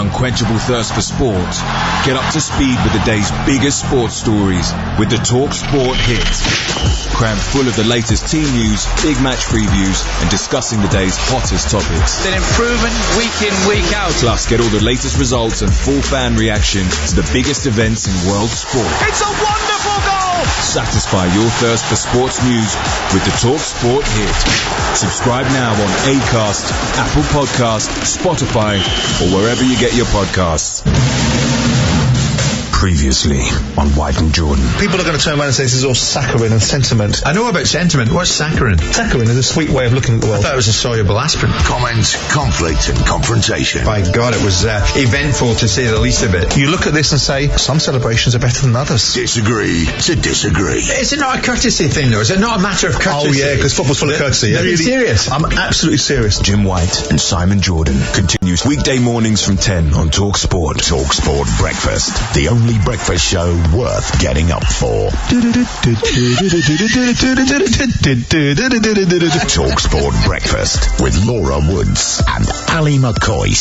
unquenchable thirst for sport, get up to speed with the day's biggest sports stories with the Talk Sport Hit. Crammed full of the latest team news, big match previews, and discussing the day's hottest topics. Been improving week in, week out. Plus, get all the latest results and full fan reaction to the biggest events in world sport. It's a wonderful goal! Satisfy your thirst for sports news with the Talk Sport Hit. Subscribe now on Acast, Apple Podcast, Spotify, or wherever you get your podcasts. Previously on White and Jordan. People are going to turn around and say this is all saccharine and sentiment. I know about sentiment. What's saccharin? Saccharin is a sweet way of looking at the world. I thought it was a soluble aspirin. Comment, conflict and confrontation. By God, it was eventful to say the least of it. You look at this and say, some celebrations are better than others. Disagree to disagree. Is it not a courtesy thing, though? Is it not a matter of courtesy? Oh, yeah, because football's full of courtesy. Are you serious? I'm absolutely serious. Jim White and Simon Jordan continues weekday mornings from 10 on Talk Sport. Talk Sport Breakfast, the only breakfast show worth getting up for. Talk Sport Breakfast with Laura Woods and Ali McCoy.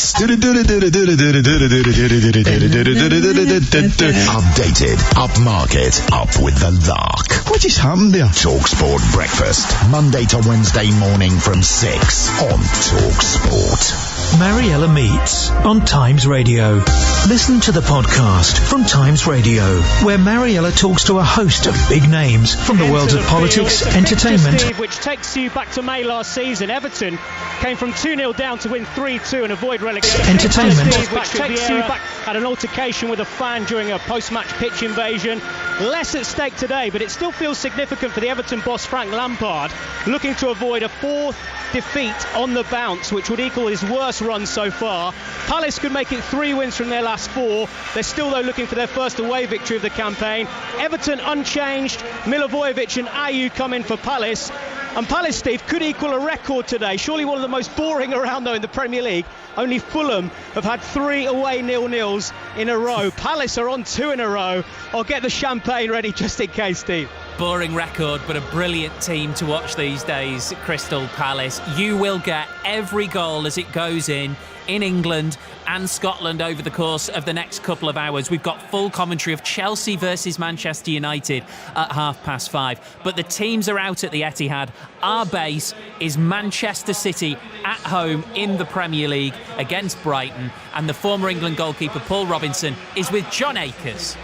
Updated, upmarket, up with the lark. What just happened there? Talk Sport Breakfast, Monday to Wednesday morning from 6 on Talk Sport. Mariella Meets on Times Radio. Listen to the podcast from Times Radio, where Mariella talks to a host of big names from the world of politics, entertainment, which takes you back to May last season. Everton came from 2-0 down to win 3-2 and avoid relegation. Entertainment, which takes you back at an altercation with a fan during a post-match pitch invasion. Less at stake today, but it still feels significant for the Everton boss Frank Lampard, looking to avoid a fourth defeat on the bounce, which would equal his worst run so far. Palace could make it 3 wins from their last 4. They're still, though, looking for their first away victory of the campaign. Everton unchanged. Milivojevic and Ayew come in for Palace. And Palace, Steve, could equal a record today. Surely one of the most boring around, though, in the Premier League. Only Fulham have had 3 away 0-0s in a row. Palace are on 2 in a row. I'll get the champagne ready just in case, Steve. Boring record, but a brilliant team to watch these days, Crystal Palace. You will get every goal as it goes in England and Scotland over the course of the next couple of hours. We've got full commentary of Chelsea versus Manchester United at 5:30. But the teams are out at the Etihad. Our base is Manchester City at home in the Premier League against Brighton. And the former England goalkeeper Paul Robinson is with John Akers.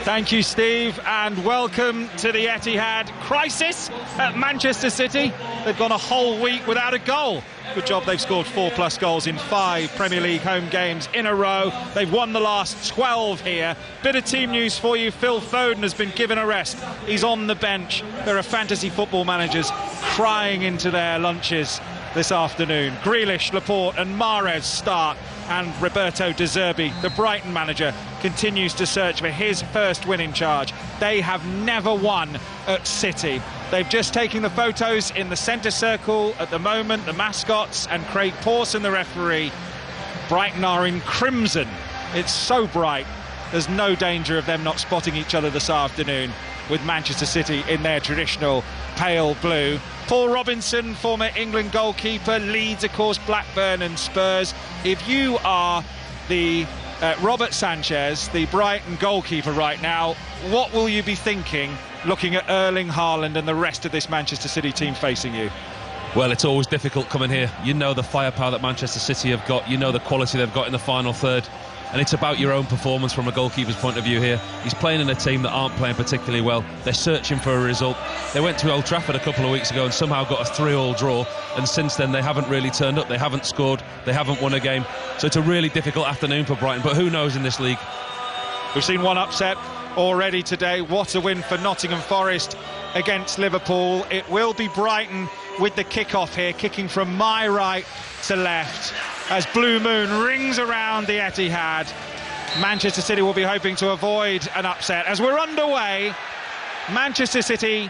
Thank you, Steve, and welcome to the Etihad. Crisis at Manchester City. They've gone a whole week without a goal. Good job they've scored 4+ goals in 5 Premier League home games in a row. They've won the last 12 here. Bit of team news for you. Phil Foden has been given a rest. He's on the bench. There are fantasy football managers crying into their lunches this afternoon. Grealish, Laporte and Mahrez start, and Roberto De Zerbi, the Brighton manager, continues to search for his first win in charge. They have never won at City. They've just taken the photos in the centre circle at the moment, the mascots and Craig Pawson, the referee. Brighton are in crimson. It's so bright. There's no danger of them not spotting each other this afternoon, with Manchester City in their traditional pale blue. Paul Robinson, former England goalkeeper, Leeds, of course, Blackburn and Spurs. If you are the Robert Sanchez, the Brighton goalkeeper right now, what will you be thinking looking at Erling Haaland and the rest of this Manchester City team facing you? Well, it's always difficult coming here. You know the firepower that Manchester City have got. You know the quality they've got in the final third. And it's about your own performance from a goalkeeper's point of view here. He's playing in a team that aren't playing particularly well. They're searching for a result. They went to Old Trafford a couple of weeks ago and somehow got a 3-3 draw. And since then, they haven't really turned up. They haven't scored. They haven't won a game. So it's a really difficult afternoon for Brighton. But who knows in this league? We've seen one upset already today. What a win for Nottingham Forest against Liverpool. It will be Brighton with the kick-off here, kicking from my right to left as Blue Moon rings around the Etihad. Manchester City will be hoping to avoid an upset. As we're underway, Manchester City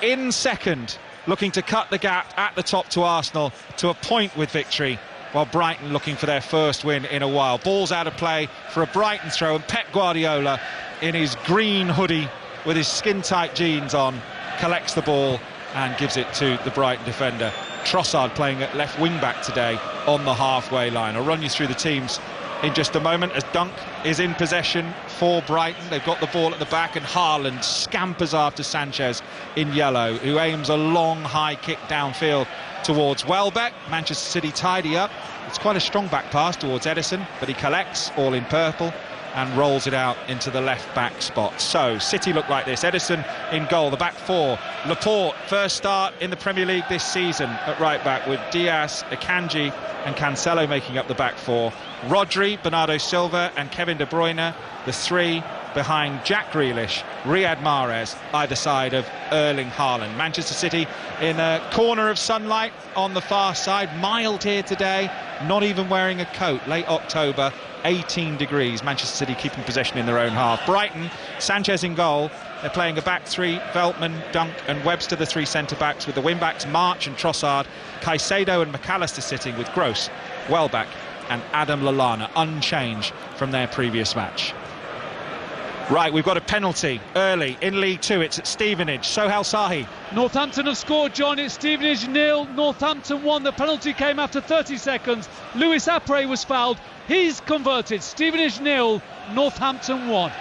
in second, looking to cut the gap at the top to Arsenal to a point with victory, while Brighton looking for their first win in a while. Ball's out of play for a Brighton throw, and Pep Guardiola in his green hoodie with his skin-tight jeans on collects the ball and gives it to the Brighton defender. Trossard playing at left wing-back today on the halfway line. I'll run you through the teams in just a moment as Dunk is in possession for Brighton. They've got the ball at the back, and Haaland scampers after Sanchez in yellow, who aims a long high kick downfield towards Welbeck. Manchester City tidy up. It's quite a strong back pass towards Edison, but he collects, all in purple, and rolls it out into the left back spot. So City look like this. Edison in goal, the back four. Laporte, first start in the Premier League this season at right back, with Diaz, Akanji and Cancelo making up the back four. Rodri, Bernardo Silva and Kevin De Bruyne, the three behind Jack Grealish, Riyad Mahrez, either side of Erling Haaland. Manchester City in a corner of sunlight on the far side. Mild here today, not even wearing a coat. Late October, 18 degrees. Manchester City keeping possession in their own half. Brighton, Sanchez in goal. They're playing a back three. Veltman, Dunk and Webster, the three centre-backs, with the wing-backs March and Trossard. Caicedo and McAllister sitting with Gross, Welbeck and Adam Lallana, unchanged from their previous match. Right, we've got a penalty early in League Two. It's at Stevenage. Sohail Sahi. Northampton have scored, John. It's Stevenage 0, Northampton 1. The penalty came after 30 seconds. Lewis Apre was fouled. He's converted. Stevenage 0, Northampton 1.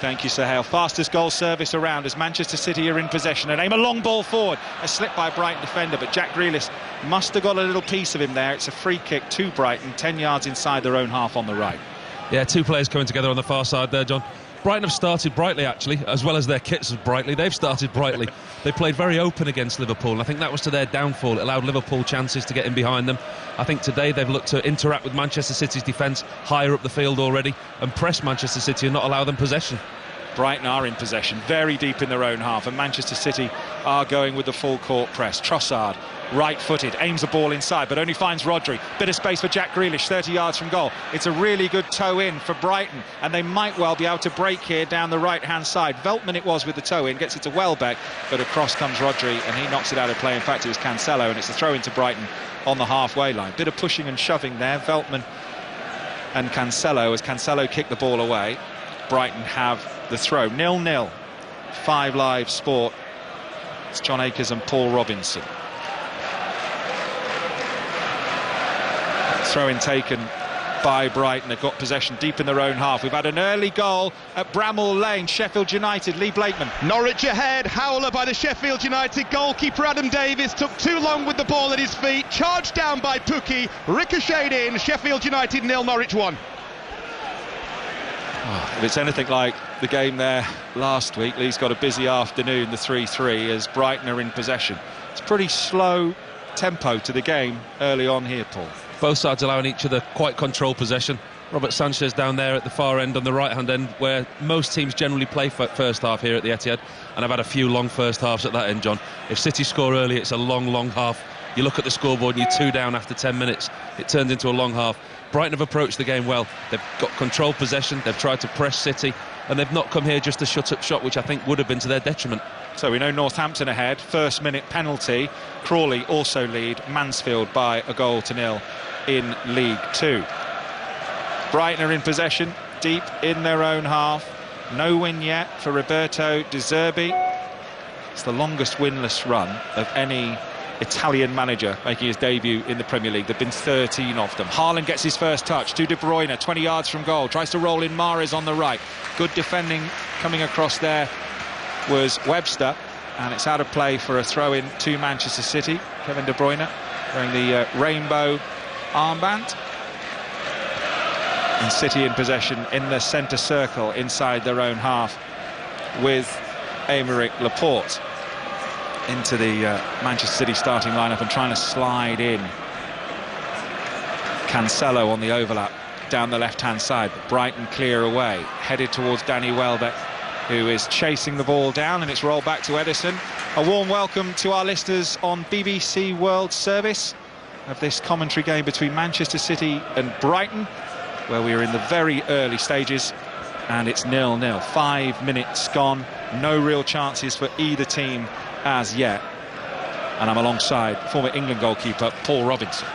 Thank you, Sohail. Fastest goal service around as Manchester City are in possession and aim a long ball forward. A slip by a Brighton defender, but Jack Grealish must have got a little piece of him there. It's a free kick to Brighton, 10 yards inside their own half on the right. Yeah, two players coming together on the far side there, John. Brighton have started brightly, actually, as well as their kits brightly. They've started brightly. They played very open against Liverpool, and I think that was to their downfall. It allowed Liverpool chances to get in behind them. I think today they've looked to interact with Manchester City's defence higher up the field already and press Manchester City and not allow them possession. Brighton are in possession, very deep in their own half, and Manchester City are going with the full court press. Trossard, right-footed, aims the ball inside, but only finds Rodri. Bit of space for Jack Grealish, 30 yards from goal. It's a really good toe-in for Brighton, and they might well be able to break here down the right-hand side. Veltman it was with the toe-in, gets it to Welbeck, but across comes Rodri, and he knocks it out of play. In fact, it was Cancelo, and it's a throw into Brighton on the halfway line. Bit of pushing and shoving there, Veltman and Cancelo, as Cancelo kicked the ball away. Brighton have the throw. 0-0. 5 Live Sport. It's John Akers and Paul Robinson. Throw-in taken by Brighton. They've got possession deep in their own half. We've had an early goal at Bramall Lane. Sheffield United, Lee Blakeman. Norwich ahead, howler by the Sheffield United goalkeeper Adam Davies, took too long with the ball at his feet, charged down by Pukki, ricocheted in. Sheffield United 0, Norwich 1. If it's anything like the game there last week, Lee's got a busy afternoon, the 3-3, as Brighton are in possession. It's pretty slow tempo to the game early on here, Paul. Both sides allowing each other quite controlled possession. Robert Sanchez down there at the far end, on the right-hand end, where most teams generally play first half here at the Etihad, and I've had a few long first halves at that end, John. If City score early, it's a long half. You look at the scoreboard and you're 2 down after 10 minutes. It turns into a long half. Brighton have approached the game well. They've got controlled possession, they've tried to press City, and they've not come here just to shut up shop, which I think would have been to their detriment. So we know Northampton ahead, first minute penalty. Crawley also lead Mansfield by 1-0 in League Two. Brighton are in possession, deep in their own half. No win yet for Roberto De Zerbi. It's the longest winless run of any Italian manager making his debut in the Premier League. There have been 13 of them. Haaland gets his first touch to De Bruyne, 20 yards from goal, tries to roll in Mahrez on the right. Good defending coming across there was Webster, and it's out of play for a throw-in to Manchester City. Kevin De Bruyne wearing the rainbow armband. And City in possession in the centre circle inside their own half with Aymeric Laporte into the Manchester City starting lineup and trying to slide in Cancelo on the overlap down the left-hand side. But Brighton clear away, headed towards Danny Welbeck, who is chasing the ball down, and it's rolled back to Edison. A warm welcome to our listeners on BBC World Service of this commentary game between Manchester City and Brighton, where we are in the very early stages, and it's 0-0. 5 minutes gone, no real chances for either team as yet, and I'm alongside former England goalkeeper Paul Robinson.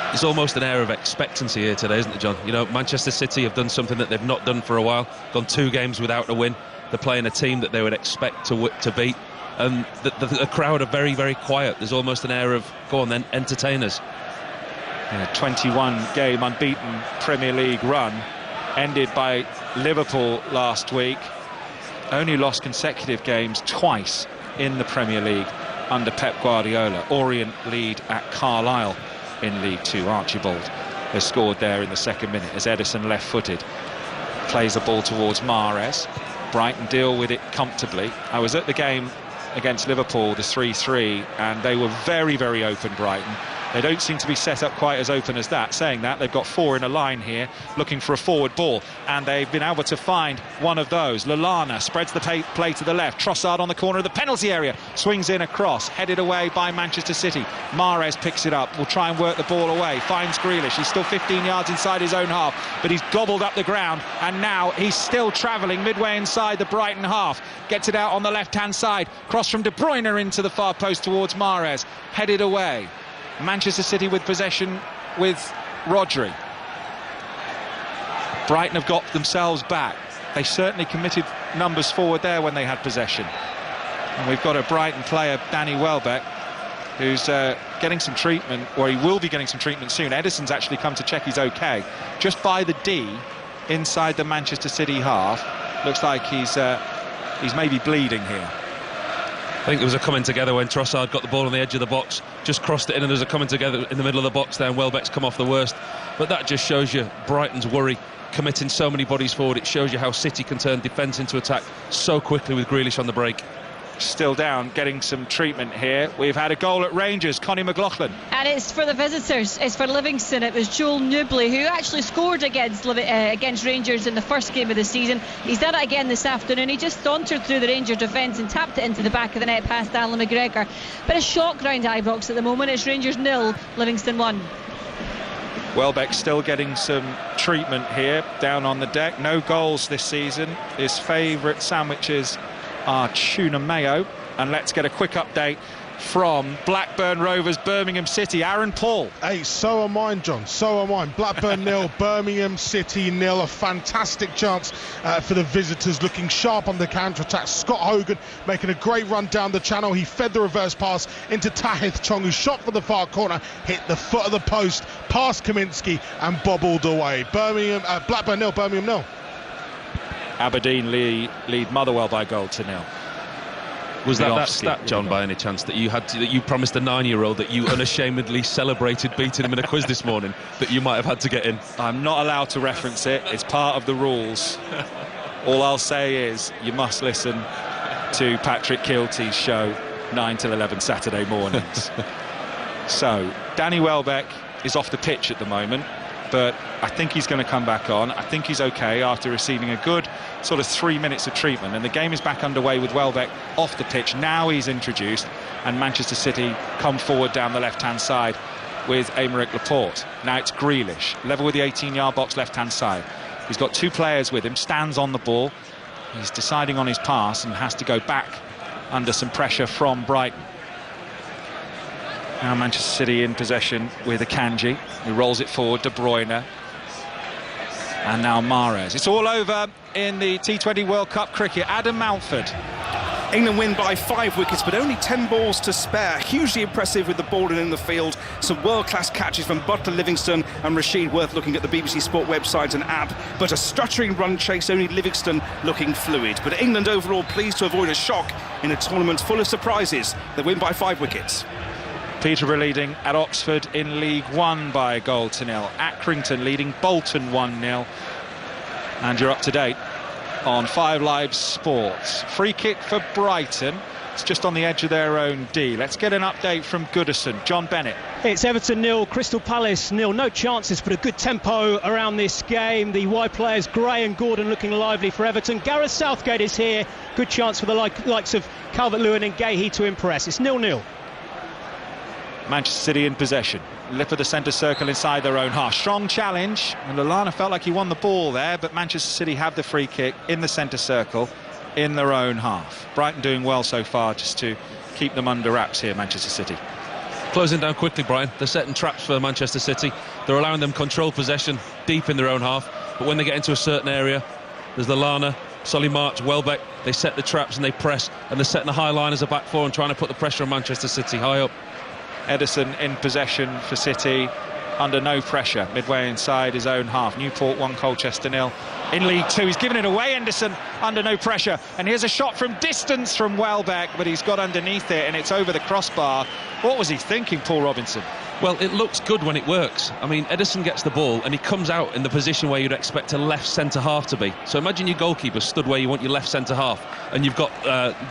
There's almost an air of expectancy here today, isn't it, John? You know, Manchester City have done something that they've not done for a while, gone 2 games without a win. They're playing a team that they would expect to beat, and the crowd are very quiet. There's almost an air of, go on then, entertain us. A 21-game unbeaten Premier League run ended by Liverpool last week. Only lost consecutive games twice in the Premier League under Pep Guardiola. Orient lead at Carlisle in League Two. Archibald has scored there in the second minute as Edison, left-footed, plays the ball towards Mahrez. Brighton deal with it comfortably. I was at the game against Liverpool, the 3-3, and they were very, very open, Brighton. They don't seem to be set up quite as open as that. Saying that, they've got four in a line here looking for a forward ball, and they've been able to find one of those. Lallana spreads the play to the left. Trossard on the corner of the penalty area, swings in across, headed away by Manchester City. Mahrez picks it up, will try and work the ball away, finds Grealish. He's still 15 yards inside his own half, but he's gobbled up the ground, and now he's still travelling midway inside the Brighton half. Gets it out on the left-hand side, cross from De Bruyne into the far post towards Mahrez, headed away. Manchester City with possession with Rodri. Brighton have got themselves back. They certainly committed numbers forward there when they had possession. And we've got a Brighton player, Danny Welbeck, who's getting some treatment, or he will be getting some treatment soon. Edison's actually come to check he's okay. Just by the D, inside the Manchester City half, looks like he's maybe bleeding here. I think there was a coming together when Trossard got the ball on the edge of the box, just crossed it in, and there's a coming together in the middle of the box there, and Welbeck's come off the worst. But that just shows you Brighton's worry, committing so many bodies forward. It shows you how City can turn defence into attack so quickly with Grealish on the break. Still down, getting some treatment here. We've had a goal at Rangers, Connie McLaughlin. And it's for the visitors, it's for Livingston. It was Joel Newbley who actually scored against Rangers in the first game of the season. He's done it again this afternoon. He just sauntered through the Rangers defence and tapped it into the back of the net past Alan McGregor. But a shock round Ibrox at the moment. It's Rangers 0, Livingston 1. Welbeck still getting some treatment here, down on the deck. No goals this season. His favourite sandwiches are tuna mayo. And let's get a quick update from Blackburn Rovers, Birmingham City. Aaron Paul. Hey, so am I, John, so am I. Blackburn 0, Birmingham City 0. A fantastic chance for the visitors, looking sharp on the counter-attack. Scott Hogan making a great run down the channel. He fed the reverse pass into Tahith Chong, who shot for the far corner, hit the foot of the post, past Kaminsky and bobbled away. Blackburn 0, Birmingham 0. Aberdeen lead Motherwell by goal to 0. Was that stat, John, by any chance, that you promised a 9-year-old that you unashamedly celebrated beating him in a quiz this morning, that you might have had to get in? I'm not allowed to reference it. It's part of the rules. All I'll say is you must listen to Patrick Kilty's show 9 till 11 Saturday mornings. So Danny Welbeck is off the pitch at the moment, but I think he's going to come back on. I think he's okay after receiving a good sort of 3 minutes of treatment, and the game is back underway with Welbeck off the pitch. Now he's introduced, and Manchester City come forward down the left-hand side with Aymeric Laporte. Now it's Grealish, level with the 18-yard box left-hand side. He's got two players with him, stands on the ball. He's deciding on his pass and has to go back under some pressure from Brighton. Now Manchester City in possession with Akanji, who rolls it forward, De Bruyne. And now Mahrez. It's all over in the T20 World Cup cricket. Adam Mountford. England win by 5 wickets, but only 10 balls to spare. Hugely impressive with the ball in the field. Some world-class catches from Butler, Livingston and Rashid, worth looking at the BBC Sport website and app. But a stuttering run chase, only Livingston looking fluid. But England overall pleased to avoid a shock in a tournament full of surprises. They win by 5 wickets. Peterborough leading at Oxford in League One by a goal to 0. Accrington leading Bolton 1-0. And you're up to date on 5 Live Sports. Free kick for Brighton. It's just on the edge of their own D. Let's get an update from Goodison. John Bennett. It's Everton 0, Crystal Palace 0. No chances, but a good tempo around this game. The wide players, Gray and Gordon, looking lively for Everton. Gareth Southgate is here. Good chance for the likes of Calvert-Lewin and Gahey to impress. It's 0-0. Manchester City in possession. Lip of the centre circle inside their own half. Strong challenge, and Lallana felt like he won the ball there, but Manchester City have the free kick in the centre circle in their own half. Brighton doing well so far just to keep them under wraps here, Manchester City. Closing down quickly, Brian. They're setting traps for Manchester City. They're allowing them control possession deep in their own half, but when they get into a certain area, there's Lallana, Solly March, Welbeck, they set the traps and they press, and they're setting the high line as a back four and trying to put the pressure on Manchester City high up. Edison in possession for City. under no pressure, midway inside his own half. Newport 1, Colchester 0. In League 2, he's given it away, Henderson, under no pressure. And here's a shot from distance from Welbeck, but he's got underneath it, and it's over the crossbar. What was he thinking, Paul Robinson? Well, it looks good when it works. I mean, Edison gets the ball and he comes out in the position where you'd expect a left centre-half to be. So imagine your goalkeeper stood where you want your left centre-half, and you've got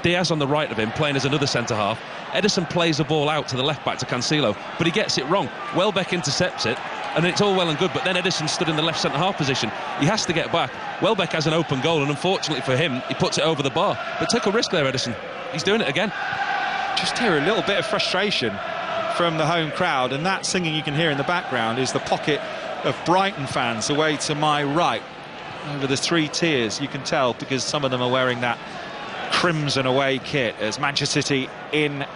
Diaz on the right of him playing as another centre-half. Edison plays the ball out to the left back to Cancelo, but he gets it wrong. Welbeck intercepts it, and it's all well and good, but then Edison stood in the left centre-half position. He has to get back. Welbeck has an open goal, and unfortunately for him, he puts it over the bar. But take a risk there, Edison. He's doing it again. Just hear a little bit of frustration from the home crowd, and that singing you can hear in the background is the pocket of Brighton fans away to my right. Over the 3 tiers, you can tell, because some of them are wearing that crimson away kit, as Manchester City in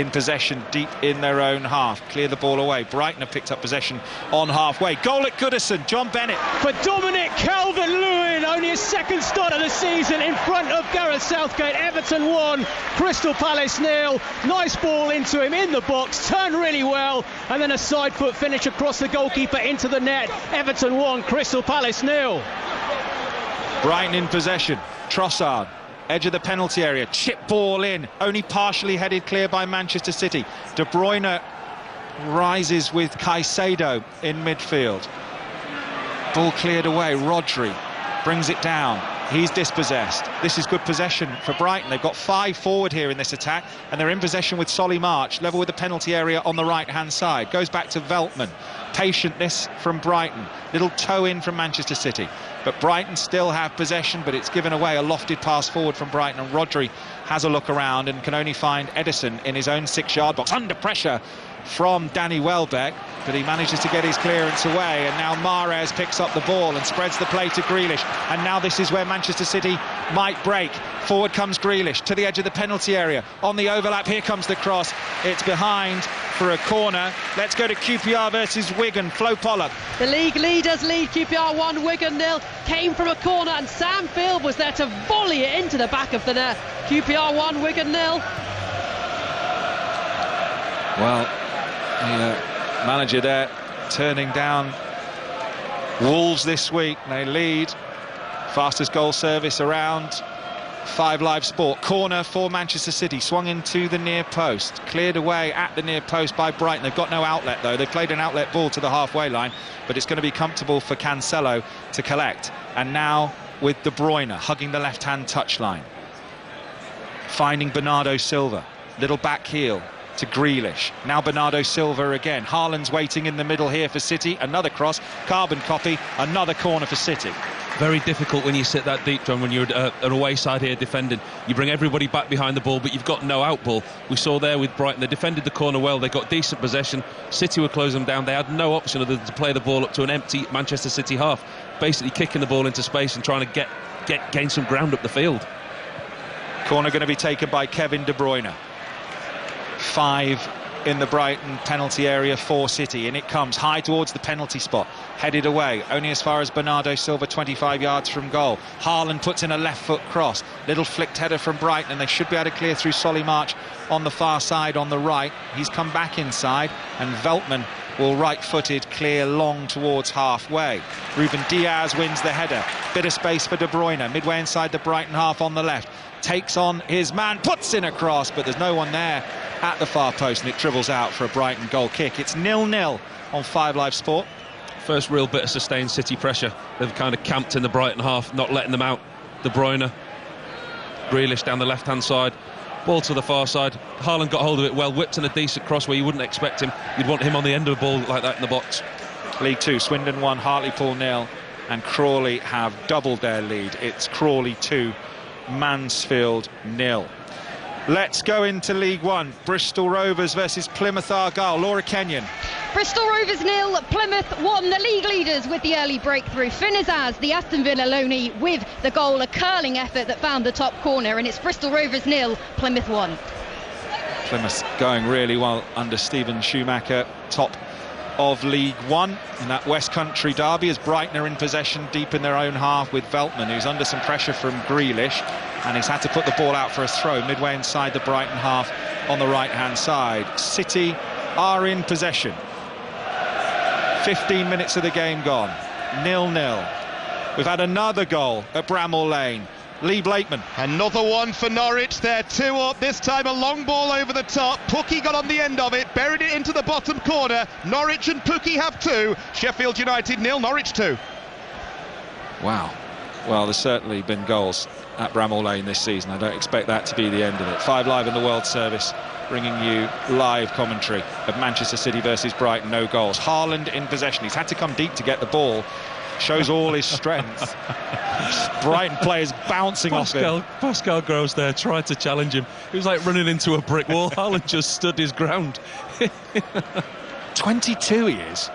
possession deep in their own half. Clear the ball away. Brighton have picked up possession on halfway. Goal at Goodison. John Bennett. For Dominic Calvert-Lewin, only his second start of the season in front of Gareth Southgate. Everton 1, Crystal Palace 0. Nice ball into him in the box, turned really well, and then a side foot finish across the goalkeeper into the net. Everton 1, Crystal Palace 0. Brighton in possession. Trossard. Edge of the penalty area, chip ball in, only partially headed clear by Manchester City. De Bruyne rises with Caicedo in midfield. Ball cleared away, Rodri brings it down. He's dispossessed. This is good possession for Brighton. They've got 5 forward here in this attack, and they're in possession with Solly March, level with the penalty area on the right-hand side. Goes back to Veltman. Patientness from Brighton. Little toe in from Manchester City. But Brighton still have possession, but it's given away. A lofted pass forward from Brighton, and Rodri has a look around and can only find Edison in his own 6-yard box. Under pressure from Danny Welbeck, but he manages to get his clearance away, and now Mahrez picks up the ball and spreads the play to Grealish, and now this is where Manchester City might break. Forward comes Grealish to the edge of the penalty area, on the overlap. Here comes the cross, it's behind for a corner. Let's go to QPR versus Wigan. Flo Pollock. The league leaders lead, QPR 1, Wigan 0. Came from a corner, and Sam Field was there to volley it into the back of the net. QPR 1, Wigan 0. Well, the manager there turning down Wolves this week. They lead. Fastest goal service around. 5 Live Sport. Corner for Manchester City, swung into the near post, cleared away at the near post by Brighton. They've got no outlet though. They've played an outlet ball to the halfway line, but it's going to be comfortable for Cancelo to collect. And now with De Bruyne hugging the left-hand touchline, finding Bernardo Silva, little back heel to Grealish. Now Bernardo Silva again. Haaland's waiting in the middle here for City. Another cross, carbon copy, another corner for City. Very difficult when you sit that deep, John, when you're an away side here defending. You bring everybody back behind the ball, but you've got no out ball. We saw there with Brighton, they defended the corner well, they got decent possession. City were closing them down. They had no option other than to play the ball up to an empty Manchester City half, basically kicking the ball into space and trying to gain some ground up the field. Corner going to be taken by Kevin De Bruyne. 5 in the Brighton penalty area for City, and it comes high towards the penalty spot, headed away only as far as Bernardo Silva, 25 yards from goal. Haaland puts in a left foot cross, little flicked header from Brighton, and they should be able to clear through Solly March on the far side on the right. He's come back inside, and Veltman will right-footed clear long towards halfway. Ruben Diaz wins the header. Bit of space for De Bruyne, midway inside the Brighton half on the left. Takes on his man, puts in a cross, but there's no one there at the far post, and it dribbles out for a Brighton goal kick. It's 0-0 on 5 Live Sport. First real bit of sustained City pressure. They've kind of camped in the Brighton half, not letting them out. De Bruyne, Grealish down the left-hand side. Ball to the far side. Haaland got hold of it well, whipped in a decent cross where you wouldn't expect him. You'd want him on the end of a ball like that in the box. League 2, Swindon 1, Hartlepool 0, and Crawley have doubled their lead. It's Crawley 2, Mansfield 0. Let's go into League 1. Bristol Rovers versus Plymouth Argyle. Laura Kenyon. Bristol Rovers 0, Plymouth 1. The league leaders with the early breakthrough. Finn Azaz, the Aston Villa loanee, with the goal, a curling effort that found the top corner, and it's Bristol Rovers 0, Plymouth 1. Plymouth going really well under Stephen Schumacher, top of League 1 in that West Country derby, as Brighton are in possession deep in their own half with Veltman, who's under some pressure from Grealish, and he's had to put the ball out for a throw midway inside the Brighton half on the right-hand side. City are in possession. 15 minutes of the game gone. 0-0. We've had another goal at Bramall Lane. Lee Blakeman. Another one for Norwich. They're 2 up. This time a long ball over the top. Pookie got on the end of it, buried it into the bottom corner. Norwich and Pookie have 2. Sheffield United 0, Norwich 2. Wow. Well, there's certainly been goals at Bramall Lane this season. I don't expect that to be the end of it. 5 Live in the World Service, bringing you live commentary of Manchester City versus Brighton. No goals. Haaland in possession. He's had to come deep to get the ball. Shows all his strength. Brighton players bouncing off him. Pascal Gross there tried to challenge him. He was like running into a brick wall. Haaland just stood his ground. 22 he is.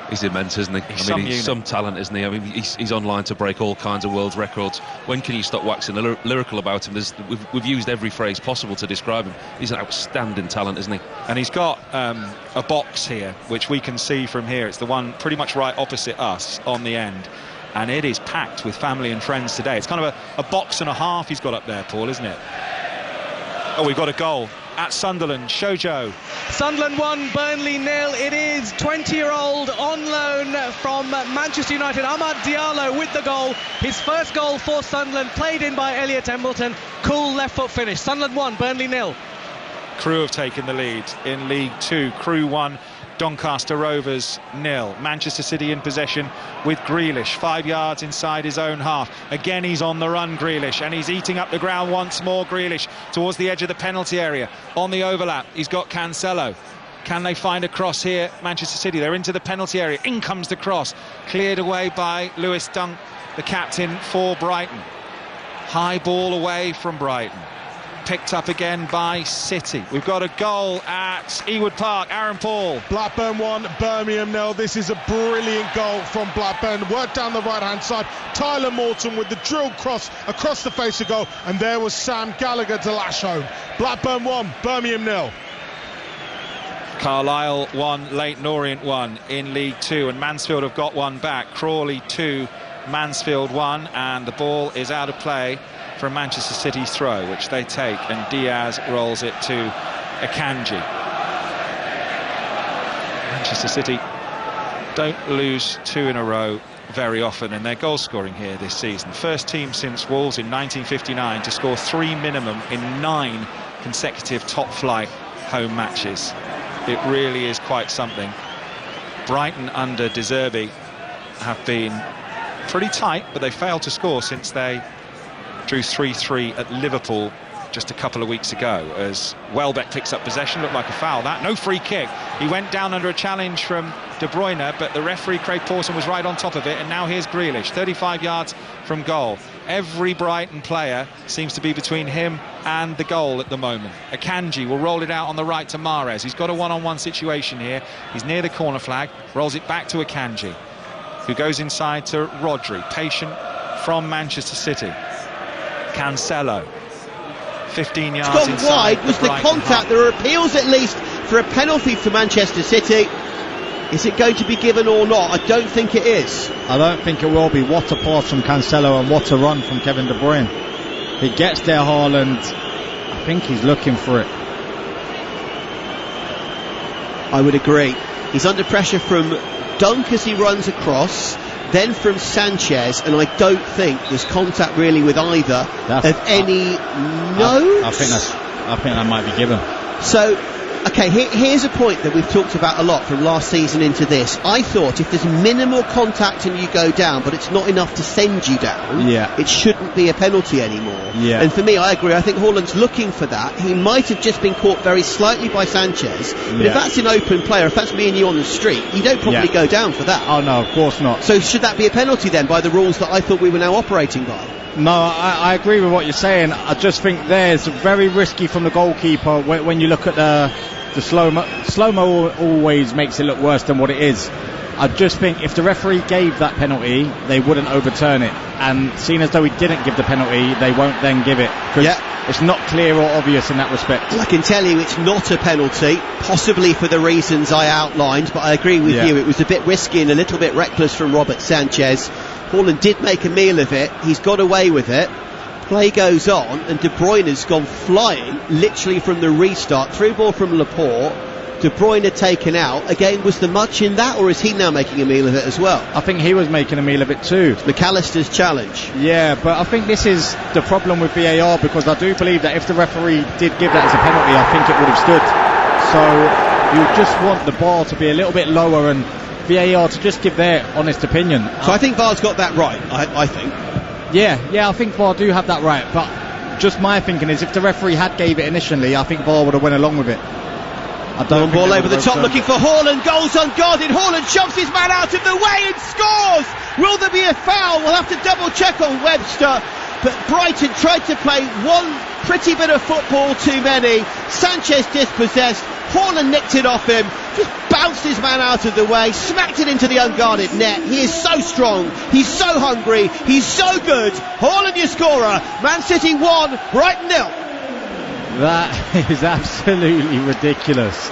He's immense, isn't he? He's some talent, isn't he? I mean, he's online to break all kinds of world records. When can you stop waxing lyrical about him? We've used every phrase possible to describe him. He's an outstanding talent, isn't he? And he's got a box here, which we can see from here. It's the one pretty much right opposite us on the end. And it is packed with family and friends today. It's kind of a box and a half he's got up there, Paul, isn't it? Oh, we've got a goal at Sunderland. Shoujo. Sunderland 1, Burnley 0. It is 20-year-old on loan from Manchester United, Amad Diallo, with the goal. His first goal for Sunderland, played in by Elliot Embleton. Cool left foot finish. Sunderland 1, Burnley 0. Crewe have taken the lead in League 2. Crewe 1, Doncaster Rovers 0. Manchester City in possession with Grealish, 5 yards inside his own half. Again he's on the run, Grealish, and he's eating up the ground once more. Grealish towards the edge of the penalty area. On the overlap he's got Cancelo. Can they find a cross here? Manchester City, they're into the penalty area. In comes the cross, cleared away by Lewis Dunk, the captain for Brighton. High ball away from Brighton. Picked up again by City. We've got a goal at Ewood Park. Aaron Paul. Blackburn 1, Birmingham 0. This is a brilliant goal from Blackburn. Work down the right-hand side. Tyler Morton with the drilled cross across the face of goal. And there was Sam Gallagher to lash home. Blackburn 1, Birmingham 0. Carlisle 1, Leyton Orient 1 in League 2. And Mansfield have got one back. Crawley 2, Mansfield 1. And the ball is out of play from Manchester City's throw, which they take, and Diaz rolls it to Akanji. Manchester City don't lose 2 in a row very often in their goal scoring here this season. First team since Wolves in 1959 to score 3 minimum in 9 consecutive top flight home matches. It really is quite something. Brighton under De Zerbi have been pretty tight, but they failed to score since they drew 3-3 at Liverpool just a couple of weeks ago, as Welbeck picks up possession. Looked like a foul, that. No free kick. He went down under a challenge from De Bruyne, but the referee, Craig Pawson, was right on top of it. And now here's Grealish, 35 yards from goal. Every Brighton player seems to be between him and the goal at the moment. Akanji will roll it out on the right to Mahrez. He's got a one-on-one situation here. He's near the corner flag, rolls it back to Akanji, who goes inside to Rodri, patient from Manchester City. Cancelo, 15 yards it's gone inside. Wide. Was the contact? There are appeals at least for a penalty for Manchester City. Is it going to be given or not? I don't think it is. I don't think it will be. What a pass from Cancelo and what a run from Kevin De Bruyne. He gets there, Haaland. I think he's looking for it. I would agree. He's under pressure from Dunk as he runs across, then from Sanchez, and I don't think there's contact really with either of any notes. I think that might be given. So, okay, here's a point that we've talked about a lot from last season into this. I thought if there's minimal contact and you go down, but it's not enough to send you down, it shouldn't be a penalty anymore. Yeah. And for me, I agree. I think Haaland's looking for that. He might have just been caught very slightly by Sanchez, but if that's an open player, if that's me and you on the street, you don't probably go down for that. Oh no, of course not. So should that be a penalty then, by the rules that I thought we were now operating by? No, I agree with what you're saying. I just think there's very risky from the goalkeeper when you look at the slow-mo always makes it look worse than what it is. I just think if the referee gave that penalty, they wouldn't overturn it. And seeing as though he didn't give the penalty, they won't then give it. Because it's not clear or obvious in that respect. I can tell you it's not a penalty, possibly for the reasons I outlined, but I agree with you. It was a bit risky and a little bit reckless from Robert Sanchez. Haaland did make a meal of it. He's got away with it. Play goes on, and De Bruyne has gone flying, literally from the restart. Through ball from Laporte. De Bruyne taken out. Again, was there much in that, or is he now making a meal of it as well? I think he was making a meal of it too. It's McAllister's challenge. Yeah, but I think this is the problem with VAR, because I do believe that if the referee did give that as a penalty, I think it would have stood. So you just want the bar to be a little bit lower and VAR to just give their honest opinion. So I think VAR's got that right, I think. Yeah, I think VAR do have that right, but just my thinking is if the referee had gave it initially, I think VAR would have went along with it. Long ball over the top, looking for Haaland, goals unguarded. Haaland shoves his man out of the way and scores! Will there be a foul? We'll have to double check on Webster, but Brighton tried to play one pretty bit of football too many. Sanchez dispossessed, Haaland nicked it off him, just bounced his man out of the way, smacked it into the unguarded net. He is so strong, he's so hungry, he's so good. Haaland your scorer. Man City 1, Brighton 0. That is absolutely ridiculous.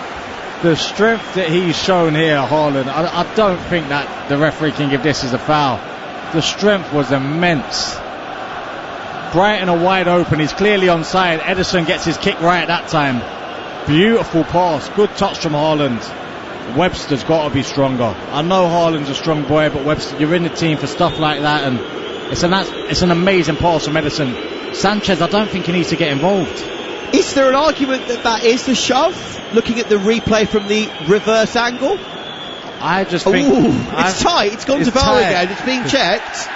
The strength that he's shown here, Haaland, I don't think that the referee can give this as a foul. The strength was immense. Brighton are wide open, he's clearly onside. Ederson gets his kick right at that time. Beautiful pass, good touch from Haaland. Webster's got to be stronger. I know Haaland's a strong boy, but Webster, you're in the team for stuff like that, and it's an amazing pass from Ederson. Sanchez, I don't think he needs to get involved. Is there an argument that is the shove? Looking at the replay from the reverse angle? I just think... it's tight, it's gone to VAR again, it's being checked.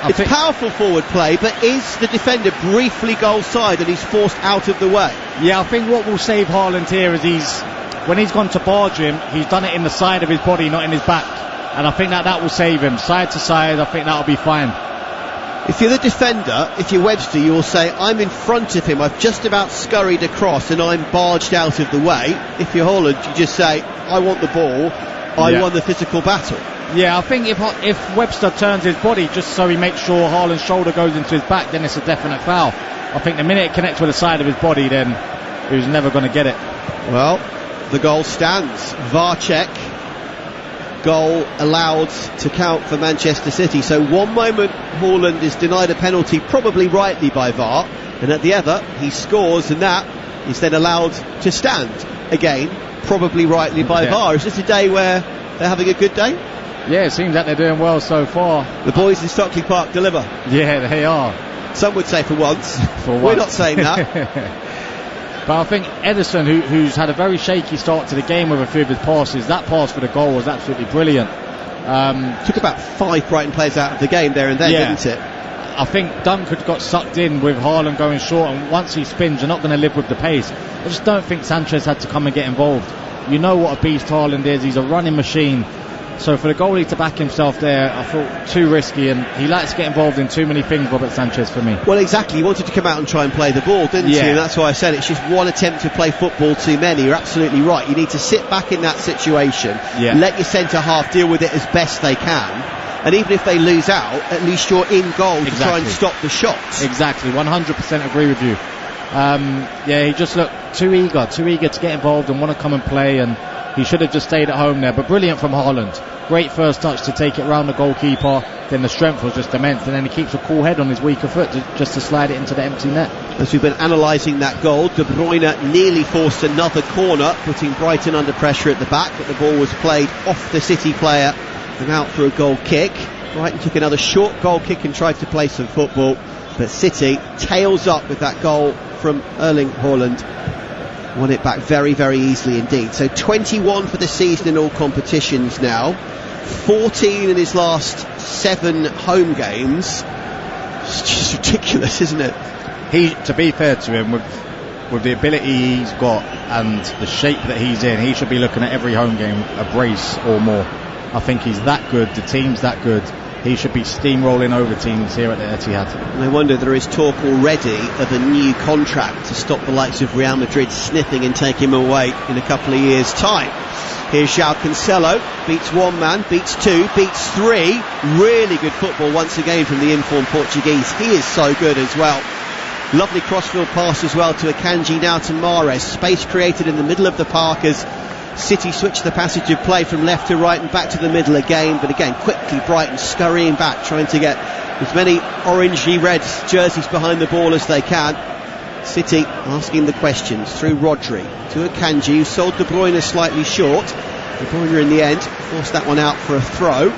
It's powerful forward play, but is the defender briefly goal side and he's forced out of the way? Yeah, I think what will save Haaland here is when he's gone to barge him, he's done it in the side of his body, not in his back. And I think that will save him. Side to side, I think that'll be fine. If you're the defender, if you're Webster, you will say, I'm in front of him, I've just about scurried across and I'm barged out of the way. If you're Haaland, you just say, I want the ball, I won the physical battle. Yeah, I think if Webster turns his body just so he makes sure Haaland's shoulder goes into his back, then it's a definite foul. I think the minute it connects with the side of his body, then he was never going to get it. Well, the goal stands. VAR check. Goal allowed to count for Manchester City. So one moment Haaland is denied a penalty, probably rightly by VAR, and at the other he scores, and that is then allowed to stand again, probably rightly by VAR. Is this a day where they're having a good day? Yeah, it seems like they're doing well so far. The boys in Stockley Park deliver. Yeah, they are. Some would say for once. We're not saying that. But I think Ederson, who's had a very shaky start to the game with a few of his passes, that pass for the goal was absolutely brilliant. Took about 5 Brighton players out of the game there and then, didn't it? I think Dunk had got sucked in with Haaland going short, and once he spins, you're not going to live with the pace. I just don't think Sanchez had to come and get involved. You know what a beast Haaland is, he's a running machine. So for the goalie to back himself there, I thought too risky, and he likes to get involved in too many things, Robert Sanchez, for me. Well, exactly. He wanted to come out and try and play the ball, didn't he? And that's why I said it's just one attempt to play football too many. You're absolutely right. You need to sit back in that situation, let your centre-half deal with it as best they can, and even if they lose out, at least you're in goal to try and stop the shots. Exactly, 100% agree with you. He just looked too eager to get involved and want to come and play, and he should have just stayed at home there. But brilliant from Haaland. Great first touch to take it round the goalkeeper. Then the strength was just immense, and then he keeps a cool head on his weaker foot just to slide it into the empty net. As we've been analysing that goal, De Bruyne nearly forced another corner, putting Brighton under pressure at the back, but the ball was played off the City player and out for a goal kick. Brighton took another short goal kick and tried to play some football, but City tails up with that goal from Erling Haaland. Won it back very, very easily indeed. So 21 for the season in all competitions now. 14 in his last 7 home games. It's just ridiculous, isn't it? To be fair to him, with the ability he's got and the shape that he's in, he should be looking at every home game a brace or more. I think he's that good, the team's that good. He should be steamrolling over teams here at the Etihad. And I wonder, there is talk already of a new contract to stop the likes of Real Madrid sniffing and taking him away in a couple of years' time. Here's João Cancelo, beats 1 man, beats 2, beats 3. Really good football once again from the informed Portuguese. He is so good as well. Lovely crossfield pass as well to Akanji, now to Mahrez. Space created in the middle of the park as City switched the passage of play from left to right and back to the middle again, but again quickly Brighton scurrying back, trying to get as many orangey red jerseys behind the ball as they can. City asking the questions through Rodri to Akanji, who sold De Bruyne slightly short. De Bruyne in the end forced that one out for a throw.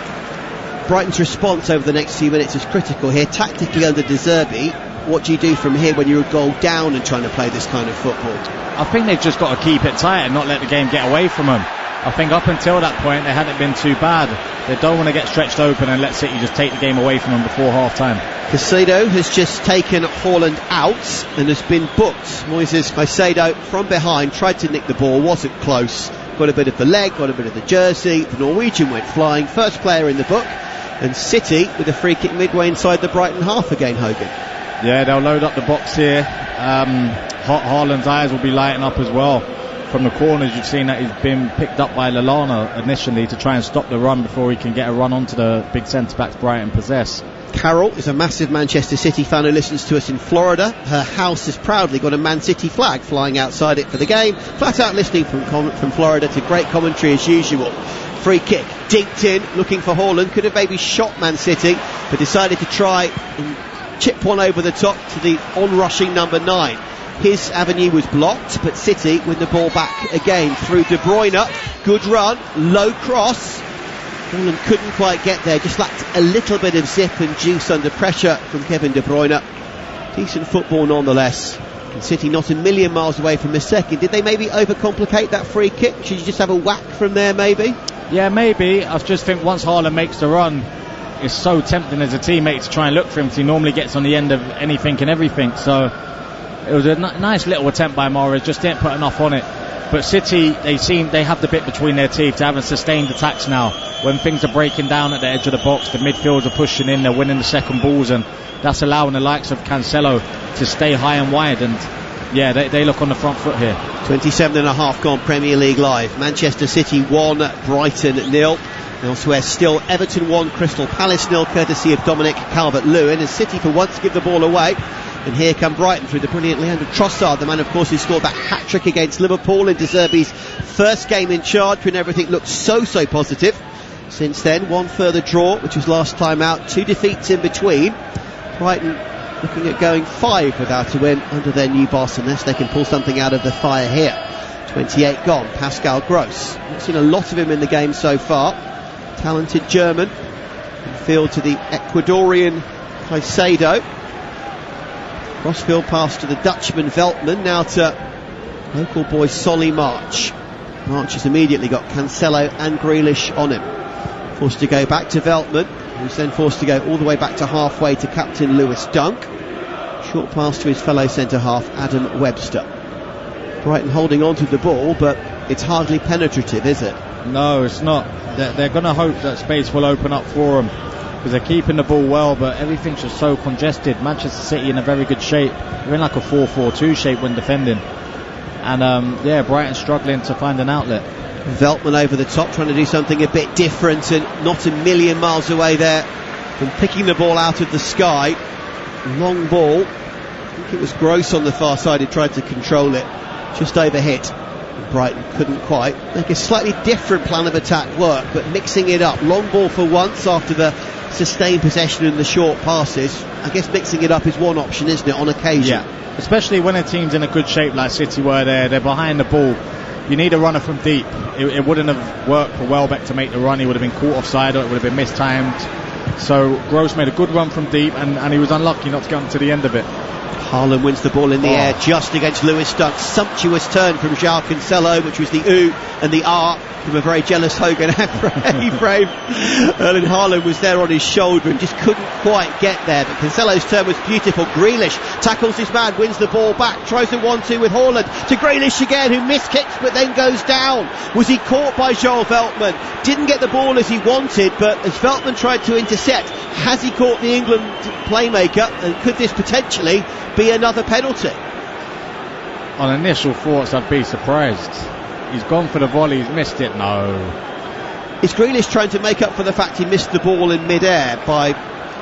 Brighton's response over the next few minutes is critical here. Tactically under De Zerbi, what do you do from here when you're a goal down and trying to play this kind of football? I think they've just got to keep it tight and not let the game get away from them. I think up until that point they hadn't been too bad. They don't want to get stretched open and let City just take the game away from them before half time. Caicedo has just taken Haaland out and has been booked. Moises Caicedo from behind tried to nick the ball, wasn't close, got a bit of the leg, got a bit of the jersey. The Norwegian went flying, first player in the book, and City with a free kick midway inside the Brighton half again. Hogan. Yeah, they'll load up the box here. Haaland's eyes will be lighting up as well. From the corners, you've seen that he's been picked up by Lallana initially to try and stop the run before he can get a run onto the big centre-backs Brighton possess. Carol is a massive Manchester City fan who listens to us in Florida. Her house has proudly got a Man City flag flying outside it for the game. Flat out listening from Florida to great commentary as usual. Free kick, dinked in, looking for Haaland. Could have maybe shot Man City, but decided to try and chip one over the top to the on-rushing number 9. His avenue was blocked, but City with the ball back again through De Bruyne. Good run, low cross. Haaland couldn't quite get there, just lacked a little bit of zip and juice under pressure from Kevin De Bruyne. Decent football nonetheless. And City not a million miles away from the second. Did they maybe overcomplicate that free kick? Should you just have a whack from there maybe? Yeah, maybe. I just think once Haaland makes the run, it's so tempting as a teammate to try and look for him, because he normally gets on the end of anything and everything. So it was a nice little attempt by Mahrez, just didn't put enough on it. But City, they have the bit between their teeth to having sustained attacks now. When things are breaking down at the edge of the box, the midfielders are pushing in, they're winning the second balls, and that's allowing the likes of Cancelo to stay high and wide. And yeah, they look on the front foot here. 27.5 gone Premier League live. Manchester City 1, Brighton 0. Elsewhere still, Everton 1, Crystal Palace 0, courtesy of Dominic Calvert-Lewin, as City for once give the ball away. And here come Brighton through the brilliant Leandro Trossard, the man of course who scored that hat-trick against Liverpool in De Zerbi's first game in charge, when everything looked so positive. Since then, one further draw, which was last time out, 2 defeats in between. Brighton looking at going 5 without a win under their new boss, unless they can pull something out of the fire here. 28 gone, Pascal Gross. We've seen a lot of him in the game so far. Talented German. In field to the Ecuadorian Caicedo. Crossfield pass to the Dutchman Veltman, now to local boy Solly March. March has immediately got Cancelo and Grealish on him. Forced to go back to Veltman, who's then forced to go all the way back to halfway to captain Lewis Dunk. Short pass to his fellow centre-half Adam Webster. Brighton holding on to the ball, but it's hardly penetrative, is it? No, it's not. They're going to hope that space will open up for them, because they're keeping the ball well, but everything's just so congested. Manchester City in a very good shape. They're in like a 4-4-2 shape when defending. And yeah, Brighton struggling to find an outlet. Veltman over the top, trying to do something a bit different, and not a million miles away there from picking the ball out of the sky. Long ball. I think it was Gross on the far side who tried to control it. Just overhit. Brighton couldn't quite make a slightly different plan of attack work, but mixing it up. Long ball for once after the sustained possession and the short passes. I guess mixing it up is one option, isn't it, on occasion? Yeah, especially when a team's in a good shape like City, where they're behind the ball. You need a runner from deep. It wouldn't have worked for Welbeck to make the run. He would have been caught offside, or it would have been mistimed. So Gross made a good run from deep, and he was unlucky not to get to the end of it. Haaland wins the ball in the air just against Lewis Dunk. Sumptuous turn from João Cancelo, which was the ooh and the ah from a very jealous Hogan frame. Erling Haaland was there on his shoulder and just couldn't quite get there, but Cancelo's turn was beautiful. Grealish tackles his man, wins the ball back, tries a 1-2 with Haaland to Grealish again, who miskicks but then goes down. Was he caught by Joel Veltman? Didn't get the ball as he wanted, but as Veltman tried to intercept, has he caught the England playmaker, and could this potentially be another penalty? On initial thoughts, I'd be surprised. He's gone for the volley, he's missed it. No. Is Grealish trying to make up for the fact he missed the ball in mid-air by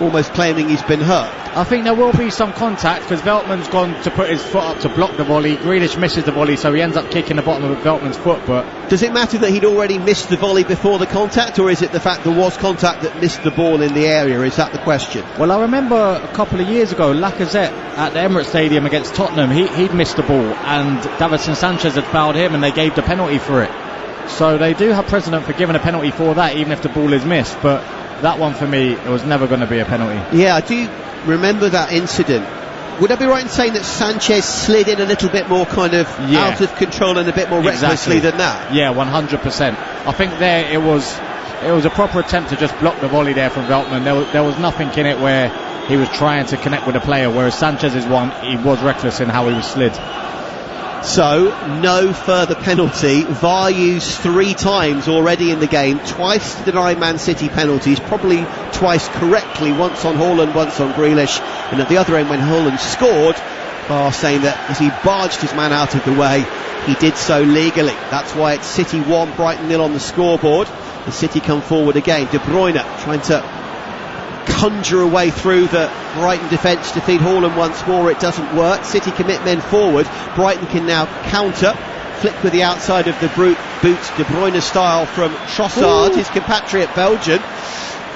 almost claiming he's been hurt. I think there will be some contact because Veltman's gone to put his foot up to block the volley. Grealish misses the volley, so he ends up kicking the bottom of Veltman's foot. But does it matter that he'd already missed the volley before the contact, or is it the fact there was contact that missed the ball in the area? Is that the question? Well, I remember a couple of years ago, Lacazette at the Emirates Stadium against Tottenham, he'd missed the ball, and Davinson Sanchez had fouled him, and they gave the penalty for it. So they do have precedent for giving a penalty for that, even if the ball is missed. But that one for me, it was never going to be a penalty. Yeah, I do remember that incident. Would I be right in saying that Sanchez slid in a little bit more kind of out of control and a bit more recklessly than that? Yeah, 100%. I think there it was a proper attempt to just block the volley there from Veltman. There was nothing in it where he was trying to connect with a player, whereas Sanchez's one, he was reckless in how he was slid. So, no further penalty. VAR used 3 times already in the game, twice to deny Man City penalties, probably twice correctly, once on Haaland, once on Grealish, and at the other end when Haaland scored, VAR saying that as he barged his man out of the way, he did so legally. That's why it's City 1, Brighton 0 on the scoreboard. The City come forward again. De Bruyne trying to conjure a way through the Brighton defence to feed Haaland once more. It doesn't work. City commit men forward. Brighton can now counter. Flick with the outside of the boot, De Bruyne style from Trossard, his compatriot Belgian.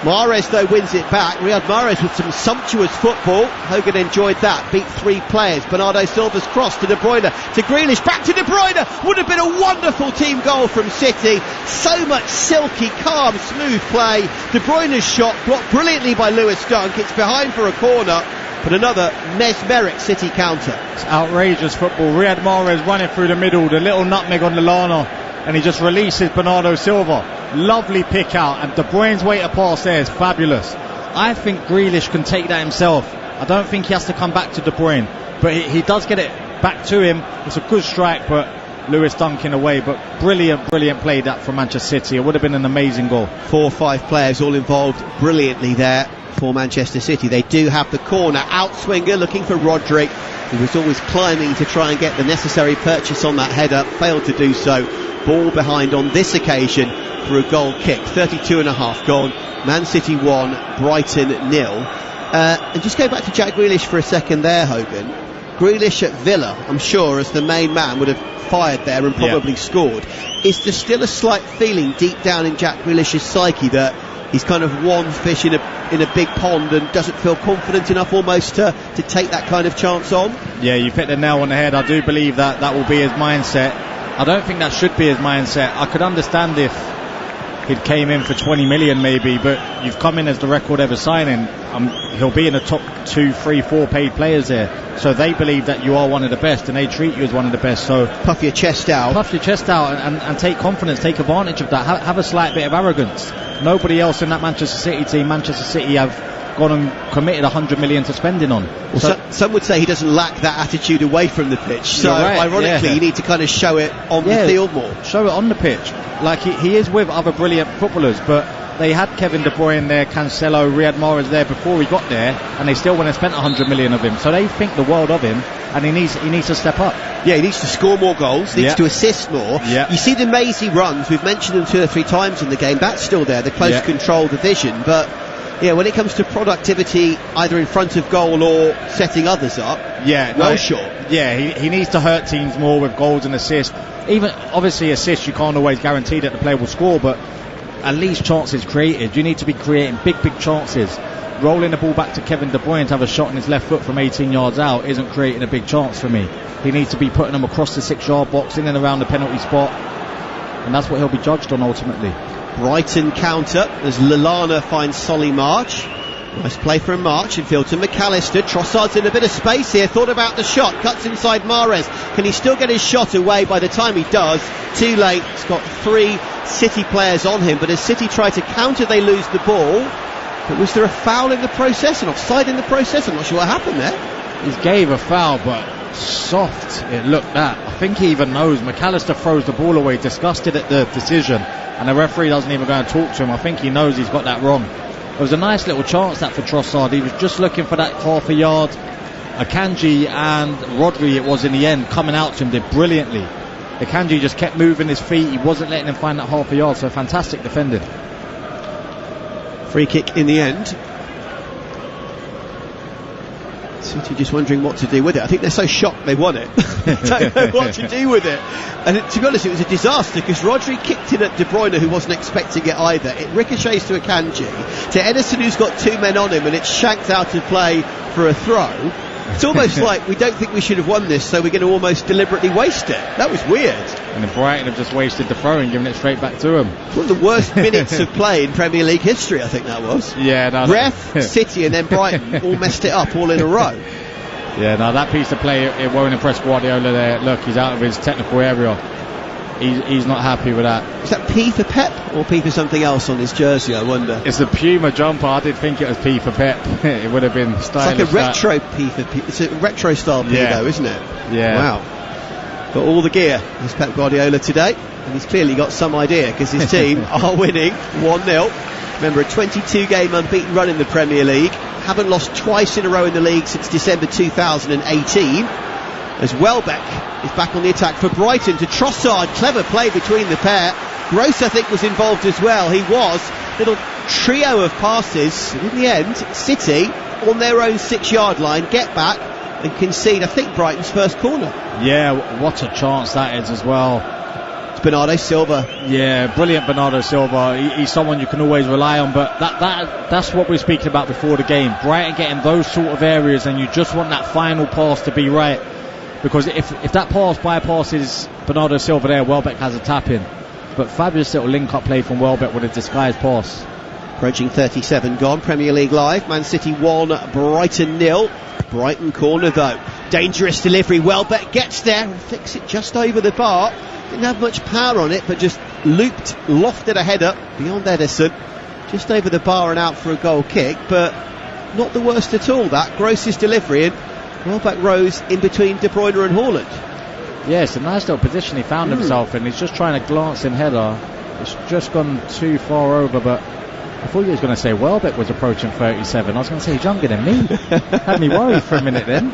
Mahrez though wins it back. Riyad Mahrez with some sumptuous football. Hogan enjoyed that. Beat 3 players. Bernardo Silva's cross to De Bruyne, to Grealish, back to De Bruyne. Would have been a wonderful team goal from City. So much silky, calm, smooth play. De Bruyne's shot blocked brilliantly by Lewis Dunk. It's behind for a corner, but another mesmeric City counter. It's outrageous football. Riyad Mahrez running through the middle, the little nutmeg on Lallana, and he just releases Bernardo Silva. Lovely pick out, and De Bruyne's way to pass there is fabulous. I think Grealish can take that himself. I don't think he has to come back to De Bruyne, but he does get it back to him. It's a good strike, but Lewis Dunk in a way. But brilliant play that from Manchester City. It would have been an amazing goal. 4 or 5 players all involved brilliantly there for Manchester City. They do have the corner. Outswinger looking for Rodri, who was always climbing to try and get the necessary purchase on that header. Failed to do so. Ball behind on this occasion for a goal kick. 32.5 gone. Man City 1, Brighton 0. And just go back to Jack Grealish for a second there, Hogan. Grealish at Villa, I'm sure, as the main man, would have fired there and probably scored. Is there still a slight feeling deep down in Jack Grealish's psyche that he's kind of one fish in a big pond and doesn't feel confident enough almost to take that kind of chance on? Yeah, you've hit the nail on the head. I do believe that will be his mindset. I don't think that should be his mindset. I could understand if he'd came in for 20 million maybe, but you've come in as the record ever signing. He'll be in the top 2, 3, 4 paid players there, so they believe that you are one of the best and they treat you as one of the best. So puff your chest out and take confidence, take advantage of that. Have a slight bit of arrogance. Nobody else in that Manchester City team, Manchester City, have gone and committed 100 million to spending on. Well, so some would say he doesn't lack that attitude away from the pitch, so ironically you need to kind of show it on the field more. Show it on the pitch. Like he is with other brilliant footballers, but they had Kevin De Bruyne there, Cancelo, Riyad Mahrez there before he got there, and they still went and spent 100 million of him, so they think the world of him, and he needs to step up. Yeah, he needs to score more goals, needs to assist more. You see the mazy runs, we've mentioned them 2 or 3 times in the game, that's still there, the close control, the vision, but when it comes to productivity either in front of goal or setting others up, short. Yeah, he needs to hurt teams more with goals and assists. Even obviously assists, you can't always guarantee that the player will score, but at least chances created. You need to be creating big chances. Rolling the ball back to Kevin De Bruyne to have a shot in his left foot from 18 yards out isn't creating a big chance for me. He needs to be putting them across the 6-yard box, in and around the penalty spot, and that's what he'll be judged on ultimately. Brighton counter as Lallana finds Solly March. Nice play from March, infield to McAllister. Trossard's in a bit of space here, thought about the shot, cuts inside Mahrez. Can he still get his shot away? By the time he does, too late. He's got 3 City players on him, but as City try to counter, they lose the ball. But was there a foul in the process, an offside in the process? I'm not sure what happened there. He gave a foul, but soft it looked at. I think he even knows. McAllister throws the ball away, disgusted at the decision, and the referee doesn't even go and talk to him. I think he knows he's got that wrong. It was a nice little chance that for Trossard. He was just looking for that half a yard. Akanji and Rodri, it was in the end, coming out to him, did brilliantly. Akanji just kept moving his feet. He wasn't letting him find that half a yard, so fantastic defending. Free kick in the end. City just wondering what to do with it. I think they're so shocked they won it. They don't know what to do with it. And to be honest, it was a disaster because Rodri kicked in at De Bruyne, who wasn't expecting it either. It ricochets to Akanji, to Ederson, who's got 2 men on him, and it's shanked out of play for a throw. It's almost like we don't think we should have won this, so we're going to almost deliberately waste it. That was weird. And then Brighton have just wasted the throw and given it straight back to him. It's one of the worst minutes of play in Premier League history, I think that was. Yeah, no, Ref, City, and then Brighton all messed it up all in a row. Yeah, no, that piece of play, it won't impress Guardiola there. Look, he's out of his technical area. He's not happy with that. Is that P for Pep or P for something else on his jersey, I wonder? It's the Puma jumper. I did think it was P for Pep. It would have been stylish. It's like a retro P for P. It's a retro style P though, isn't it? Yeah. Wow. Got all the gear, is Pep Guardiola today. And he's clearly got some idea because his team are winning 1-0. Remember, a 22-game unbeaten run in the Premier League. Haven't lost twice in a row in the league since December 2018. As Welbeck is back on the attack for Brighton to Trossard. Clever play between the pair. Gross, I think, was involved as well. He was. Little trio of passes. And in the end, City on their own 6-yard line get back and concede, I think, Brighton's first corner. Yeah, what a chance that is as well. It's Bernardo Silva. Yeah, brilliant Bernardo Silva. He's someone you can always rely on, but that's what we're speaking about before the game. Brighton getting those sort of areas, and you just want that final pass to be right. Because if that pass bypasses Bernardo Silva there, Welbeck has a tap in. But fabulous little link-up play from Welbeck with a disguised pass. Approaching 37 gone, Premier League Live. Man City 1, Brighton 0. Brighton corner though. Dangerous delivery. Welbeck gets there and flicks it just over the bar. Didn't have much power on it, but just looped, lofted a header beyond Ederson. Just over the bar and out for a goal kick, but not the worst at all. That Gross's delivery, and Welbeck rose in between De Bruyne and Haaland. Yes, a nice little position he found himself in. He's just trying to glance in header. It's just gone too far over, but I thought you was going to say Welbeck was approaching 37. I was going to say he's younger than me. Had me worried for a minute then.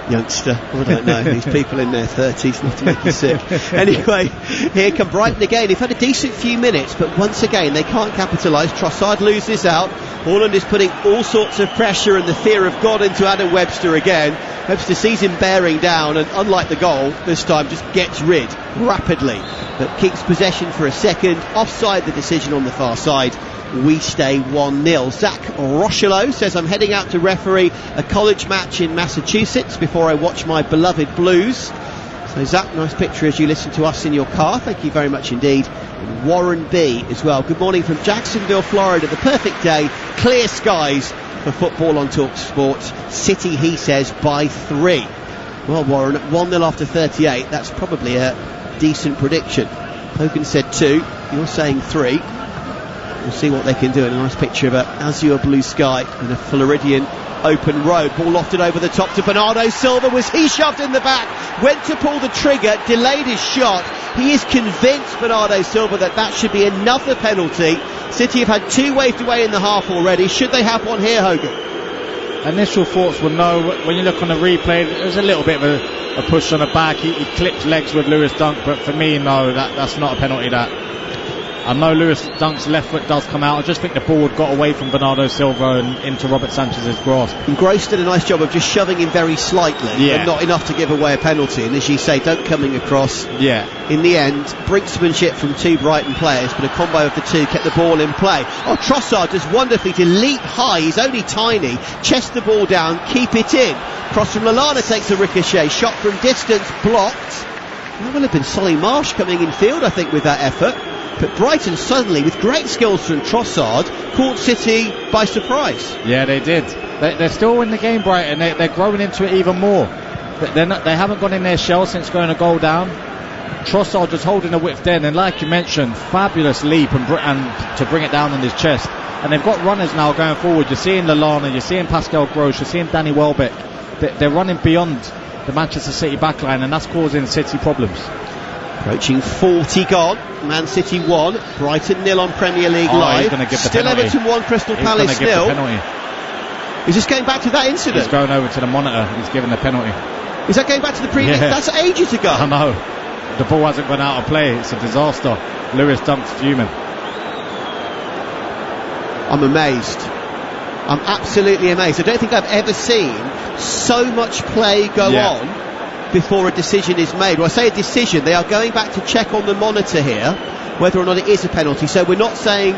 Youngster, I don't know. These people in their 30s, not to make you sick. Anyway, here come Brighton again. They've had a decent few minutes, but once again they can't capitalise. Trossard loses out. Haaland is putting all sorts of pressure and the fear of God into Adam Webster again. Webster sees him bearing down, and unlike the goal, this time just gets rid rapidly, but keeps possession for a second. Offside the decision on the far side. We stay 1-0. Zach Rochelot says, I'm heading out to referee a college match in Massachusetts before I watch my beloved Blues. So Zach, nice picture as you listen to us in your car. Thank you very much indeed. And Warren B as well. Good morning from Jacksonville, Florida. The perfect day, clear skies for football on Talk Sport. City, he says, by 3. Well, Warren, 1-0 after 38. That's probably a decent prediction. Hogan said 2. You're saying 3. We'll see what they can do. And a nice picture of an azure blue sky and a Floridian open road. Ball lofted over the top to Bernardo Silva. Was he shoved in the back? Went to pull the trigger, delayed his shot. He is convinced, Bernardo Silva, that should be another penalty. City have had 2 waved away in the half already. Should they have one here, Hogan? Initial thoughts were no. When you look on the replay, there's a little bit of a push on the back. He clipped legs with Lewis Dunk, but for me, no, that's not a penalty. That I know Lewis Dunk's left foot does come out. I just think the ball got away from Bernardo Silva and into Robert Sanchez's grasp. And Gross did a nice job of just shoving him very slightly, but not enough to give away a penalty. And as you say, don't coming across. Yeah. In the end, brinksmanship from 2 Brighton players, but a combo of the 2 kept the ball in play. Oh, Trossard does wonderfully to leap high. He's only tiny. Chest the ball down, keep it in. Cross from Lallana takes a ricochet. Shot from distance, blocked. That will have been Solly Marsh coming in field, I think, with that effort. But Brighton suddenly, with great skills from Trossard, caught City by surprise. Yeah, they did. They're still in the game, Brighton. They're growing into it even more. They haven't gone in their shell since going a goal down. Trossard just holding the width then, and like you mentioned, fabulous leap and to bring it down on his chest. And they've got runners now going forward. You're seeing Lallana, you're seeing Pascal Gross, you're seeing Danny Welbeck. They're running beyond the Manchester City backline, and that's causing City problems. Approaching 40 gone. Man City 1, Brighton 0 on Premier League Live. Still Everton 1, Crystal Palace 0. Is this going back to that incident? He's going over to the monitor. He's giving the penalty. Is that going back to the previous? Yeah. That's ages ago. I know. The ball hasn't gone out of play. It's a disaster. Lewis Dunk's fuming. I'm amazed. I'm absolutely amazed. I don't think I've ever seen so much play go on before a decision is made. Well, I say a decision, they are going back to check on the monitor here whether or not it is a penalty. So we're not saying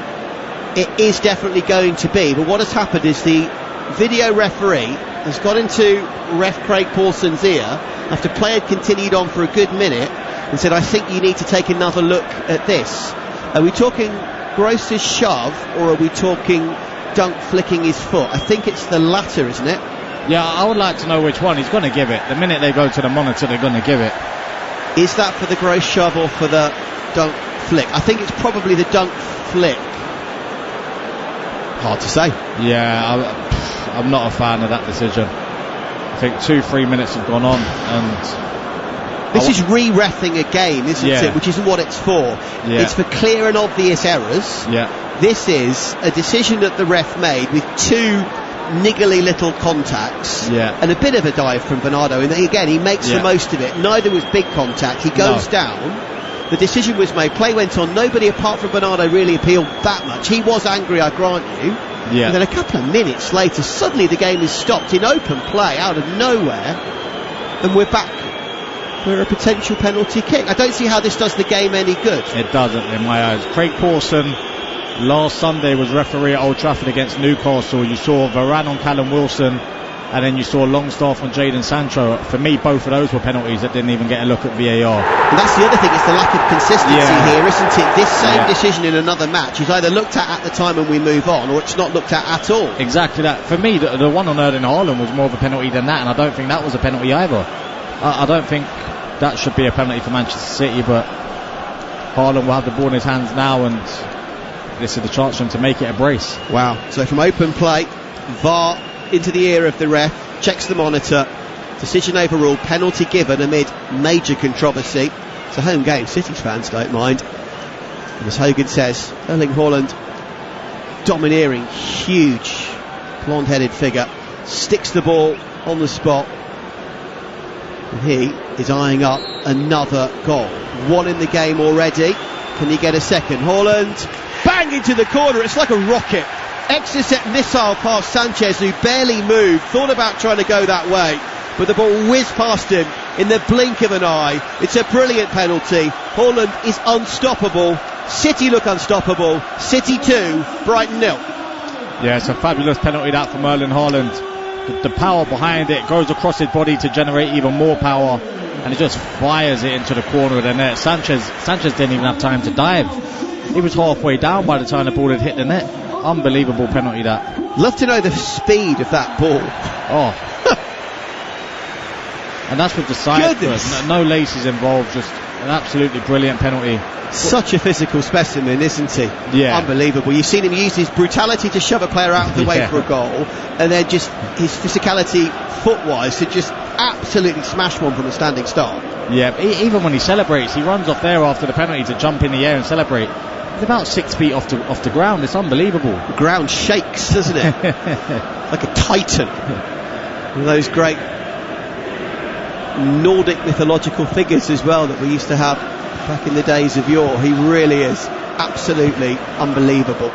it is definitely going to be, but what has happened is the video referee has got into ref Craig Pawson's ear after play had continued on for a good minute and said, I think you need to take another look at this. Are we talking Gross's shove, or are we talking Dunk flicking his foot? I think it's the latter, isn't it? Yeah, I would like to know which one he's going to give it. The minute they go to the monitor, they're going to give it. Is that for the Gross shove or for the Dunk flick? I think it's probably the Dunk flick. Hard to say. Yeah, I'm not a fan of that decision. I think 2-3 minutes have gone on, and this is re-reffing a game, isn't it? Which isn't what it's for. It's for clear and obvious errors. This is a decision that the ref made with two niggly little contacts and a bit of a dive from Bernardo, and again he makes the most of it. Neither was big contact. He goes down. The decision was made, play went on, nobody apart from Bernardo really appealed that much. He was angry, I grant you. And then a couple of minutes later, suddenly the game is stopped in open play out of nowhere, and we're back for a potential penalty kick. I don't see how this does the game any good. It doesn't in my eyes. Craig Pawson last Sunday was referee at Old Trafford against Newcastle. You saw Varane on Callum Wilson, and then you saw Longstaff on Jadon Sancho. For me, both of those were penalties that didn't even get a look at VAR. And that's the other thing, it's the lack of consistency here, isn't it? This same decision in another match is either looked at the time and we move on, or it's not looked at all. Exactly that. For me, the one on Erling Haaland was more of a penalty than that, and I don't think that was a penalty either. I don't think that should be a penalty for Manchester City, but Haaland will have the ball in his hands now, and this is the chance for him to make it a brace. Wow. So from open play, VAR into the ear of the ref, checks the monitor, decision overruled, penalty given amid major controversy. It's a home game, City's fans don't mind. And as Hogan says, Erling Haaland, domineering, huge, blonde-headed figure, sticks the ball on the spot, and he is eyeing up another goal. One in the game already. Can he get a second? Haaland, bang into the corner, it's like a rocket. Exocet missile past Sanchez, who barely moved, thought about trying to go that way, but the ball whizzed past him in the blink of an eye. It's a brilliant penalty. Haaland is unstoppable. City look unstoppable. City 2, Brighton 0. Yeah, it's a fabulous penalty that from Erling Haaland. The power behind it goes across his body to generate even more power, and it just fires it into the corner of the net. Sanchez didn't even have time to dive. He was halfway down by the time the ball had hit the net. Unbelievable penalty that. Love to know the speed of that ball. And that's what decided for us. No laces involved, just an absolutely brilliant penalty. Such a physical specimen, isn't he? Yeah. Unbelievable. You've seen him use his brutality to shove a player out of the way for a goal, and then just his physicality foot-wise to just absolutely smash one from a standing start. Yeah, even when he celebrates, he runs off there after the penalty to jump in the air and celebrate. He's about 6 feet off the ground. It's unbelievable. The ground shakes, doesn't it? Like a titan. One of those great Nordic mythological figures as well that we used to have back in the days of yore. He really is absolutely unbelievable.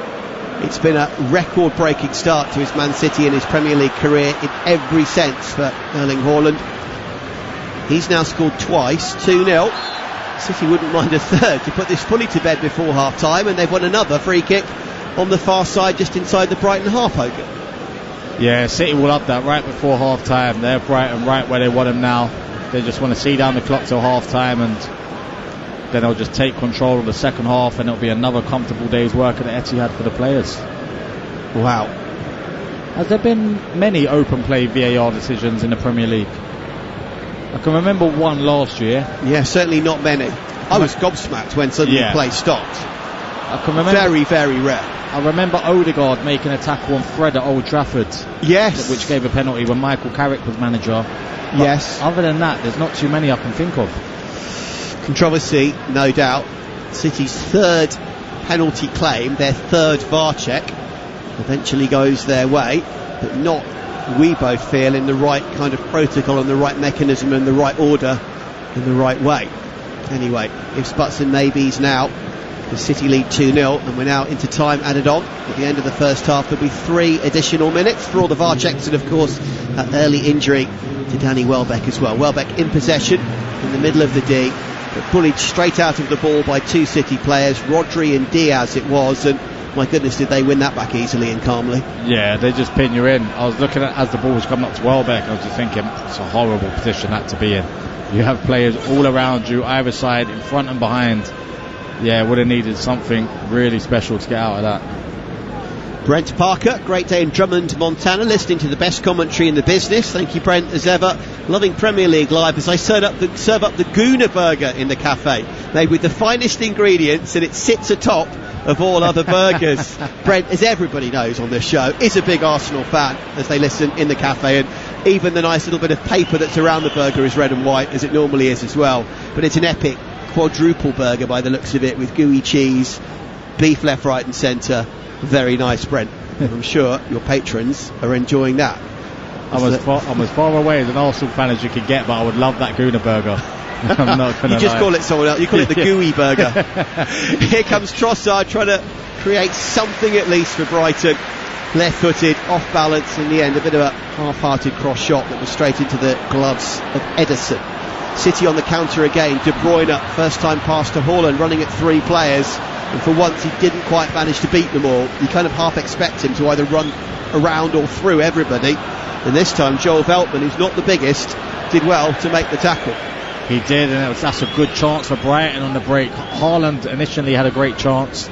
It's been a record-breaking start to his Man City and his Premier League career in every sense for Erling Haaland. He's now scored twice, 2-0. City wouldn't mind a third to put this fully to bed before half-time, and they've won another free kick on the far side just inside the Brighton half, Hogan. Yeah, City will up that right before half-time. They're Brighton right where they want them now. They just want to see down the clock till half-time, and then they'll just take control of the second half, and it'll be another comfortable day's work at the Etihad for the players. Wow. Has there been many open play VAR decisions in the Premier League? I can remember one last year. Yeah, certainly not many. I was gobsmacked when suddenly play stopped. I can remember, very, very rare. I remember Odegaard making a tackle on Fred at Old Trafford. Yes. Which gave a penalty when Michael Carrick was manager. But yes. Other than that, there's not too many I can think of. Controversy, no doubt. City's third penalty claim, their third VAR check, eventually goes their way, but not, we both feel, in the right kind of protocol and the right mechanism and the right order in the right way. Anyway, ifs, buts and maybes now The City lead 2-0, and we're now into time added on. At the end of the first half, there'll be 3 additional minutes for all the VAR checks, and of course, that early injury to Danny Welbeck as well. Welbeck in possession in the middle of the D, but bullied straight out of the ball by 2 City players, Rodri and Diaz it was, and my goodness, did they win that back easily and calmly. Yeah, they just pin you in. I was looking at, as the ball was coming up to Welbeck, I was just thinking, it's a horrible position that to be in. You have players all around you, either side, in front and behind. Yeah, would have needed something really special to get out of that. Brent Parker, great day in Drummond, Montana, listening to the best commentary in the business. Thank you, Brent, as ever. Loving Premier League Live as I serve up the Gooner burger in the cafe, made with the finest ingredients, and it sits atop of all other burgers. Brent, as everybody knows on this show, is a big Arsenal fan as they listen in the cafe, and even the nice little bit of paper that's around the burger is red and white, as it normally is as well. But it's an epic quadruple burger by the looks of it, with gooey cheese, beef left, right and centre. Very nice, Brent. I'm sure your patrons are enjoying that. I'm as far away as an Arsenal fan as you can get, but I would love that Gooner burger. I'm not gonna You just call it someone else. You call it the gooey burger. Here comes Trossard trying to create something at least for Brighton. Left-footed, off balance in the end. A bit of a half-hearted cross shot that was straight into the gloves of Ederson. City on the counter again. De Bruyne up, first time pass to Haaland, running at 3 players, and for once he didn't quite manage to beat them all. You kind of half expect him to either run around or through everybody, and this time Joel Veltman, who's not the biggest, did well to make the tackle. He did, and that's a good chance for Brighton on the break. Haaland initially had a great chance,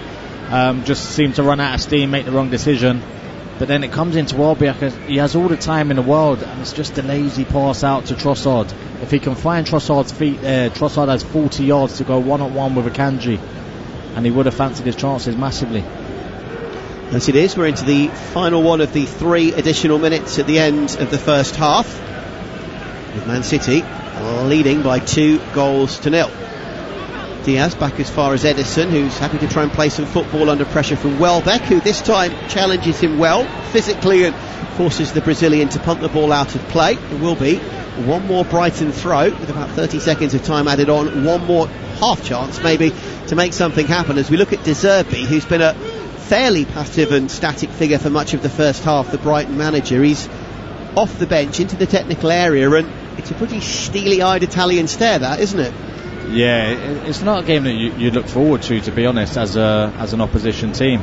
just seemed to run out of steam, make the wrong decision. But then it comes into Welbeck. He has all the time in the world, and it's just a lazy pass out to Trossard. If he can find Trossard's feet there, Trossard has 40 yards to go one-on-one with Akanji, and he would have fancied his chances massively. As it is, we're into the final one of the 3 additional minutes at the end of the first half, with Man City leading by 2-0. Diaz back as far as Ederson, who's happy to try and play some football under pressure from Welbeck, who this time challenges him well physically and forces the Brazilian to punt the ball out of play. There will be one more Brighton throw with about 30 seconds of time added on, one more half chance maybe to make something happen, as we look at De Zerbi, who's been a fairly passive and static figure for much of the first half, the Brighton manager. He's off the bench into the technical area, and it's a pretty steely-eyed Italian stare, that, isn't it? Yeah, it's not a game that you look forward to be honest, as an opposition team.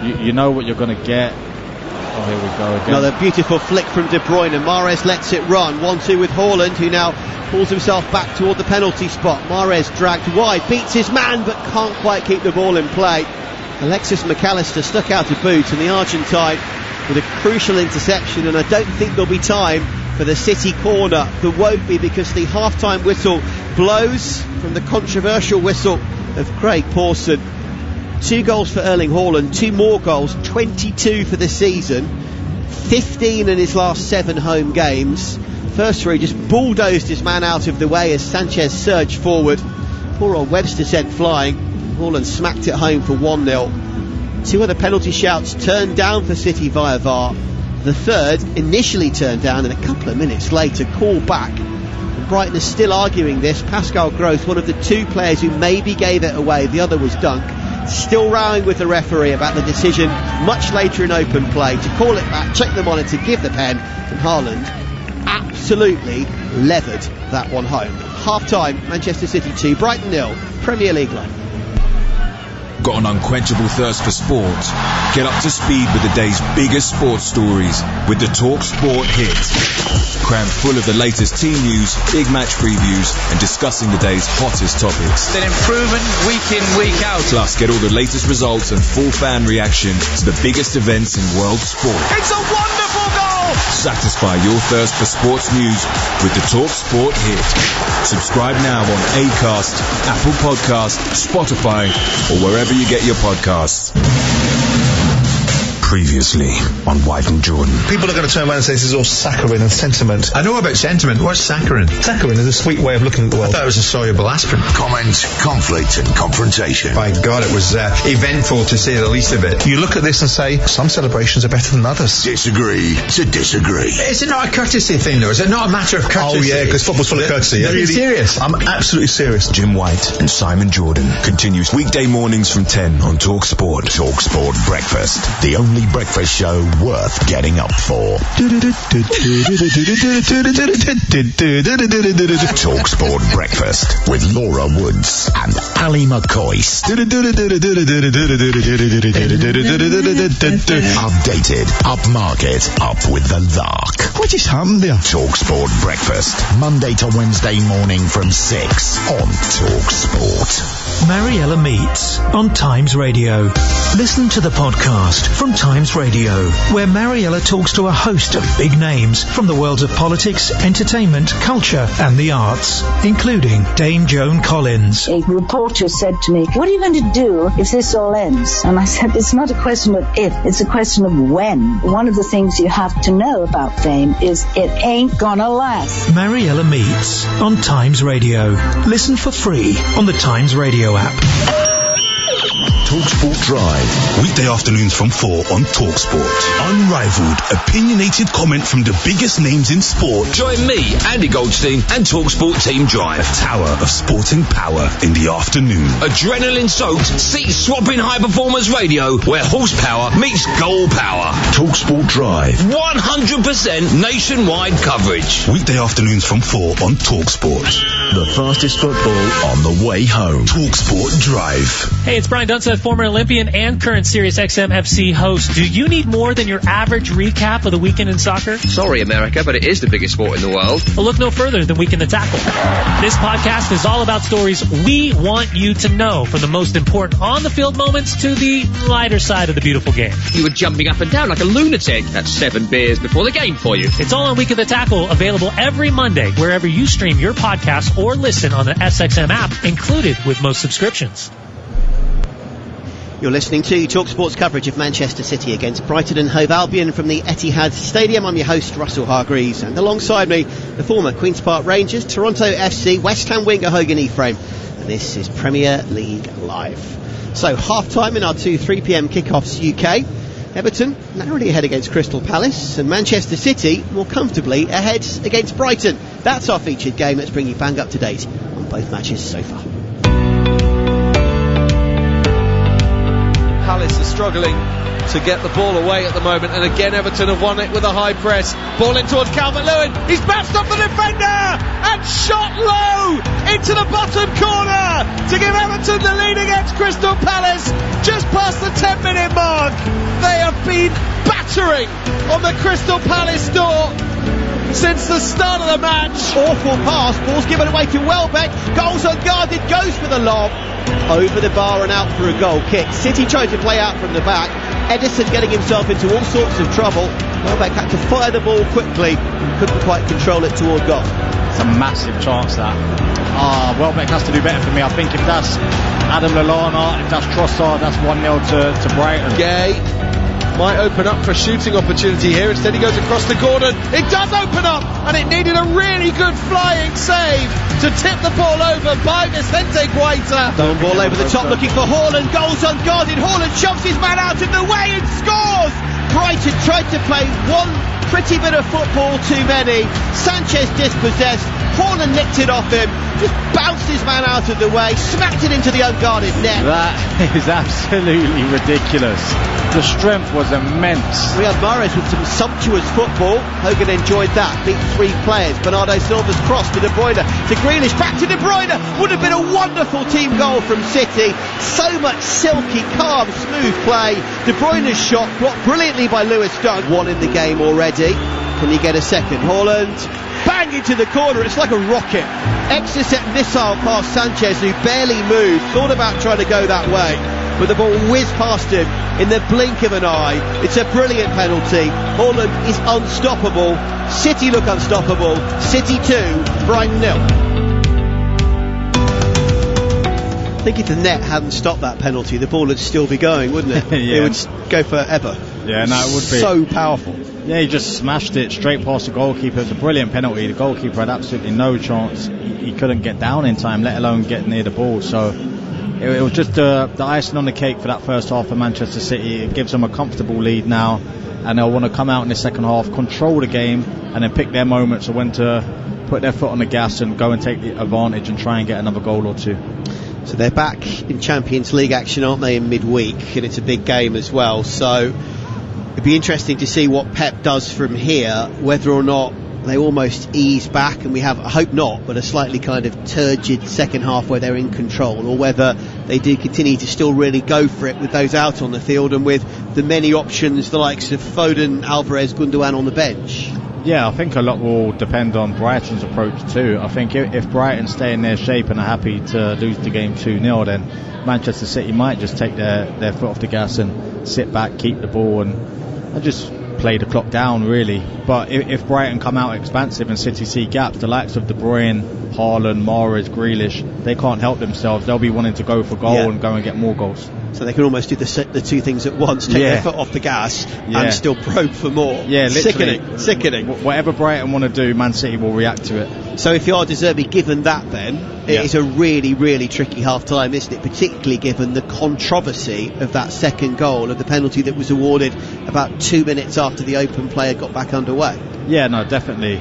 You know what you're going to get. Oh, here we go again. Another beautiful flick from De Bruyne. Mahrez lets it run. 1-2 with Haaland, who now pulls himself back toward the penalty spot. Mahrez dragged wide, beats his man, but can't quite keep the ball in play. Alexis McAllister stuck out a boot, and the Argentine with a crucial interception, and I don't think there'll be time for the City corner. There won't be, because the half-time whistle blows from the controversial whistle of Craig Pawson. 2 goals for Erling Haaland, 2 more goals, 22 for the season, 15 in his last 7 home games. First 3 just bulldozed his man out of the way as Sanchez surged forward. Poor old Webster sent flying. Haaland smacked it home for 1-0. 2 other penalty shouts turned down for City via VAR. The third initially turned down, and a couple of minutes later called back. And Brighton is still arguing this. Pascal Gross, one of the 2 players who maybe gave it away, the other was Dunk, still rowing with the referee about the decision much later in open play to call it back, check the monitor, give the pen, and Haaland absolutely leathered that one home. Half time, Manchester City 2, Brighton 0, Premier League Live. Got an unquenchable thirst for sport? Get up to speed with the day's biggest sports stories with the Talk Sport Hit. Crammed full of the latest team news, big match previews, and discussing the day's hottest topics. Then improvement week in, week out. Plus, get all the latest results and full fan reaction to the biggest events in world sport. It's a wonderful goal! Satisfy your thirst for sports news with the Talk Sport Hit. Subscribe now on Acast, Apple Podcasts, Spotify, or wherever you get your podcasts. Previously on White and Jordan. People are going to turn around and say this is all saccharine and sentiment. I know about sentiment. What's saccharin? Saccharin is a sweet way of looking at the world. I thought it was a soluble aspirin. Comment, conflict and confrontation. By God, it was eventful to say the least of it. You look at this and say, some celebrations are better than others. Disagree to disagree. Is it not a courtesy thing, though? Is it not a matter of courtesy? Oh, yeah, because football's full of courtesy. Are you serious? I'm absolutely serious. Jim White and Simon Jordan continues weekday mornings from 10 on Talk Sport. Talk Sport Breakfast, the only breakfast show worth getting up for. Talk Sport Breakfast with Laura Woods and Ali McCoist. Updated, upmarket, up with the lark. What just happened there? Talk Sport Breakfast, Monday to Wednesday morning from 6 on Talk Sport. Mariella Meets on Times Radio. Listen to the podcast from Times Radio, where Mariella talks to a host of big names from the worlds of politics, entertainment, culture and the arts, including Dame Joan Collins. A reporter said to me, what are you going to do if this all ends? And I said, it's not a question of if, it's a question of when. One of the things you have to know about fame is it ain't gonna last. Mariella Meets on Times Radio. Listen for free on the Times Radio app. TalkSport Drive, weekday afternoons from 4 on TalkSport. Unrivaled, opinionated comment from the biggest names in sport. Join me, Andy Goldstein, and TalkSport Team Drive. A tower of sporting power in the afternoon. Adrenaline-soaked, seat-swapping high-performance radio where horsepower meets goal power. TalkSport Drive. 100% nationwide coverage. Weekday afternoons from 4 on TalkSport. The fastest football on the way home. TalkSport Drive. Hey, it's Brian Dunseth, former Olympian and current SiriusXM FC host. Do you need more than your average recap of the weekend in soccer? Sorry, America, but it is the biggest sport in the world. Well, look no further than Weekend the Tackle. This podcast is all about stories we want you to know, from the most important on-the-field moments to the lighter side of the beautiful game. You were jumping up and down like a lunatic. That's 7 beers before the game for you. It's all on Weekend the Tackle, available every Monday, wherever you stream your podcast or listen on the SXM app, included with most subscriptions. You're listening to TalkSport's coverage of Manchester City against Brighton and Hove Albion from the Etihad Stadium. I'm your host, Russell Hargreaves, and alongside me, the former Queen's Park Rangers, Toronto FC, West Ham winger Hogan Ephraim. And this is Premier League Live. So, half-time in our 3pm kickoffs UK. Everton narrowly ahead against Crystal Palace, and Manchester City more comfortably ahead against Brighton. That's our featured game. Let's bring you bang up to date on both matches so far. Palace are struggling to get the ball away at the moment, and again Everton have won it with a high press. Ball in towards Calvert-Lewin. He's bounced off the defender and shot low into the bottom corner to give Everton the lead against Crystal Palace just past the 10-minute mark. They have been battering on the Crystal Palace door since the start of the match. Awful pass, ball's given away to Welbeck, goals unguarded, goes for the lob, over the bar and out for a goal kick. City trying to play out from the back, Edison getting himself into all sorts of trouble. Welbeck had to fire the ball quickly and couldn't quite control it toward goal. It's a massive chance, that. Welbeck has to do better for me. I think if that's Adam Lallana, if that's Trossard, that's 1-0 to Brighton. Gay might open up for a shooting opportunity here. Instead he goes across the Gordon. It does open up, and it needed a really good flying save to tip the ball over by Vicente Guaita. Thrown ball over the top looking for Haaland, goals unguarded. Haaland shoves his man out of the way and scores. Brighton tried to play one pretty bit of football too many. Sanchez dispossessed, Haaland nicked it off him, just bounced his man out of the way, smacked it into the unguarded net. That is absolutely ridiculous. The strength was immense. Riyad Mahrez with some sumptuous football. Hogan enjoyed that, beat 3 players. Bernardo Silva's cross to De Bruyne, to Grealish, back to De Bruyne. Would have been a wonderful team goal from City. So much silky, calm, smooth play. De Bruyne's shot blocked brilliantly by Lewis Dunk. 1 in the game already. Can he get a second? Haaland, bang into the corner. It's like a rocket. Exocet missile past Sanchez, who barely moved. Thought about trying to go that way, but the ball whizzed past him in the blink of an eye. It's a brilliant penalty. Haaland is unstoppable. City look unstoppable. City 2, Brighton 0. I think if the net hadn't stopped that penalty, the ball would still be going, wouldn't it? Yeah. It would go forever. Yeah, no, it would be so powerful. Yeah, he just smashed it straight past the goalkeeper. It's a brilliant penalty. The goalkeeper had absolutely no chance. He couldn't get down in time, let alone get near the ball. So it was just the icing on the cake for that first half for Manchester City. It gives them a comfortable lead now, and they'll want to come out in the second half, control the game, and then pick their moments of when to put their foot on the gas and go and take the advantage and try and get another goal or two. So they're back in Champions League action, aren't they, in midweek, and it's a big game as well. So it'd be interesting to see what Pep does from here, whether or not they almost ease back and we have, I hope not, but a slightly kind of turgid second half where they're in control, or whether they do continue to still really go for it with those out on the field and with the many options, the likes of Foden, Alvarez, Gundogan on the bench. Yeah, I think a lot will depend on Brighton's approach too. I think if Brighton stay in their shape and are happy to lose the game 2-0, then Manchester City might just take their foot off the gas and sit back, keep the ball and just play the clock down, really. But if Brighton come out expansive and City see gaps, the likes of De Bruyne, Haaland, Mahrez, Grealish, they can't help themselves. They'll be wanting to go for goal and go and get more goals. So they can almost do the two things at once, take their foot off the gas and still probe for more. Yeah, literally. Sickening. Whatever Brighton want to do, Man City will react to it. So if you are De Zerbi, given that then, it is a really, really tricky half-time, isn't it? Particularly given the controversy of that second goal, of the penalty that was awarded about 2 minutes after the open player got back underway. Yeah, no, definitely.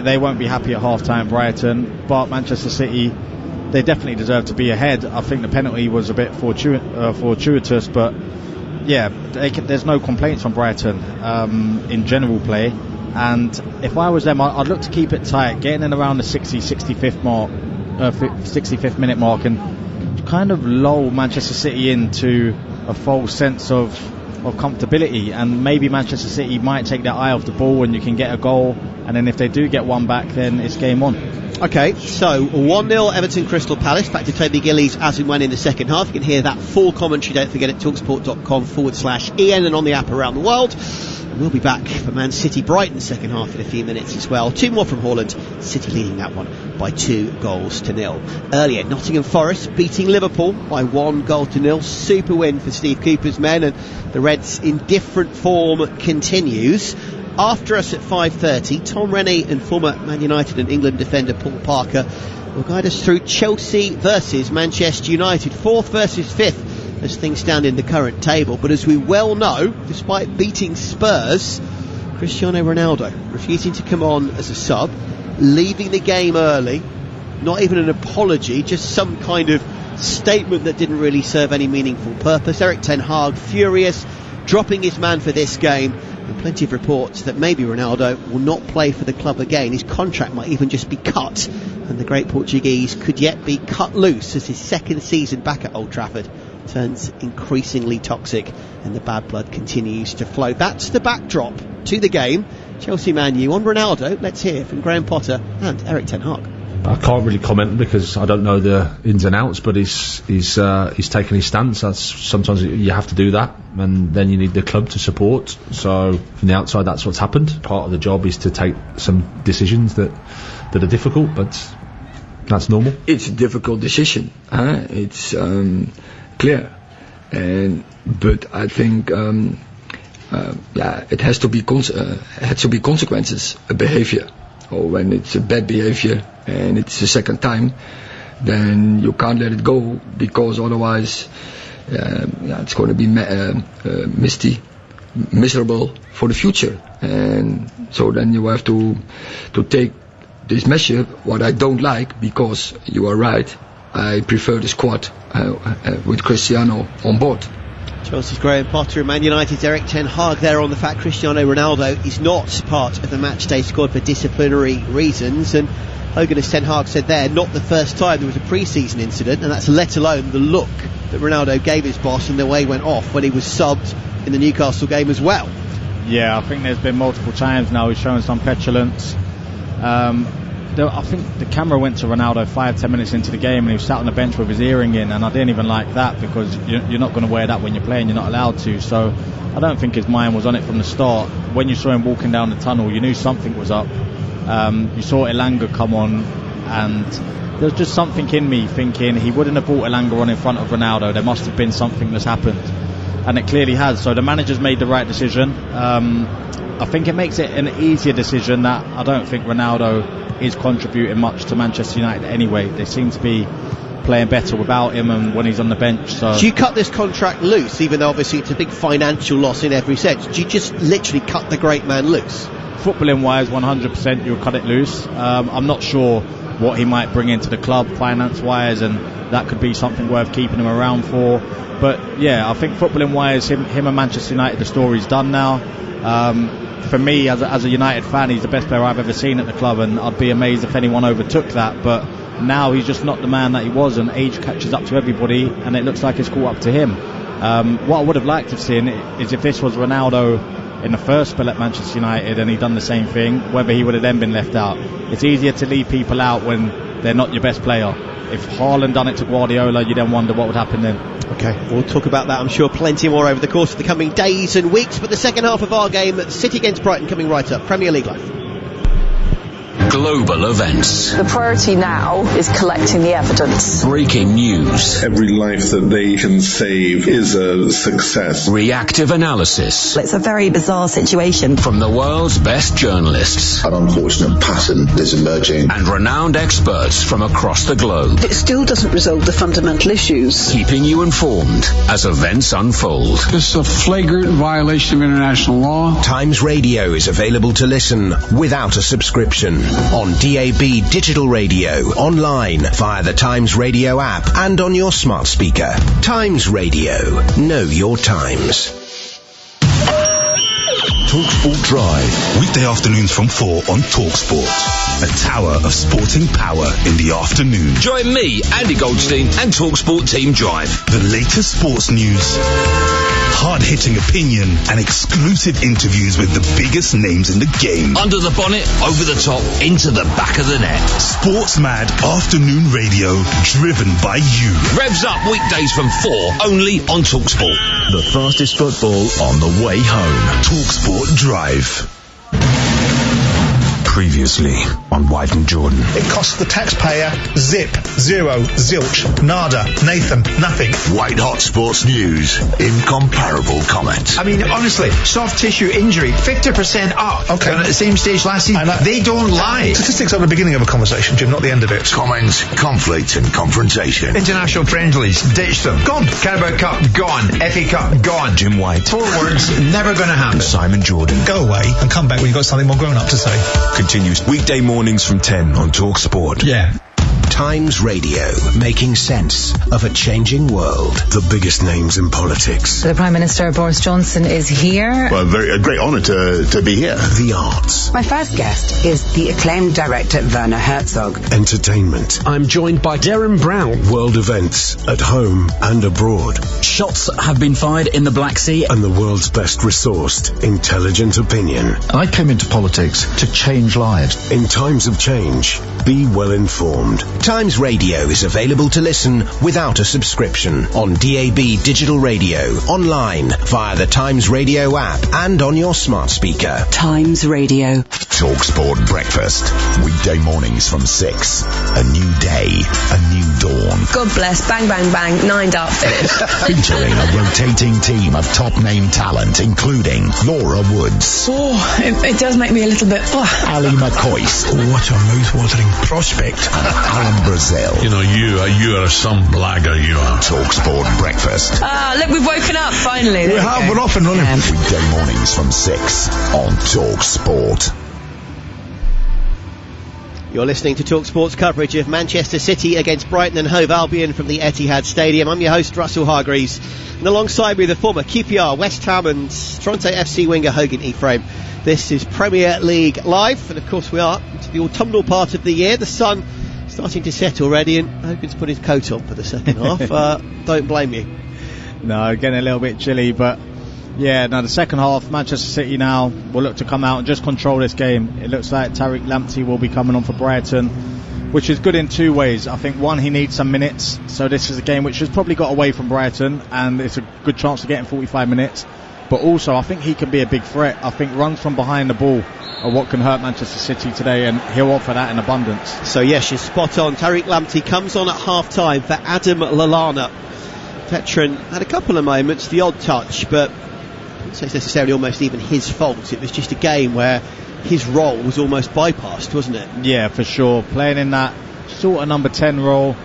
They won't be happy at half-time, Brighton, but Manchester City, they definitely deserve to be ahead. I think the penalty was a bit fortuitous, but yeah, there's no complaints from Brighton in general play. And if I was them, I'd look to keep it tight, getting in around the 65th mark, 65th minute mark, and kind of lull Manchester City into a false sense of comfortability, and maybe Manchester City might take their eye off the ball and you can get a goal, and then if they do get one back, then it's game on. Okay, so 1-0 Everton Crystal Palace. Back to Toby Gillies as and when in the second half. You can hear that full commentary, don't forget, at talksport.com/EN and on the app around the world. And we'll be back for Man City Brighton second half in a few minutes as well. 2 more from Haaland, City leading that one by 2-0. Earlier, Nottingham Forest beating Liverpool by 1-0. Super win for Steve Cooper's men, and the Reds' indifferent form continues. After us at 5:30, Tom Rennie and former Man United and England defender Paul Parker will guide us through Chelsea versus Manchester United, 4th versus 5th as things stand in the current table. But as we well know, despite beating Spurs, Cristiano Ronaldo refusing to come on as a sub, leaving the game early, not even an apology, just some kind of statement that didn't really serve any meaningful purpose. Erik ten Hag furious, dropping his man for this game. And plenty of reports that maybe Ronaldo will not play for the club again. His contract might even just be cut, and the great Portuguese could yet be cut loose as his second season back at Old Trafford turns increasingly toxic and the bad blood continues to flow. That's the backdrop to the game. Chelsea Man U on Ronaldo. Let's hear from Graham Potter and Erik ten Hag. I can't really comment because I don't know the ins and outs, but he's taken his stance. That's sometimes you have to do that, and then you need the club to support. So from the outside, that's what's happened. Part of the job is to take some decisions that are difficult, but that's normal. It's a difficult decision. It's clear, but I think it has to be consequences, a behavior. Or when it's a bad behavior and it's the second time, then you can't let it go, because otherwise it's going to be miserable for the future. And so then you have to take this measure, what I don't like, because you are right, I prefer the squad with Cristiano on board. Chelsea's Graham Potter and Man United's Erik ten Hag there on the fact Cristiano Ronaldo is not part of the matchday squad for disciplinary reasons. And Hogan, as ten Hag said there, not the first time there was a pre-season incident, and that's let alone the look that Ronaldo gave his boss and the way he went off when he was subbed in the Newcastle game as well. Yeah, I think there's been multiple times now he's shown some petulance. I think the camera went to Ronaldo 5-10 minutes into the game and he was sat on the bench with his earring in, and I didn't even like that, because you're not going to wear that when you're playing, you're not allowed to. So I don't think his mind was on it from the start. When you saw him walking down the tunnel, you knew something was up. You saw Elanga come on, and there's just something in me thinking he wouldn't have brought Elanga on in front of Ronaldo. There must have been something that's happened, and it clearly has. So the manager's made the right decision. I think it makes it an easier decision that I don't think Ronaldo is contributing much to Manchester United anyway. They seem to be playing better without him and when he's on the bench. So do you cut this contract loose, even though obviously it's a big financial loss in every sense? Do you just literally cut the great man loose? Footballing wise, 100% you'll cut it loose. I'm not sure what he might bring into the club finance wise, and that could be something worth keeping him around for. But yeah, I think footballing wise, him and Manchester United, the story's done now. For me, as a United fan, he's the best player I've ever seen at the club, and I'd be amazed if anyone overtook that. But now he's just not the man that he was, and age catches up to everybody, and it looks like it's caught up to him. What I would have liked to have seen is if this was Ronaldo in the first spell at Manchester United and he'd done the same thing, whether he would have then been left out. It's easier to leave people out when they're not your best player. If Haaland done it to Guardiola, you then wonder what would happen then. Okay, we'll talk about that, I'm sure, plenty more over the course of the coming days and weeks. But the second half of our game, City against Brighton, coming right up. Premier League Live. Global events. The priority now is collecting the evidence. Breaking news. Every life that they can save is a success. Reactive analysis. It's a very bizarre situation. From the world's best journalists. An unfortunate pattern is emerging. And renowned experts from across the globe. It still doesn't resolve the fundamental issues. Keeping you informed as events unfold. This is a flagrant violation of international law. Times Radio is available to listen without a subscription. On DAB digital radio, online, via the Times Radio app, and on your smart speaker. Times Radio. Know your times. TalkSport Drive. Weekday afternoons from 4 on TalkSport. A tower of sporting power in the afternoon. Join me, Andy Goldstein, and TalkSport Team Drive. The latest sports news, hard-hitting opinion, and exclusive interviews with the biggest names in the game. Under the bonnet, over the top, into the back of the net. Sports Mad Afternoon Radio, driven by you. Revs up weekdays from 4, only on TalkSport. The fastest football on the way home. TalkSport Drive. Previously on White and Jordan. It costs the taxpayer zip, zero, zilch, nada, Nathan, nothing. White Hot Sports News. Incomparable comment. I mean, honestly, soft tissue injury, 50% up. Okay. And at the same stage last season, they don't lie. Statistics are the beginning of a conversation, Jim, not the end of it. Comments, conflict and confrontation. International friendlies, ditch them. Gone. Carabao Cup, gone. FA Cup, gone. Jim White. 4 words, never going to happen. Simon Jordan. Go away and come back when you've got something more grown up to say. Continues weekday mornings from 10 on TalkSport. Yeah. Times Radio, making sense of a changing world. The biggest names in politics. The Prime Minister, Boris Johnson, is here. Well, a great honour to be here. The arts. My first guest is the acclaimed director, Werner Herzog. Entertainment. I'm joined by Darren Brown. World events, at home and abroad. Shots have been fired in the Black Sea. And the world's best resourced, intelligent opinion. I came into politics to change lives. In times of change, be well informed. Times Radio is available to listen without a subscription on DAB digital radio, online, via the Times Radio app, and on your smart speaker. Times Radio. TalkSport Breakfast. Weekday mornings from 6. A new day, a new dawn. God bless. Bang, bang, bang. 9 dart finish. Featuring a rotating team of top name talent, including Laura Woods. Oh, it does make me a little bit... Ali McCoist. What a mouth-watering prospect. Alan Brazil. You know, you are some blagger, you are. TalkSport Breakfast. Look, we've woken up finally. We have, we're off and running. Weekday mornings from 6 on TalkSport. You're listening to TalkSport's coverage of Manchester City against Brighton and Hove Albion from the Etihad Stadium. I'm your host, Russell Hargreaves, and alongside me the former QPR, West Ham and Toronto FC winger Hogan Ephraim. This is Premier League Live, and of course we are into the autumnal part of the year. The sun starting to set already, and Hogan's put his coat on for the second half. Don't blame you. No, getting a little bit chilly, but yeah, now the second half, Manchester City now will look to come out and just control this game. It looks like Tariq Lamptey will be coming on for Brighton, which is good in 2 ways. I think one, he needs some minutes, so this is a game which has probably got away from Brighton, and it's a good chance to get in 45 minutes. but also I think he can be a big threat. I think runs from behind the ball are what can hurt Manchester City today, and he'll offer that in abundance. So yes, you're spot on. Tariq Lamptey comes on at half-time for Adam Lallana. Veteran had a couple of moments, the odd touch, but I wouldn't say it's necessarily almost even his fault. It was just a game where his role was almost bypassed, wasn't it? Yeah, for sure. Playing in that sort of number 10 role.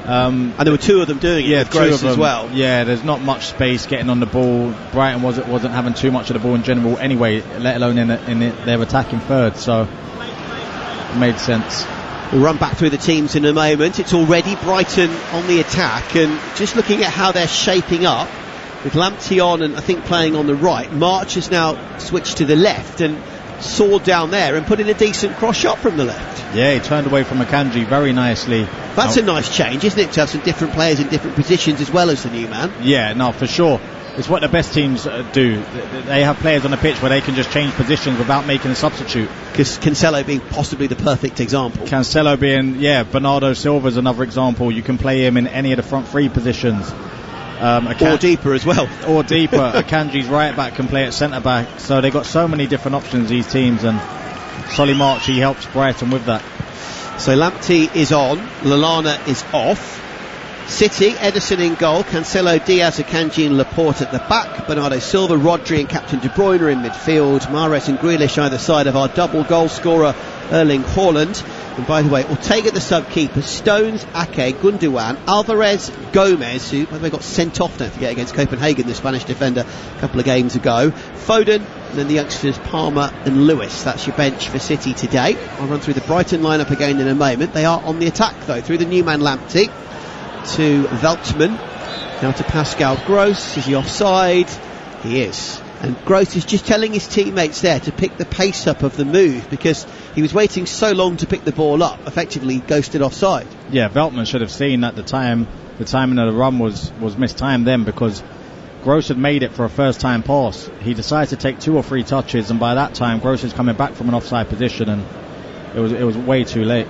And there were two of them doing it, with Gross as well. Yeah, there's not much space getting on the ball. Brighton wasn't having too much of the ball in general anyway, let alone in their attacking third, so it made sense. We'll run back through the teams in a moment. It's already Brighton on the attack, and just looking at how they're shaping up, with Lamptey on and I think playing on the right, March has now switched to the left and soared down there and put in a decent cross shot from the left. Yeah, he turned away from Akanji very nicely. That's a nice change, isn't it, to have some different players in different positions as well as the new man? Yeah, no, for sure. It's what the best teams do. They have players on the pitch where they can just change positions without making a substitute. Because Cancelo being possibly the perfect example. Cancelo being, Bernardo Silva's another example. You can play him in any of the front three positions. Or deeper as well. Or deeper. Akanji's right back can play at centre back. So they've got so many different options, these teams, and Solly March, he helps Brighton with that. So Lamptey is on, Lallana is off. City, Ederson in goal, Cancelo, Diaz, Akanji and Laporte at the back, Bernardo Silva, Rodri and captain De Bruyne in midfield, Mahrez and Grealish either side of our double goal scorer Erling Haaland. And by the way, Ortega the sub-keeper, Stones, Ake, Gundogan, Alvarez, Gomez, who by the way got sent off, don't forget, against Copenhagen, the Spanish defender, a couple of games ago, Foden, and then the youngsters Palmer and Lewis. That's your bench for City today. I'll run through the Brighton lineup again in a moment. They are on the attack though, through the new man Lamptey to Veltman, now to Pascal Gross. Is he offside? He is. And Gross is just telling his teammates there to pick the pace up of the move, because he was waiting so long to pick the ball up, effectively ghosted offside. Yeah, Veltman should have seen that the timing of the run was mistimed then, because Gross had made it for a first time pass. He decided to take 2 or 3 touches, and by that time Gross is coming back from an offside position, and it was way too late.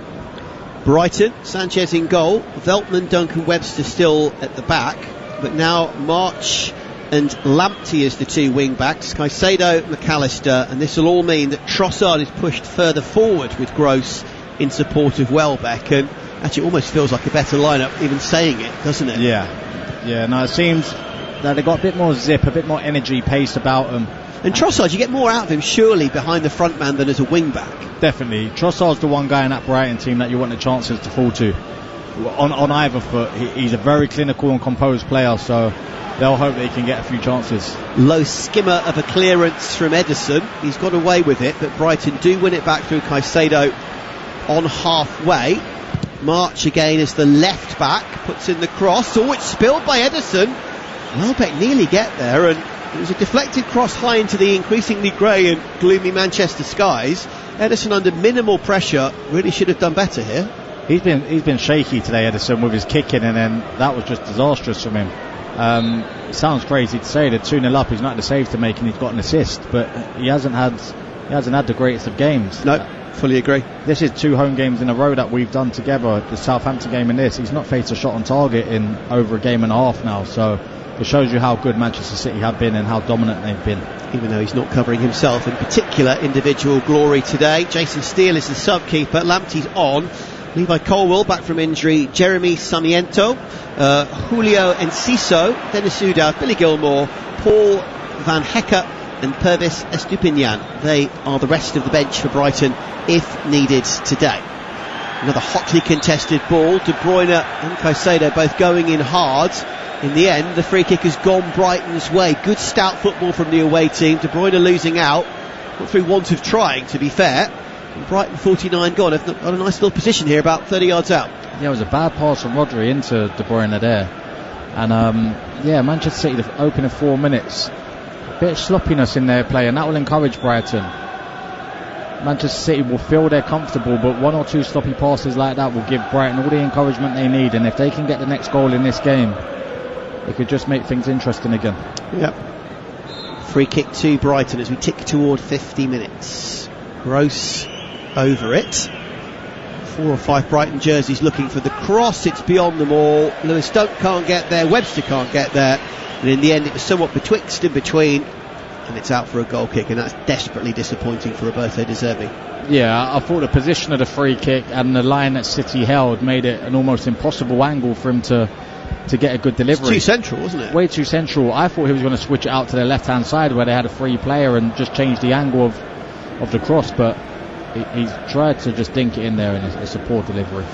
Brighton, Sanchez in goal, Veltman, Duncan Webster still at the back, but now March and Lamptey as the 2 wing backs, Caicedo, McAllister, and this will all mean that Trossard is pushed further forward with Gross in support of Welbeck, and actually it almost feels like a better lineup even saying it, doesn't it? Yeah, no, it seems that they've got a bit more zip, a bit more energy, pace about them. And Trossard, you get more out of him surely behind the front man than as a wing back. Definitely. Trossard's the one guy in that Brighton team that you want the chances to fall to. On either foot, he's a very clinical and composed player, so they'll hope they can get a few chances. Low skimmer of a clearance from Ederson. He's got away with it, but Brighton do win it back through Caicedo on halfway. March again as the left back, puts in the cross. Oh, it's spilled by Ederson. Welbeck nearly get there, and it was a deflected cross high into the increasingly grey and gloomy Manchester skies. Ederson under minimal pressure really should have done better here. He's been shaky today, Ederson, with his kicking, and then that was just disastrous from him. It sounds crazy to say that 2-0 up, he's not had a save to make and he's got an assist, but he hasn't had the greatest of games. No, fully agree. This is 2 home games in a row that we've done together, the Southampton game and this. He's not faced a shot on target in over a game and a half now, so it shows you how good Manchester City have been and how dominant they've been. Even though he's not covering himself in particular individual glory today. Jason Steele is the sub-keeper, Lamptey's on, Levi Colwill back from injury, Jeremy Sarmiento, Julio Enciso, Dennis Udoh, Billy Gilmore, Paul Van Hecke and Pervis Estupinian. They are the rest of the bench for Brighton if needed today. Another hotly contested ball, De Bruyne and Caicedo both going in hard. In the end, the free kick has gone Brighton's way. Good stout football from the away team. De Bruyne losing out, not through want of trying, to be fair. And Brighton 49 gone. Have got a nice little position here, about 30 yards out. Yeah, it was a bad pass from Rodri into De Bruyne there. And Manchester City, the opening 4 minutes, a bit of sloppiness in their play, and that will encourage Brighton. Manchester City will feel they're comfortable, but 1 or 2 sloppy passes like that will give Brighton all the encouragement they need, and if they can get the next goal in this game, it could just make things interesting again. Yep. Free kick to Brighton as we tick toward 50 minutes. Gross over it. 4 or 5 Brighton jerseys looking for the cross. It's beyond them all. Lewis Dunk can't get there. Webster can't get there. And in the end, it was somewhat betwixt and between. and it's out for a goal kick, and that's desperately disappointing for Roberto De Zerbi. Yeah, I thought the position of the free kick and the line that City held made it an almost impossible angle for him to get a good delivery. It's too central, wasn't it? Way too central. I thought he was going to switch it out to the left-hand side where they had a free player and just change the angle of the cross, but he's tried to just dink it in there, and it's a poor delivery.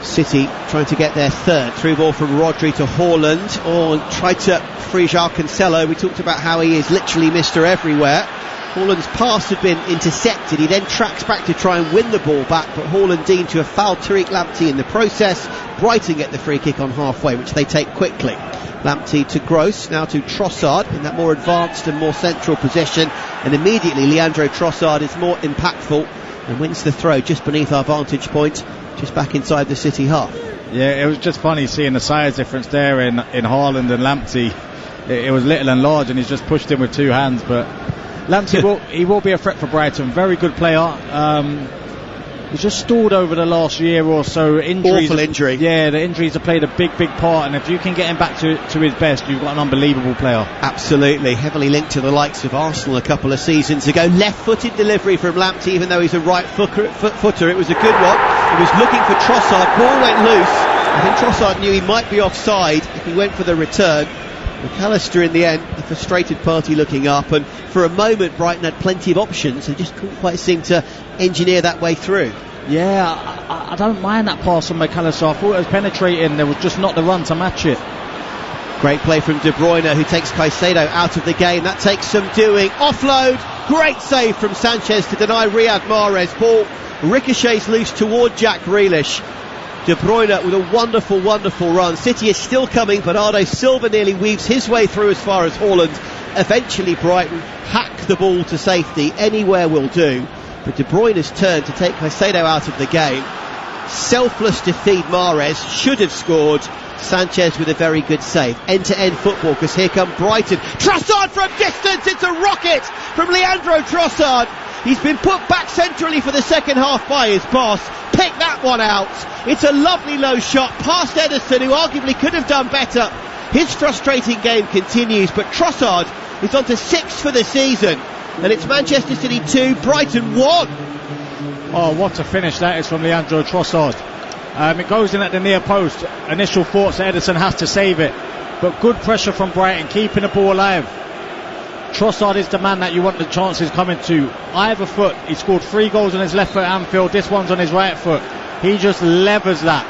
City trying to get their third. Through ball from Rodri to Haaland, or tried to free João Cancelo. We talked about how he is literally Mr. Everywhere. Haaland's pass had been intercepted. He then tracks back to try and win the ball back, but Haaland deemed to have fouled Tariq Lamptey in the process. Brighton get the free kick on halfway, which they take quickly. Lamptey to Gross, now to Trossard in that more advanced and more central position, and immediately Leandro Trossard is more impactful and wins the throw just beneath our vantage point, just back inside the City half. Yeah, it was just funny seeing the size difference there in Haaland and Lamptey. It was little and large, and he's just pushed him with two hands, but Lamptey will be a threat for Brighton. Very good player. He's just stalled over the last year or so. Injuries, awful injury. Yeah, the injuries have played a big part, and if you can get him back to his best, you've got an unbelievable player. Absolutely. Heavily linked to the likes of Arsenal a couple of seasons ago. Left-footed delivery from Lamptey, even though he's a right footer. It was a good one. He was looking for Trossard. Ball went loose. I think Trossard knew he might be offside if he went for the return. McAllister in the end, the frustrated party looking up, and for a moment Brighton had plenty of options and just couldn't quite seem to engineer that way through. Yeah, I don't mind that pass from McAllister. I thought it was penetrating, there was just not the run to match it. Great play from De Bruyne, who takes Caicedo out of the game. That takes some doing. Offload, great save from Sanchez to deny Riyad Mahrez. Ball ricochets loose toward Jack Grealish. De Bruyne with a wonderful run. City is still coming. Bernardo Silva nearly weaves his way through as far as Haaland. Eventually Brighton hack the ball to safety. Anywhere will do. But De Bruyne's turn to take Caicedo out of the game. Selfless to feed Mahrez. Should have scored. Sanchez with a very good save. End-to-end football, because here come Brighton. Trossard from distance. It's a rocket from Leandro Trossard. He's been put back centrally for the second half by his boss. Pick that one out. It's a lovely low shot past Ederson, who arguably could have done better. His frustrating game continues, but Trossard is on to 6 for the season. And it's Manchester City 2, Brighton 1. Oh, what a finish that is from Leandro Trossard. It goes in at the near post. Initial thoughts that Ederson has to save it. But good pressure from Brighton, keeping the ball alive. Trossard is the man that you want the chances coming to. Either foot. He scored 3 goals on his left foot at Anfield. This one's on his right foot. He just levers that.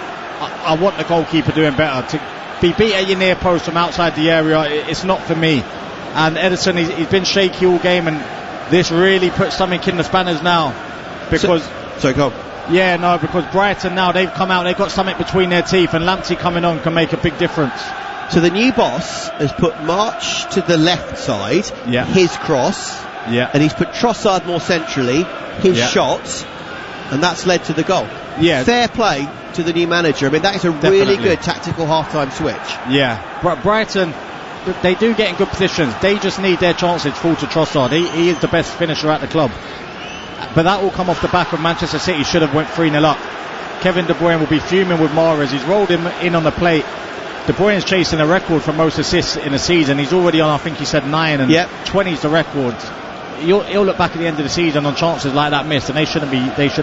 I want the goalkeeper doing better. To be beat at your near post from outside the area, it's not for me. And Ederson, he's been shaky all game, and this really puts something in the spanners now. Because because Brighton now, they've come out, they've got something between their teeth, and Lamptey coming on can make a big difference. So the new boss has put March to the left side, his cross, and he's put Trossard more centrally, his shot, and that's led to the goal. Fair play to the new manager. I mean, that is a really good tactical half-time switch. But Brighton, they do get in good positions. They just need their chances fall to Trossard. He is the best finisher at the club. But that will come off the back of Manchester City should have went 3-0 up. Kevin De Bruyne will be fuming with Mahrez. He's rolled him in on the plate. De Bruyne's chasing a record for most assists in a season. He's already on, I think he said 9, and 20's the record. He'll look back at the end of the season on chances like that missed, and they shouldn't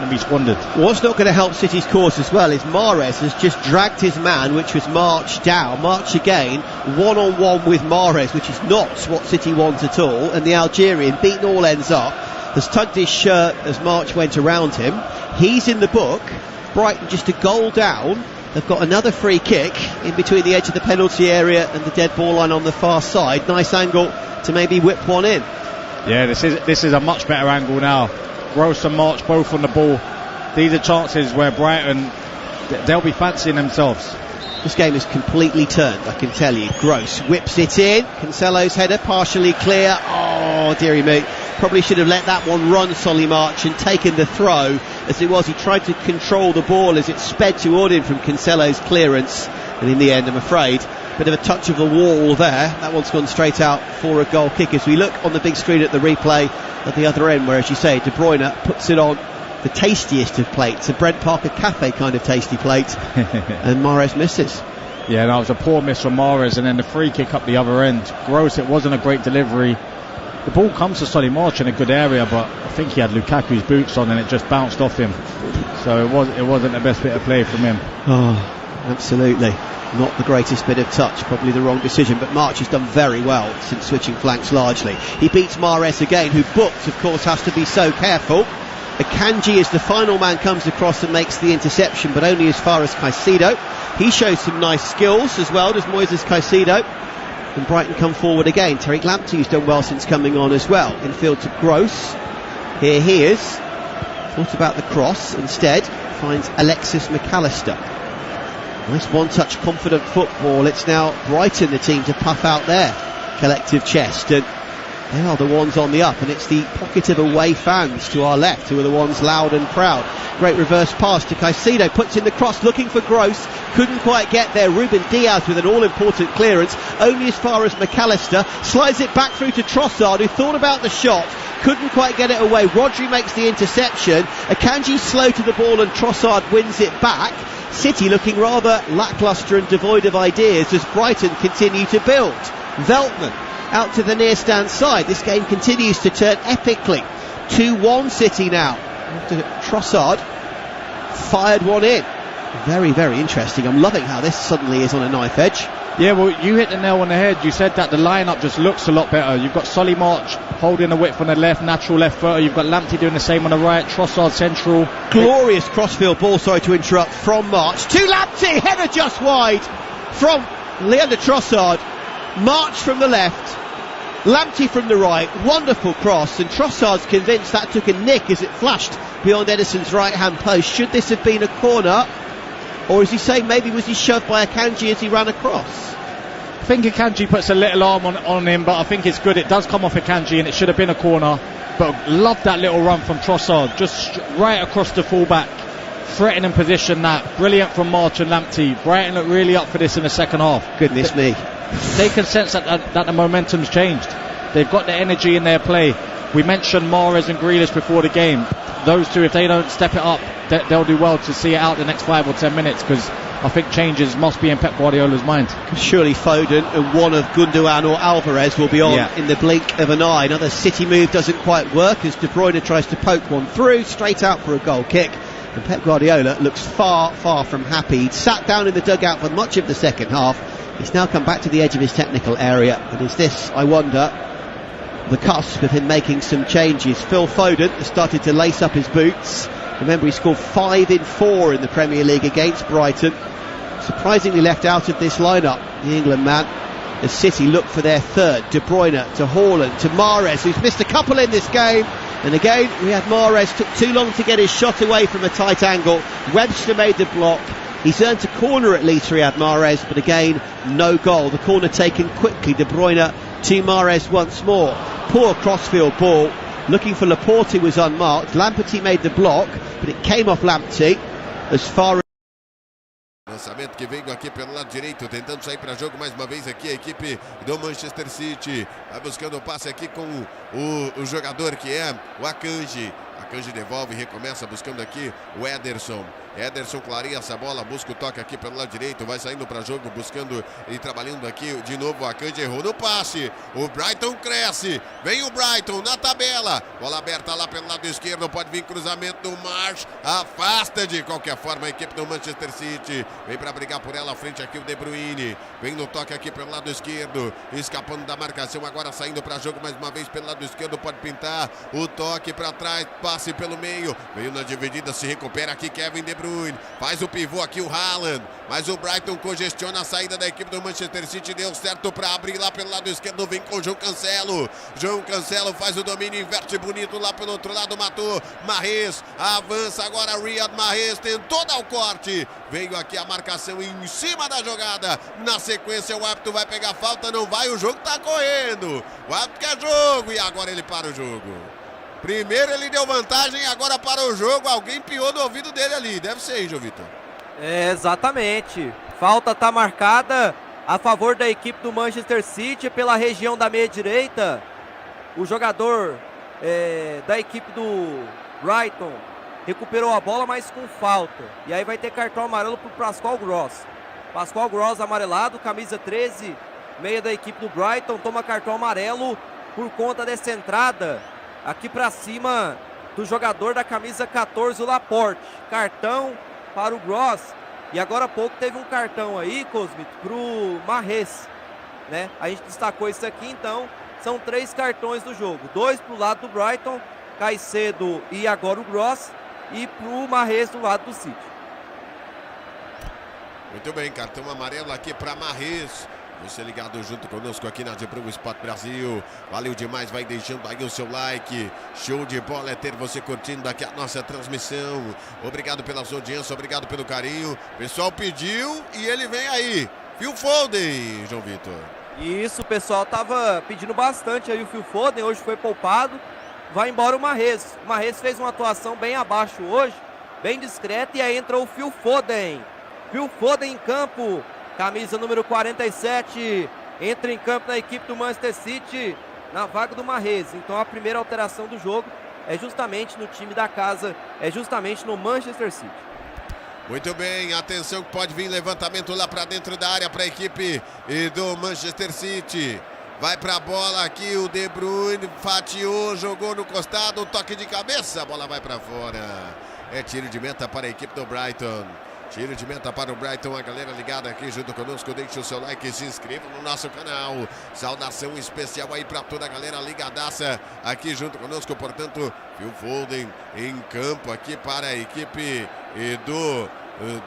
be squandered. What's not going to help City's cause as well is Mahrez has just dragged his man, which was March, down. March again, one-on-one with Mahrez, which is not what City want at all, and the Algerian, beaten all ends up, has tugged his shirt as March went around him. He's in the book. Brighton just a goal down. They've got another free kick in between the edge of the penalty area and the dead ball line on the far side. Nice angle to maybe whip one in. Yeah, this is a much better angle now. Gross and March both on the ball. These are chances where Brighton, they'll be fancying themselves. This game is completely turned, I can tell you. Gross whips it in. Cancelo's header partially clear. Oh, dearie me. Probably should have let that one run, Solly March, and taken the throw. As it was, he tried to control the ball as it sped toward him from Cancelo's clearance. And in the end, I'm afraid, bit of a touch of a wall there. That one's gone straight out for a goal kick. As we look on the big screen at the replay at the other end, where, as you say, De Bruyne puts it on the tastiest of plates, a Brent Parker Cafe kind of tasty plate, and Mahrez misses. Yeah, no, it was a poor miss from Mahrez, and then the free kick up the other end. Gross, it wasn't a great delivery. The ball comes to Solly March in a good area, but I think he had Lukaku's boots on and it just bounced off him. So it wasn't the best bit of play from him. Oh, absolutely. Not the greatest bit of touch, probably the wrong decision, but March has done very well since switching flanks largely. He beats Mahrez again, who booked, of course, has to be so careful. Akanji, as the final man, comes across and makes the interception, but only as far as Caicedo. He shows some nice skills as well, does Moises Caicedo. And Brighton come forward again. Tariq Lamptey's done well since coming on as well. Infield to Gross. Here he is. Thought about the cross. Instead, finds Alexis McAllister. Nice one-touch, confident football. It's now Brighton, the team, to puff out their collective chest. And they are the ones on the up, and it's the pocket of away fans to our left who are the ones loud and proud. Great reverse pass to Caicedo, puts in the cross, looking for Gross, couldn't quite get there. Ruben Diaz with an all-important clearance, only as far as McAllister, slides it back through to Trossard, who thought about the shot, couldn't quite get it away. Rodri makes the interception, Akanji slow to the ball and Trossard wins it back. City looking rather lacklustre and devoid of ideas as Brighton continue to build. Veltman out to the near stand side. This game continues to turn epically. 2-1 City now. After Trossard fired one in. Very, very interesting. I'm loving how this suddenly is on a knife edge. Yeah, well, you hit the nail on the head. You said that the lineup just looks a lot better. You've got Solly March holding the width on the left, natural left footer. You've got Lamptey doing the same on the right. Trossard central. Glorious crossfield ball, sorry to interrupt, from March to Lamptey. Header just wide from Leander Trossard. March from the left, Lamptey from the right, wonderful cross, and Trossard's convinced that took a nick as it flashed beyond Edison's right hand post. Should this have been a corner, or is he saying maybe was he shoved by Akanji as he ran across? I think Akanji puts a little arm on him, but I think it's good. It does come off Akanji and it should have been a corner, but love that little run from Trossard, just right across the fullback, threatening position. That brilliant from March and Lamptey. Brighton look really up for this in the second half. Goodness me. They can sense that the momentum's changed. They've got the energy in their play. We mentioned Mahrez and Grealish before the game. Those two, if they don't step it up, they'll do well to see it out the next 5 or 10 minutes, because I think changes must be in Pep Guardiola's mind. Surely Foden and one of Gundogan or Alvarez will be on in the blink of an eye. Another City move doesn't quite work as De Bruyne tries to poke one through, straight out for a goal kick. And Pep Guardiola looks far, far from happy. He'd sat down in the dugout for much of the second half. He's now come back to the edge of his technical area, and is this, I wonder, the cusp of him making some changes? Phil Foden has started to lace up his boots. Remember, he scored 5 in 4 in the Premier League against Brighton. Surprisingly left out of this lineup, the England man, as City look for their third. De Bruyne to Haaland to Mahrez, who's missed a couple in this game. And again, we had Mahrez, took too long to get his shot away from a tight angle. Webster made the block. He's earned a corner at least, Riyad Mahrez, but again, no goal. The corner taken quickly. De Bruyne to Mahrez once more. Poor crossfield ball. Looking for Laporte, was unmarked. Lamptey made the block, but it came off Lamptey as far as... Lançamento que veio aqui pelo lado direito, tentando sair para jogo mais uma vez aqui a equipe do Manchester City. Vai buscando o passe aqui com o jogador que é o Akanji. Akanji devolve e recomeça buscando aqui o Ederson. Ederson clareia essa bola, busca o toque aqui pelo lado direito, vai saindo para jogo, buscando e trabalhando aqui de novo. O Akanji errou no passe, o Brighton cresce, vem o Brighton na tabela, bola aberta lá pelo lado esquerdo, pode vir cruzamento do March, afasta de qualquer forma a equipe do Manchester City, vem para brigar por ela, frente aqui o De Bruyne, vem no toque aqui pelo lado esquerdo, escapando da marcação, agora saindo para jogo mais uma vez pelo lado esquerdo, pode pintar o toque para trás, passe pelo meio, veio na dividida, se recupera aqui Kevin De Bruyne, faz o pivô aqui o Haaland, mas o Brighton congestiona a saída da equipe do Manchester City, deu certo para abrir lá pelo lado esquerdo, vem com o João Cancelo, João Cancelo faz o domínio, inverte bonito lá pelo outro lado, matou Mahrez, avança agora Riyad Mahrez, tentou dar o corte, veio aqui a marcação em cima da jogada, na sequência o árbitro vai pegar falta, não vai, o jogo tá correndo, o árbitro quer jogo e agora ele para o jogo. Primeiro ele deu vantagem, agora para o jogo, alguém piou no ouvido dele ali, deve ser, hein, João Vitor? É, exatamente, falta tá marcada a favor da equipe do Manchester City pela região da meia direita. O jogador da equipe do Brighton recuperou a bola, mas com falta, e aí vai ter cartão amarelo pro Pascal Gross. Pascoal Gross amarelado, camisa 13, meia da equipe do Brighton, toma cartão amarelo por conta dessa entrada aqui para cima do jogador da camisa 14, o Laporte. Cartão para o Gross. E agora há pouco teve um cartão aí, Cosmito, pro Mahrez, né? A gente destacou isso aqui, então são 3 cartões do jogo. 2 pro lado do Brighton, Caicedo e agora o Gross, e pro Mahrez do lado do City. Muito bem, cartão amarelo aqui para Mahrez. Você ligado junto conosco aqui na Pro Sport Brasil. Valeu demais, vai deixando aí o seu like. Show de bola é ter você curtindo aqui a nossa transmissão. Obrigado pela sua audiência, obrigado pelo carinho. O pessoal pediu e ele vem aí. Phil Foden, João Vitor. Isso, o pessoal tava pedindo bastante aí o Phil Foden, hoje foi poupado. Vai embora o Mahrez. O Mahrez fez uma atuação bem abaixo hoje, bem discreta, e aí entra o Phil Foden. Phil Foden em campo. Camisa número 47, entra em campo na equipe do Manchester City, na vaga do Mahrez. Então a primeira alteração do jogo é justamente no time da casa, é justamente no Manchester City. Muito bem, atenção que pode vir levantamento lá para dentro da área para a equipe do Manchester City. Vai para a bola aqui o De Bruyne, fatiou, jogou no costado, toque de cabeça, a bola vai para fora. É tiro de meta para a equipe do Brighton. Tiro de meta para o Brighton, a galera ligada aqui junto conosco, deixe o seu like e se inscreva no nosso canal. Saudação especial aí para toda a galera ligadaça aqui junto conosco, portanto, Phil Foden em campo aqui para a equipe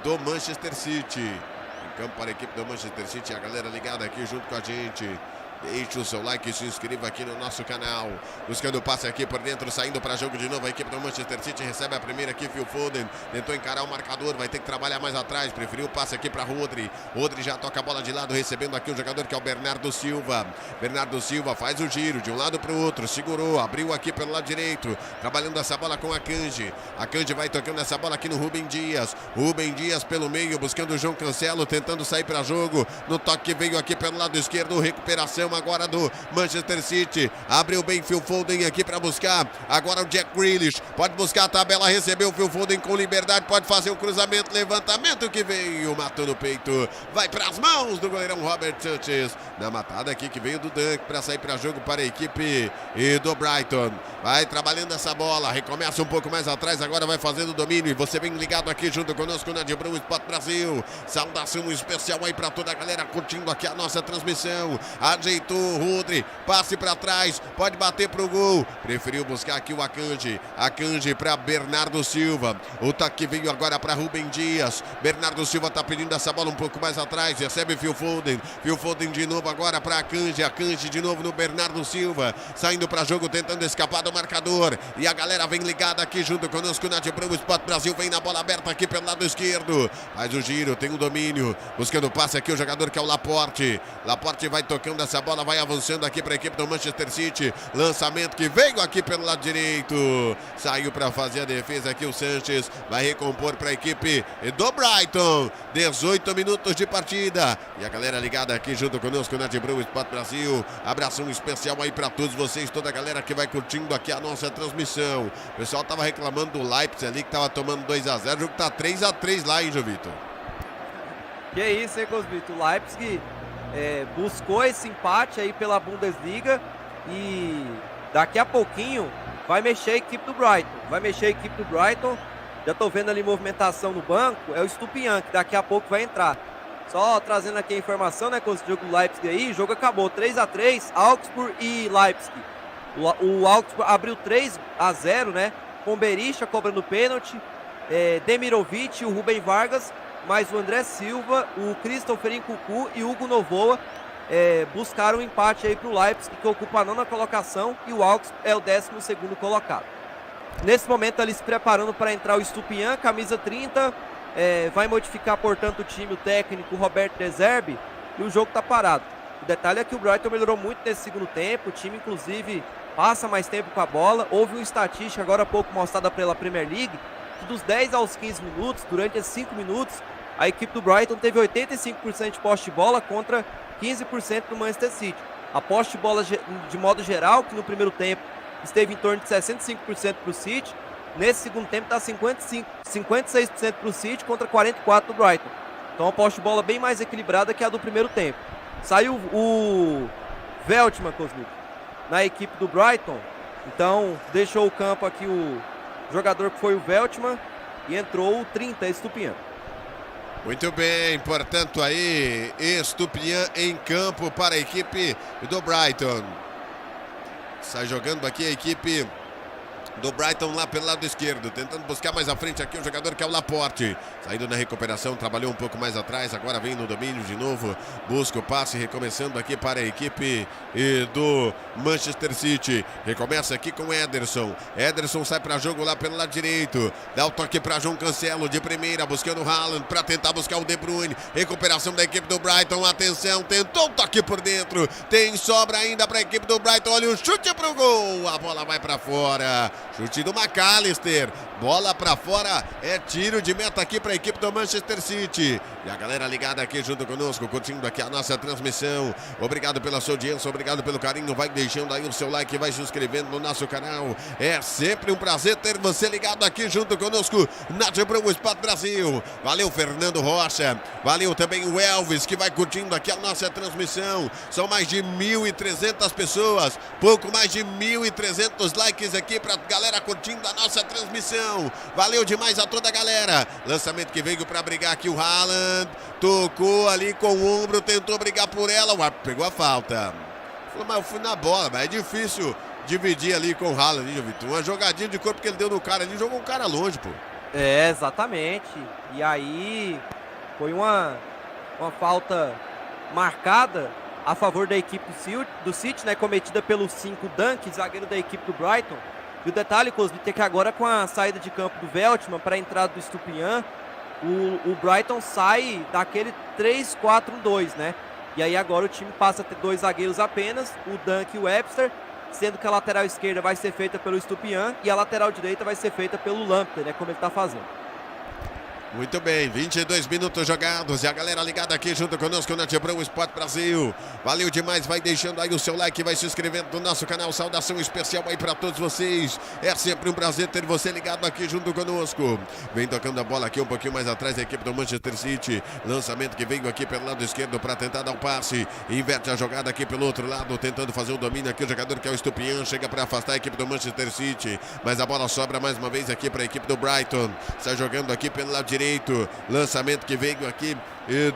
do Manchester City. Em campo para a equipe do Manchester City, a galera ligada aqui junto com a gente. Deixe o seu like e se inscreva aqui no nosso canal. Buscando o passe aqui por dentro, saindo para jogo de novo. A equipe do Manchester City recebe a primeira aqui, Phil Foden. Tentou encarar o marcador, vai ter que trabalhar mais atrás. Preferiu o passe aqui para Rodri. Rodri já toca a bola de lado, recebendo aqui o jogador que é o Bernardo Silva. Bernardo Silva faz o giro de um lado para o outro. Segurou, abriu aqui pelo lado direito. Trabalhando essa bola com a Akanji. Akanji vai tocando essa bola aqui no Rubem Dias. Rubem Dias pelo meio, buscando o João Cancelo, tentando sair para jogo. No toque que veio aqui pelo lado esquerdo, recuperação agora do Manchester City. Abriu bem Phil Foden aqui para buscar. Agora o Jack Grealish pode buscar a tabela, recebeu o Phil Foden com liberdade, pode fazer um cruzamento, levantamento que veio, matou no peito, vai para as mãos do goleirão Robert Sanchez. Na matada aqui que veio do Dunk para sair para jogo para a equipe do Brighton. Vai trabalhando essa bola, recomeça um pouco mais atrás, agora vai fazendo o domínio. E você vem ligado aqui junto conosco na Pro Sport Brasil. Saudação especial aí para toda a galera curtindo aqui a nossa transmissão. Ajeitou Rodri, passe para trás, pode bater pro gol. Preferiu buscar aqui o Akanji. Akanji para Bernardo Silva. O toque veio agora para Rubem Dias. Bernardo Silva tá pedindo essa bola um pouco mais atrás. Recebe Phil Foden. Phil Foden de novo agora para Akanji. Akanji de novo no Bernardo Silva. Saindo para jogo, tentando escapar do marcador. E a galera vem ligada aqui junto conosco na Pro Sport Brasil. Vem na bola aberta aqui pelo lado esquerdo. Faz o giro, tem o domínio. Buscando o passe aqui o jogador que é o Laporte. Laporte vai tocando essa bola, vai avançando aqui para a equipe do Manchester City. Lançamento que veio aqui pelo lado direito. Saiu para fazer a defesa aqui o Sanchez. Vai recompor para a equipe do Brighton. 18 minutos de partida. E a galera ligada aqui junto conosco na Pro Sport Brasil. Abração especial aí para todos vocês, toda a galera que vai curtindo aqui a nossa transmissão. O pessoal tava reclamando do Leipzig ali que tava tomando 2-0. O jogo tá 3-3 lá, hein, João Vitor? Que isso, hein, Cosmito? O Leipzig buscou esse empate aí pela Bundesliga e daqui a pouquinho vai mexer a equipe do Brighton. Já tô vendo ali movimentação no banco, é o Stupinhan que daqui a pouco vai entrar. Só trazendo aqui a informação, né, com esse jogo do Leipzig aí, o jogo acabou 3-3, Augsburg e Leipzig. O Augsburg abriu 3-0, né, com Berisha cobrando pênalti, Demirovic, o Rubem Vargas, mas o André Silva, o Christopher Nkunku e o Hugo Novoa buscaram um empate aí para o Leipzig, que ocupa a 9ª colocação, e o Augsburg é o 12º colocado. Nesse momento ali se preparando para entrar o Stupinhan, camisa 30, vai modificar portanto o time, o técnico Roberto De Zerbi, e o jogo está parado. O detalhe é que o Brighton melhorou muito nesse segundo tempo, o time inclusive passa mais tempo com a bola. Houve uma estatística agora há pouco mostrada pela Premier League, que dos 10 aos 15 minutos, durante esses 5 minutos, a equipe do Brighton teve 85% de posse de bola contra 15% do Manchester City. A posse de bola de modo geral, que no primeiro tempo esteve em torno de 65% para o City, nesse segundo tempo está 56% para o City contra 44% do Brighton. Então, uma posse de bola bem mais equilibrada que a do primeiro tempo. Saiu o Veltman, Cosmic, na equipe do Brighton. Então, deixou o campo aqui o jogador que foi o Veltman e entrou o 30, Estupiñán. Muito bem, portanto aí, Estupiñán em campo para a equipe do Brighton. Sai jogando aqui a equipe do Brighton lá pelo lado esquerdo, tentando buscar mais à frente aqui o jogador que é o Laporte, saindo na recuperação, trabalhou um pouco mais atrás, agora vem no domínio de novo, busca o passe, recomeçando aqui para a equipe do Manchester City, recomeça aqui com Ederson sai para jogo lá pelo lado direito, dá o toque para João Cancelo de primeira, buscando o Haaland para tentar buscar o De Bruyne, recuperação da equipe do Brighton, atenção, tentou o toque por dentro, tem sobra ainda para a equipe do Brighton, olha o chute pro gol, a bola vai para fora. Chute do McAllister, bola pra fora, é tiro de meta aqui pra equipe do Manchester City. E a galera ligada aqui junto conosco, curtindo aqui a nossa transmissão. Obrigado pela sua audiência, obrigado pelo carinho. Vai deixando aí o seu like, vai se inscrevendo no nosso canal. É sempre um prazer ter você ligado aqui junto conosco na Pro Esporte Brasil. Valeu, Fernando Rocha. Valeu também o Elvis, que vai curtindo aqui a nossa transmissão. São mais de 1.300 pessoas, pouco mais de 1.300 likes aqui pra galera curtindo a nossa transmissão. Valeu demais a toda a galera. Lançamento que veio para brigar aqui o Haaland. Tocou ali com o ombro, tentou brigar por ela. O árbitro pegou a falta. Falou, mas eu fui na bola, mas é difícil dividir ali com o Haaland, hein, Vitor? Uma jogadinha de corpo que ele deu no cara ali, jogou um cara longe, pô. É, exatamente. E aí foi uma falta marcada a favor da equipe do City, né? Cometida pelo 5 Dunk, zagueiro da equipe do Brighton. E o detalhe, Cosby, é que agora com a saída de campo do Veltman para a entrada do Estupiñán, o Brighton sai daquele 3-4-2, né? E aí agora o time passa a ter 2 zagueiros apenas, o Dunk e o Webster, sendo que a lateral esquerda vai ser feita pelo Estupiñán e a lateral direita vai ser feita pelo Lamptey, né? Como ele está fazendo. Muito bem, 22 minutos jogados e a galera ligada aqui junto conosco na Pro Esporte Brasil. Valeu demais, vai deixando aí o seu like, vai se inscrevendo no nosso canal. Saudação especial aí para todos vocês. É sempre um prazer ter você ligado aqui junto conosco. Vem tocando a bola aqui um pouquinho mais atrás da equipe do Manchester City. Lançamento que veio aqui pelo lado esquerdo para tentar dar o passe. Inverte a jogada aqui pelo outro lado, tentando fazer o domínio aqui. O jogador que é o Estupiñán chega para afastar a equipe do Manchester City. Mas a bola sobra mais uma vez aqui para a equipe do Brighton. Está jogando aqui pelo lado direito. Lançamento que veio aqui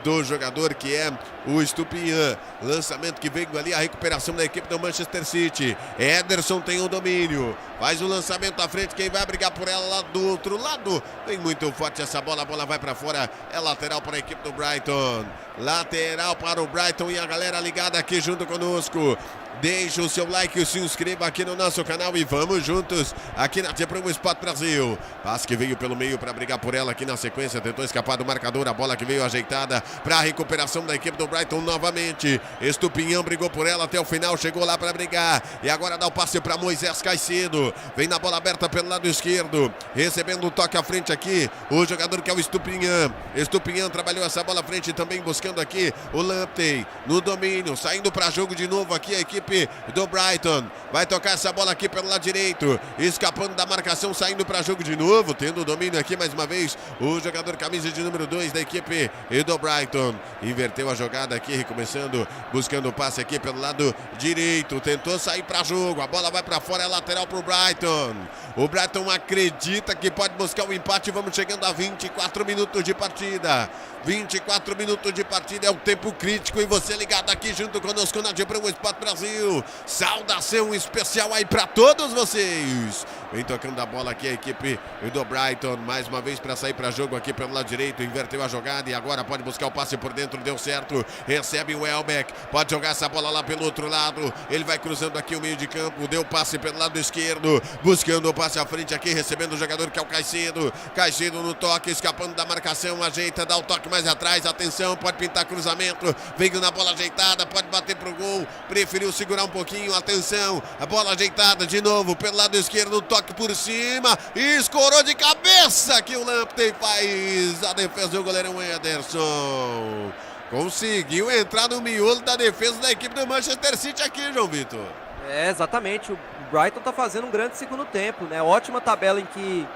do jogador que é o Estupiñán. Lançamento que veio ali, a recuperação da equipe do Manchester City. Ederson tem o domínio, faz o lançamento à frente, quem vai brigar por ela lá do outro lado. Vem muito forte essa bola, a bola vai para fora, é lateral para a equipe do Brighton. Lateral para o Brighton e a galera ligada aqui junto conosco. Deixa o seu like, se inscreva aqui no nosso canal e vamos juntos aqui na Pro Esporte Brasil. Passe que veio pelo meio para brigar por ela aqui na sequência, tentou escapar do marcador, a bola que veio ajeitada para a recuperação da equipe do Brighton novamente. Estupiñán brigou por ela até o final, chegou lá para brigar e agora dá o passe para Moisés Caicedo. Vem na bola aberta pelo lado esquerdo, recebendo o toque à frente aqui, o jogador que é o Estupiñán. Estupiñán trabalhou essa bola à frente também, buscando aqui o Lamptey no domínio, saindo para jogo de novo aqui a equipe do Brighton. Vai tocar essa bola aqui pelo lado direito, escapando da marcação, saindo para jogo de novo, tendo o domínio aqui mais uma vez o jogador camisa de número 2 da equipe do Brighton. Inverteu a jogada aqui, recomeçando, buscando o passe aqui pelo lado direito, tentou sair para jogo, a bola vai para fora, é lateral para o Brighton. O Brighton acredita que pode buscar o empate. Vamos chegando a 24 minutos de partida. 24 minutos de partida é o tempo crítico e você ligado aqui junto conosco na Pro Esporte Brasil. Saudação especial aí para todos vocês. Vem tocando a bola aqui a equipe do Brighton, mais uma vez para sair para jogo aqui pelo lado direito, inverteu a jogada e agora pode buscar o passe por dentro, deu certo, recebe o Welbeck, pode jogar essa bola lá pelo outro lado, ele vai cruzando aqui o meio de campo, deu passe pelo lado esquerdo, buscando o passe à frente aqui, recebendo o jogador que é o Caicedo, Caicedo no toque, escapando da marcação, ajeita, dá o toque mais atrás, atenção, pode pintar cruzamento, veio na bola ajeitada, pode bater pro gol, preferiu segurar um pouquinho, atenção, a bola ajeitada de novo pelo lado esquerdo, toque por cima, escorou de cabeça que o Lamptey faz a defesa do goleirão Ederson. Conseguiu entrar no miolo da defesa da equipe do Manchester City aqui, João Vitor. É, exatamente, o Brighton tá fazendo um grande segundo tempo, né? Ótima tabela em que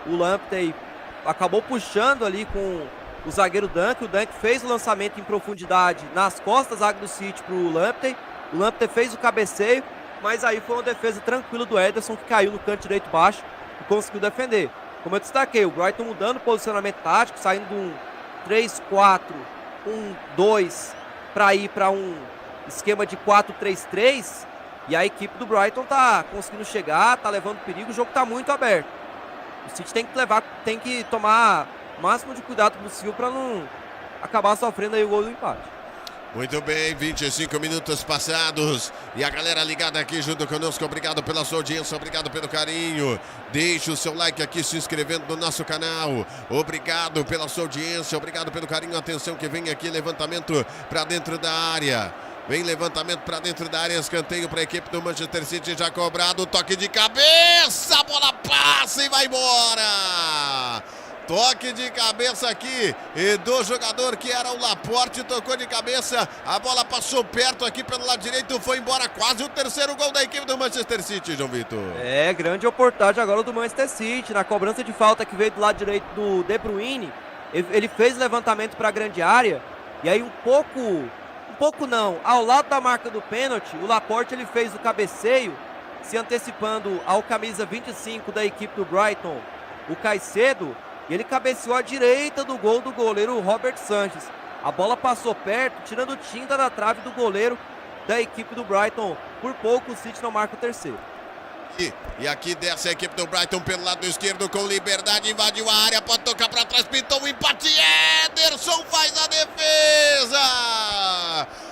o Lamptey acabou puxando ali com o zagueiro Dunk. O Dunk fez o lançamento em profundidade nas costas da zaga do City pro Lamptey. O Lamptey fez o cabeceio, mas aí foi uma defesa tranquila do Ederson, que caiu no canto direito baixo e conseguiu defender. Como eu destaquei, o Brighton mudando o posicionamento tático, saindo de um 3-4, 1-2 para ir para um esquema de 4-3-3, e a equipe do Brighton tá conseguindo chegar, tá levando perigo, o jogo tá muito aberto. O City tem que tomar o máximo de cuidado possível para não acabar sofrendo aí o gol do empate. Muito bem, 25 minutos passados e a galera ligada aqui junto conosco, obrigado pela sua audiência, obrigado pelo carinho, deixe o seu like aqui se inscrevendo no nosso canal, obrigado pela sua audiência, obrigado pelo carinho, atenção que vem aqui, levantamento para dentro da área, vem levantamento para dentro da área, escanteio para a equipe do Manchester City, já cobrado, toque de cabeça, a bola passa e vai embora! Toque de cabeça aqui do jogador que era o Laporte, tocou de cabeça, a bola passou perto aqui pelo lado direito, foi embora, quase o terceiro gol da equipe do Manchester City, João Vitor. Grande oportunidade agora do Manchester City, na cobrança de falta que veio do lado direito do De Bruyne, ele fez levantamento para a grande área, e aí ao lado da marca do pênalti, o Laporte ele fez o cabeceio, se antecipando ao camisa 25 da equipe do Brighton, o Caicedo, e ele cabeceou à direita do gol do goleiro Robert Sanchez. A bola passou perto, tirando tinta da trave do goleiro da equipe do Brighton. Por pouco o City não marca o terceiro. E aqui desce a equipe do Brighton pelo lado esquerdo com liberdade, invadiu a área, pode tocar para trás, pintou o empate, Ederson faz a defesa!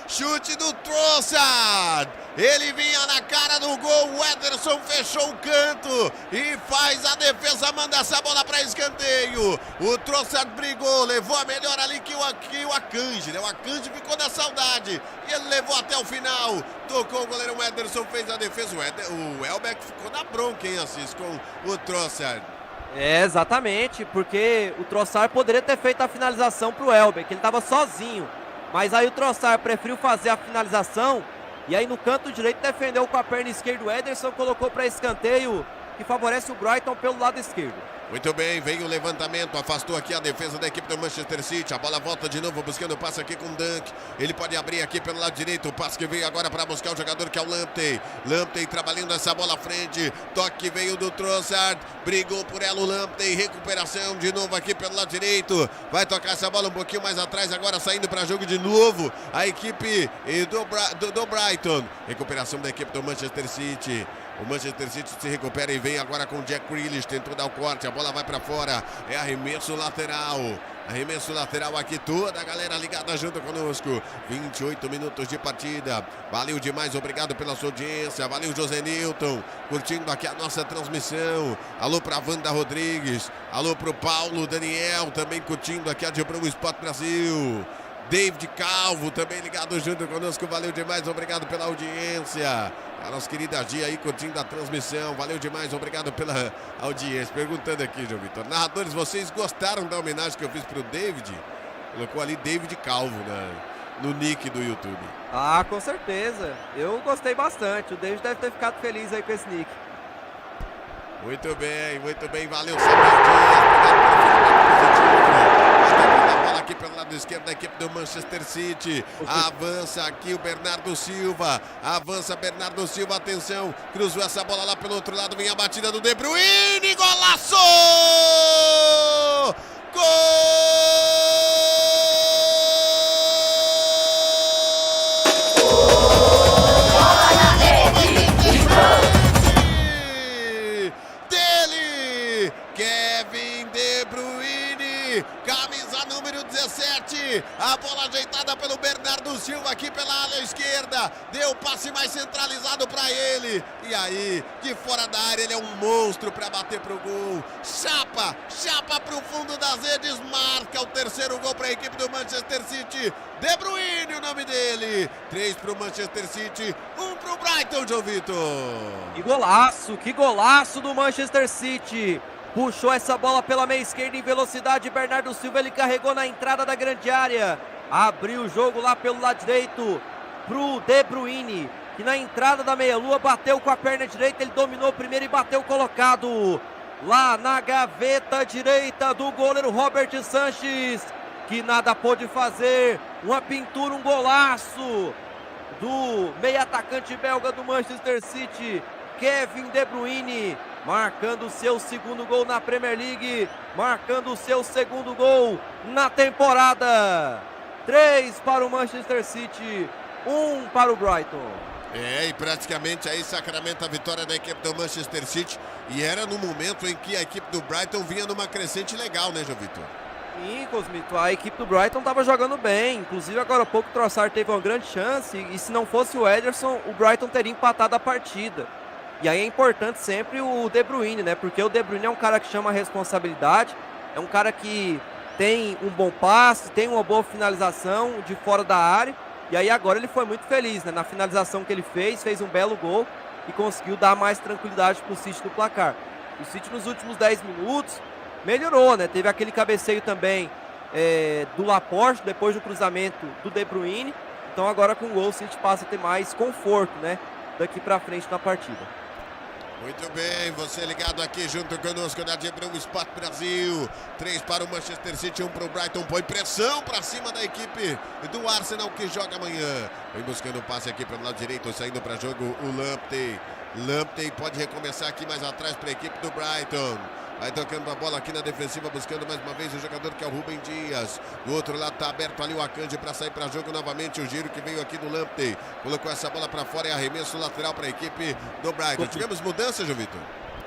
Chute do Trossard, ele vinha na cara do gol, o Ederson fechou o canto e faz a defesa, manda essa bola para escanteio. O Trossard brigou, levou a melhor ali que o Akanji, né? O Akanji ficou na saudade e ele levou até o final. Tocou o goleiro, o Ederson fez a defesa, o Welbeck ficou na bronca, hein, Assis, com o Trossard. Exatamente, porque o Trossard poderia ter feito a finalização pro Welbeck, ele estava sozinho. Mas aí o Trossard preferiu fazer a finalização e aí no canto direito defendeu com a perna esquerda o Ederson, colocou para escanteio que favorece o Brighton pelo lado esquerdo. Muito bem, veio o levantamento, afastou aqui a defesa da equipe do Manchester City, a bola volta de novo buscando o passe aqui com o Dunk, ele pode abrir aqui pelo lado direito, o passe que veio agora para buscar o jogador que é o Lamptey trabalhando essa bola à frente, toque que veio do Trossard, brigou por ela o Lamptey, recuperação de novo aqui pelo lado direito, vai tocar essa bola um pouquinho mais atrás, agora saindo para jogo de novo, a equipe do Brighton, recuperação da equipe do Manchester City. O Manchester City se recupera e vem agora com o Jack Grealish, tentou dar o corte, a bola vai para fora, é arremesso lateral aqui, toda a galera ligada junto conosco, 28 minutos de partida, valeu demais, obrigado pela sua audiência, valeu José Newton, curtindo aqui a nossa transmissão, alô pra Wanda Rodrigues, alô pro Paulo Daniel, também curtindo aqui a de Pro Sport Brasil, David Calvo também ligado junto conosco, valeu demais, obrigado pela audiência. A nossa querida Gia aí curtindo a transmissão, valeu demais, obrigado pela audiência. Perguntando aqui, João Vitor, narradores, vocês gostaram da homenagem que eu fiz pro David? Colocou ali David Calvo no nick do YouTube. Ah, com certeza, eu gostei bastante, o David deve ter ficado feliz aí com esse nick. Muito bem, valeu, Samuel Dias, obrigado pelo feedback positivo. Aqui pelo lado esquerdo da equipe do Manchester City, avança aqui o Bernardo Silva, atenção, cruzou essa bola lá pelo outro lado, vem a batida do De Bruyne, golaço! Gol! Dele, Kevin De Bruyne, camisa número 17, a bola ajeitada pelo Bernardo Silva aqui pela ala esquerda, deu o passe mais centralizado para ele, e aí, de fora da área, ele é um monstro para bater pro gol, chapa pro fundo das redes, marca o terceiro gol para a equipe do Manchester City, De Bruyne o nome dele, 3 pro Manchester City, 1 pro Brighton, João Vitor. Que golaço do Manchester City. Puxou essa bola pela meia esquerda em velocidade, Bernardo Silva, ele carregou na entrada da grande área, abriu o jogo lá pelo lado direito pro De Bruyne, que na entrada da meia-lua bateu com a perna direita, ele dominou primeiro e bateu colocado lá na gaveta direita do goleiro Robert Sanchez, que nada pôde fazer. Uma pintura, um golaço do meio atacante belga do Manchester City, Kevin De Bruyne, marcando o seu segundo gol na Premier League, marcando o seu segundo gol na temporada. 3 para o Manchester City, 1 para o Brighton. E praticamente aí sacramenta a vitória da equipe do Manchester City. E era no momento em que a equipe do Brighton vinha numa crescente legal, né, João Vitor? Sim, Cosmito, a equipe do Brighton estava jogando bem. Inclusive agora há pouco o Trossard teve uma grande chance. E se não fosse o Ederson, o Brighton teria empatado a partida. E aí é importante sempre o De Bruyne, né? Porque o De Bruyne é um cara que chama a responsabilidade. É um cara que tem um bom passe, tem uma boa finalização de fora da área. E aí agora ele foi muito feliz, né? Na finalização que ele fez um belo gol e conseguiu dar mais tranquilidade para o City no placar. O City nos últimos 10 minutos melhorou, né? Teve aquele cabeceio também do Laporte, depois do cruzamento do De Bruyne. Então agora com o gol o City passa a ter mais conforto, né? Daqui para frente na partida. Muito bem, você ligado aqui junto conosco na Dibrão Sport Brasil. 3 para o Manchester City, 1 para o Brighton. Põe pressão para cima da equipe do Arsenal que joga amanhã. Vem buscando o passe aqui pelo lado direito, saindo para jogo o Lamptey. Lamptey pode recomeçar aqui mais atrás para a equipe do Brighton. Vai tocando a bola aqui na defensiva, buscando mais uma vez o jogador que é o Rubem Dias. Do outro lado está aberto ali o Akanji para sair para jogo novamente. O giro que veio aqui do Lamptey. Colocou essa bola para fora e arremesso lateral para a equipe do Brighton. Tivemos mudança, João Vitor?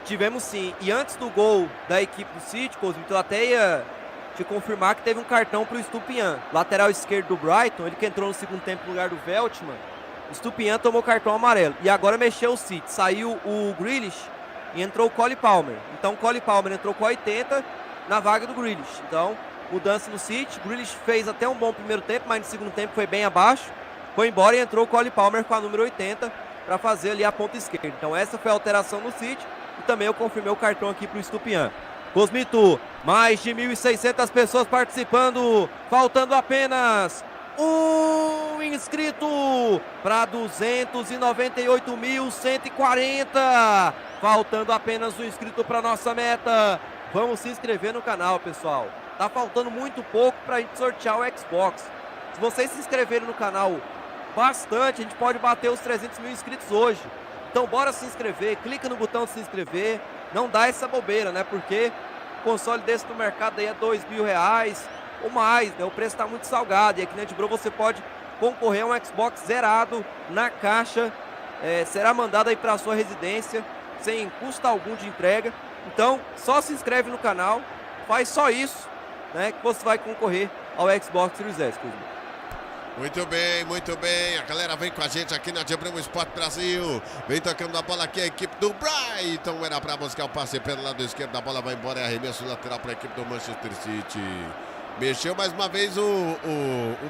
Tivemos sim. E antes do gol da equipe do City, Cosmito, eu até ia te confirmar que teve um cartão para o Estupiñán. Lateral esquerdo do Brighton, ele que entrou no segundo tempo no lugar do Veltman. O Estupiñán tomou cartão amarelo. E agora mexeu o City. Saiu o Grealish e entrou o Cole Palmer. Então o Cole Palmer entrou com a 80 na vaga do Grealish. Então, mudança no City. Grealish fez até um bom primeiro tempo, mas no segundo tempo foi bem abaixo. Foi embora e entrou o Cole Palmer com a número 80 para fazer ali a ponta esquerda. Então essa foi a alteração no City. E também eu confirmei o cartão aqui para o Estupiñán. Cosmito, mais de 1.600 pessoas participando. Faltando apenas um inscrito para 298.140. Faltando apenas um inscrito para nossa meta. Vamos se inscrever no canal, pessoal. Tá faltando muito pouco para a gente sortear o Xbox. Se vocês se inscreverem no canal bastante, a gente pode bater os 300 mil inscritos hoje. Então bora se inscrever, clica no botão de se inscrever. Não dá essa bobeira, né? Porque console desse no mercado aí é R$2.000 ou mais, né? O preço tá muito salgado. E aqui na Dibro você pode concorrer a um Xbox zerado na caixa. Será mandado aí para sua residência sem custo algum de entrega. Então só se inscreve no canal, faz só isso, né? Que você vai concorrer ao Xbox Series S. Muito bem, muito bem. A galera vem com a gente aqui na Dibrão Sport Brasil. Vem tocando a bola aqui a equipe do Brighton. Era para buscar o passe pelo lado esquerdo. A bola vai embora. É arremesso lateral para a equipe do Manchester City. Mexeu mais uma vez o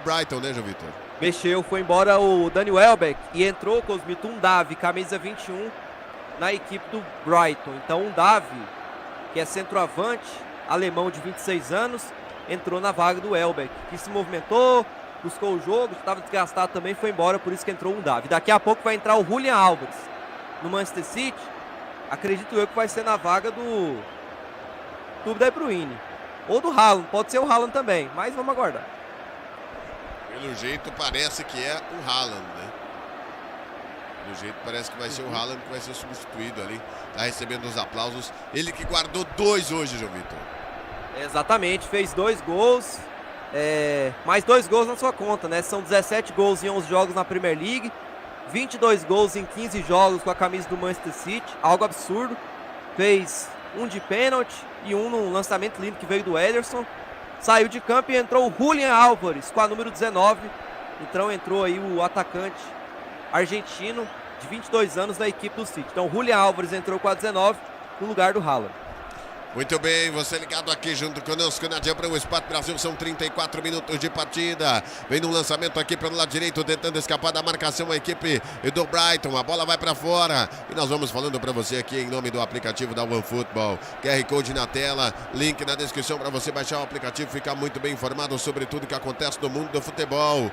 Brighton, né, João Vitor? Mexeu, foi embora o Danny Welbeck e entrou, Cosmito, um Davi, camisa 21, na equipe do Brighton. Então um Davi, que é centroavante, alemão de 26 anos, entrou na vaga do Welbeck, que se movimentou, buscou o jogo, estava desgastado também, foi embora, por isso que entrou um Davi. Daqui a pouco vai entrar o Julian Álvares no Manchester City. Acredito eu que vai ser na vaga do De Bruyne. Ou do Haaland, pode ser o Haaland também, mas vamos aguardar. Pelo jeito parece que é o Haaland, né? Pelo jeito parece que vai ser o Haaland que vai ser substituído ali. Tá recebendo os aplausos. Ele que guardou 2 hoje, João Vitor. Exatamente, fez 2 gols. Mais 2 gols na sua conta, né? São 17 gols em 11 jogos na Premier League. 22 gols em 15 jogos com a camisa do Manchester City. Algo absurdo. Fez um de pênalti e um no lançamento lindo que veio do Ederson. Saiu de campo e entrou o Julian Álvares com a número 19. Então entrou aí o atacante argentino de 22 anos da equipe do City. Então Julian Álvares entrou com a 19 no lugar do Haaland. Muito bem, você ligado aqui junto conosco na Dibrão Sport Brasil, são 34 minutos de partida. Vem no lançamento aqui pelo lado direito, tentando escapar da marcação a equipe do Brighton. A bola vai para fora e nós vamos falando para você aqui em nome do aplicativo da OneFootball. QR Code na tela, link na descrição para você baixar o aplicativo, ficar muito bem informado sobre tudo que acontece no mundo do futebol.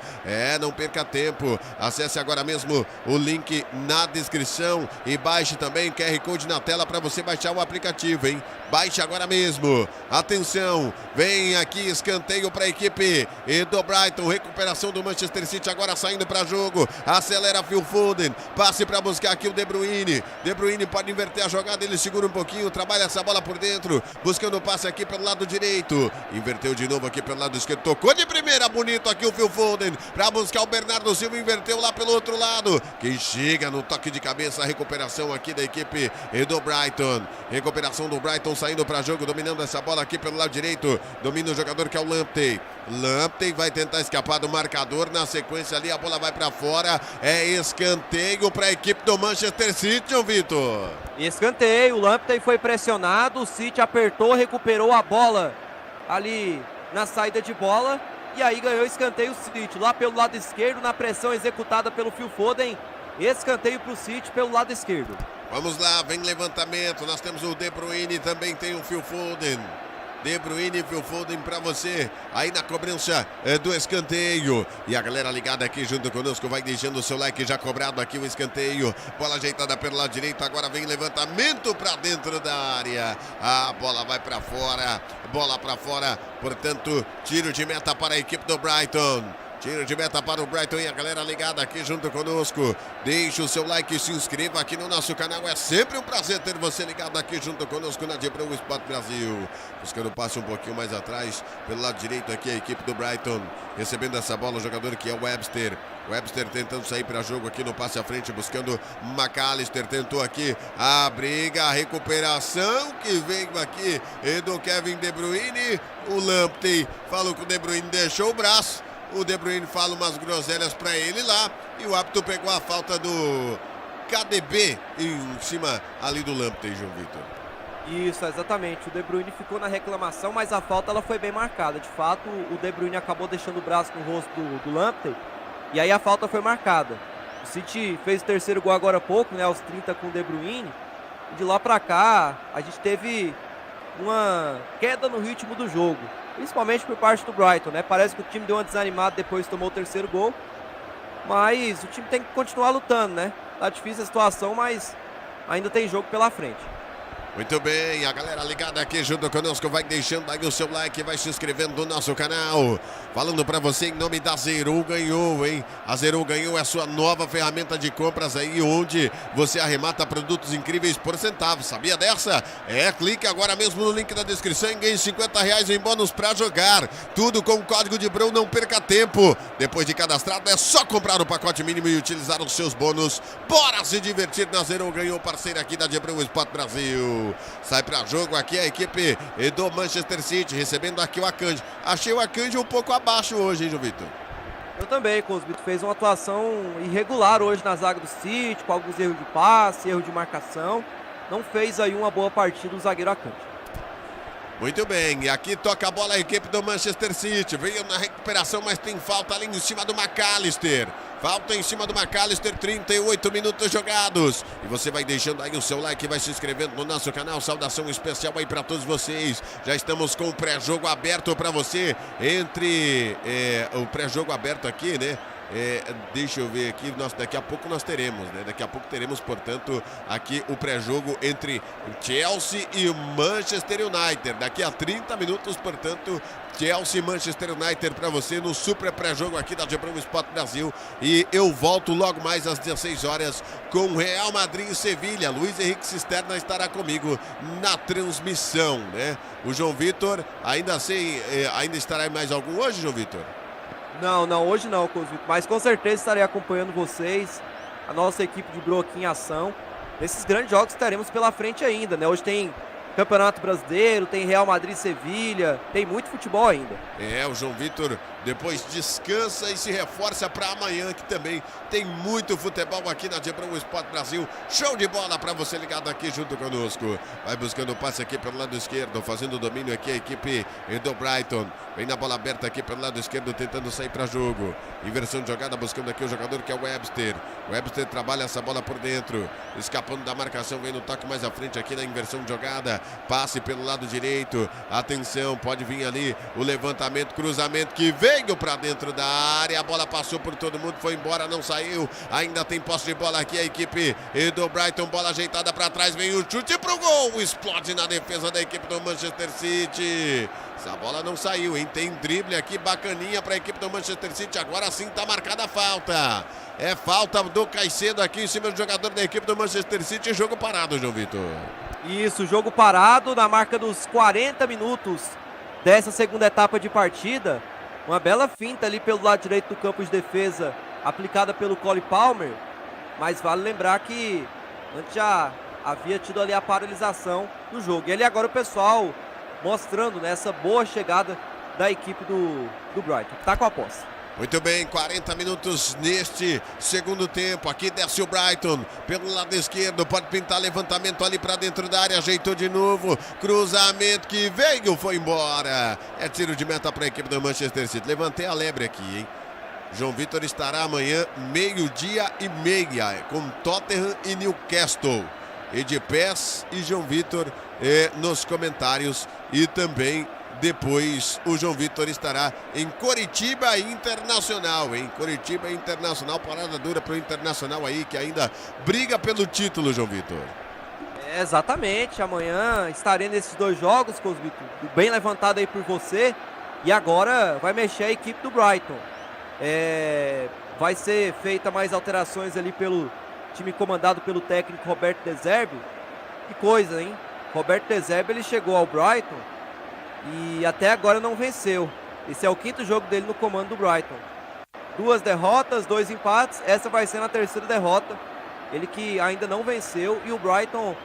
Não perca tempo, acesse agora mesmo o link na descrição e baixe também o QR Code na tela para você baixar o aplicativo, hein? Baixe encaixe agora mesmo. Atenção, vem aqui escanteio para a equipe do Brighton. Recuperação do Manchester City agora saindo para jogo. Acelera Phil Foden. Passe para buscar aqui o De Bruyne. De Bruyne pode inverter a jogada, ele segura um pouquinho, trabalha essa bola por dentro, buscando o passe aqui pelo lado direito. Inverteu de novo aqui pelo lado esquerdo. Tocou de primeira, bonito aqui o Phil Foden. Para buscar o Bernardo Silva, inverteu lá pelo outro lado. Quem chega no toque de cabeça, a recuperação aqui da equipe do Brighton. Recuperação do Brighton saindo para jogo, dominando essa bola aqui pelo lado direito. Domina o jogador que é o Lamptey. Lamptey vai tentar escapar do marcador. Na sequência ali a bola vai para fora. É escanteio para a equipe do Manchester City, João Vitor. Escanteio, o Lamptey foi pressionado. O City apertou, recuperou a bola ali na saída de bola. E aí ganhou escanteio o City. Lá pelo lado esquerdo, na pressão executada pelo Phil Foden. Escanteio para o City pelo lado esquerdo. Vamos lá, vem levantamento. Nós temos o De Bruyne, também tem o Phil Foden. De Bruyne e Phil Foden para você aí na cobrança do escanteio. E a galera ligada aqui junto conosco vai deixando o seu like, já cobrado aqui o escanteio. Bola ajeitada pelo lado direito, agora vem levantamento para dentro da área. A bola vai para fora, bola para fora. Portanto, tiro de meta para a equipe do Brighton. Tiro de meta para o Brighton e a galera ligada aqui junto conosco. Deixe o seu like e se inscreva aqui no nosso canal. É sempre um prazer ter você ligado aqui junto conosco na Debrão Sport Brasil. Buscando o passe um pouquinho mais atrás, pelo lado direito aqui a equipe do Brighton. Recebendo essa bola o jogador que é o Webster. Webster tentando sair para jogo aqui no passe à frente, buscando McAllister. Tentou aqui a briga, a recuperação que veio aqui do Kevin De Bruyne. O Lamptey falou que o De Bruyne deixou o braço. O De Bruyne fala umas groselhas para ele lá. E o árbitro pegou a falta do KDB em cima ali do Lamptey, João Vitor. Isso, exatamente. O De Bruyne ficou na reclamação, mas a falta ela foi bem marcada. De fato, o De Bruyne acabou deixando o braço no rosto do Lamptey. E aí a falta foi marcada. O City fez o terceiro gol agora há pouco, né, aos 30 com o De Bruyne. E de lá para cá, a gente teve uma queda no ritmo do jogo. Principalmente por parte do Brighton, né? Parece que o time deu uma desanimada depois que tomou o terceiro gol. Mas o time tem que continuar lutando, né? Tá difícil a situação, mas ainda tem jogo pela frente. Muito bem, a galera ligada aqui junto conosco vai deixando aí o seu like, vai se inscrevendo no nosso canal. Falando pra você em nome da Zero Ganhou, hein? A Zero Ganhou é a sua nova ferramenta de compras aí, onde você arremata produtos incríveis por centavos. Sabia dessa? Clique agora mesmo no link da descrição e ganhe R$50 em bônus pra jogar. Tudo com o código de Brão, não perca tempo. Depois de cadastrado, é só comprar o pacote mínimo e utilizar os seus bônus. Bora se divertir na Zero Ganhou, parceira aqui da Debrão Sport Brasil. Sai para jogo aqui a equipe do Manchester City, recebendo aqui o Akanji. Achei o Akanji um pouco abaixo hoje, hein, João Vitor? Eu também, Cosbito. Fez uma atuação irregular hoje na zaga do City, com alguns erros de passe, erro de marcação. Não fez aí uma boa partida o zagueiro Akanji. Muito bem, e aqui toca a bola a equipe do Manchester City. Veio na recuperação, mas tem falta ali em cima do McAllister. Falta em cima do McAllister, 38 minutos jogados. E você vai deixando aí o seu like, vai se inscrevendo no nosso canal. Saudação especial aí para todos vocês. Já estamos com o pré-jogo aberto para você. Entre o pré-jogo aberto aqui, né? Deixa eu ver aqui, daqui a pouco nós teremos, né? Daqui a pouco teremos, portanto, aqui o pré-jogo entre Chelsea e Manchester United. Daqui a 30 minutos, portanto, Chelsea e Manchester United para você no super pré-jogo aqui da Debrão Sport Brasil. E eu volto logo mais às 16 horas com Real Madrid e Sevilha. Luiz Henrique Cisterna estará comigo na transmissão, né? O João Vitor, ainda estará mais algum hoje, João Vitor? Não, hoje não, Cosvito, mas com certeza estarei acompanhando vocês, a nossa equipe de Bro aqui em ação. Nesses grandes jogos que teremos pela frente ainda, né? Hoje tem Campeonato Brasileiro, tem Real Madrid e Sevilha, tem muito futebol ainda. O João Vitor depois descansa e se reforça para amanhã, que também tem muito futebol aqui na Debrão Sport Brasil. Show de bola para você ligado aqui junto conosco. Vai buscando o passe aqui pelo lado esquerdo, fazendo o domínio aqui a equipe do Brighton. Vem na bola aberta aqui pelo lado esquerdo, tentando sair para jogo. Inversão de jogada, buscando aqui o jogador que é o Webster. Webster trabalha essa bola por dentro, escapando da marcação, vem no toque mais à frente aqui na inversão de jogada. Passe pelo lado direito. Atenção, pode vir ali o levantamento, cruzamento que veio para dentro da área. A bola passou por todo mundo, foi embora, não saiu. Ainda tem posse de bola aqui a equipe do Brighton. Bola ajeitada para trás, vem o chute pro gol. Explode na defesa da equipe do Manchester City. Essa bola não saiu, hein? Tem drible aqui bacaninha para a equipe do Manchester City. Agora sim está marcada a falta. É falta do Caicedo aqui em cima do jogador da equipe do Manchester City. Jogo parado, João Vitor. Isso, jogo parado na marca dos 40 minutos dessa segunda etapa de partida. Uma bela finta ali pelo lado direito do campo de defesa, aplicada pelo Cole Palmer. Mas vale lembrar que antes já havia tido ali a paralisação do jogo. E ali agora o pessoal mostrando nessa boa chegada da equipe do Brighton. Tá com a posse. Muito bem, 40 minutos neste segundo tempo. Aqui desce o Brighton pelo lado esquerdo. Pode pintar levantamento ali para dentro da área. Ajeitou de novo. Cruzamento que veio, foi embora. É tiro de meta para a equipe do Manchester City. Levantei a lebre aqui, hein? João Vitor estará amanhã 12h30 com Tottenham e Newcastle. E de pés e João Vitor nos comentários. E também depois o João Vitor estará em Coritiba Internacional, hein? Coritiba Internacional, parada dura para o Internacional aí, que ainda briga pelo título, João Vitor. Exatamente, amanhã estarei nesses dois jogos, Cosbito, bem levantado aí por você. E agora vai mexer a equipe do Brighton. Vai ser feita mais alterações ali pelo time comandado pelo técnico Roberto De Zerbi. Que coisa, hein? Roberto De Zerbi, ele chegou ao Brighton e até agora não venceu. Esse é o quinto jogo dele no comando do Brighton. 2 derrotas, 2 empates. Essa vai ser na terceira derrota. Ele que ainda não venceu. E o Brighton,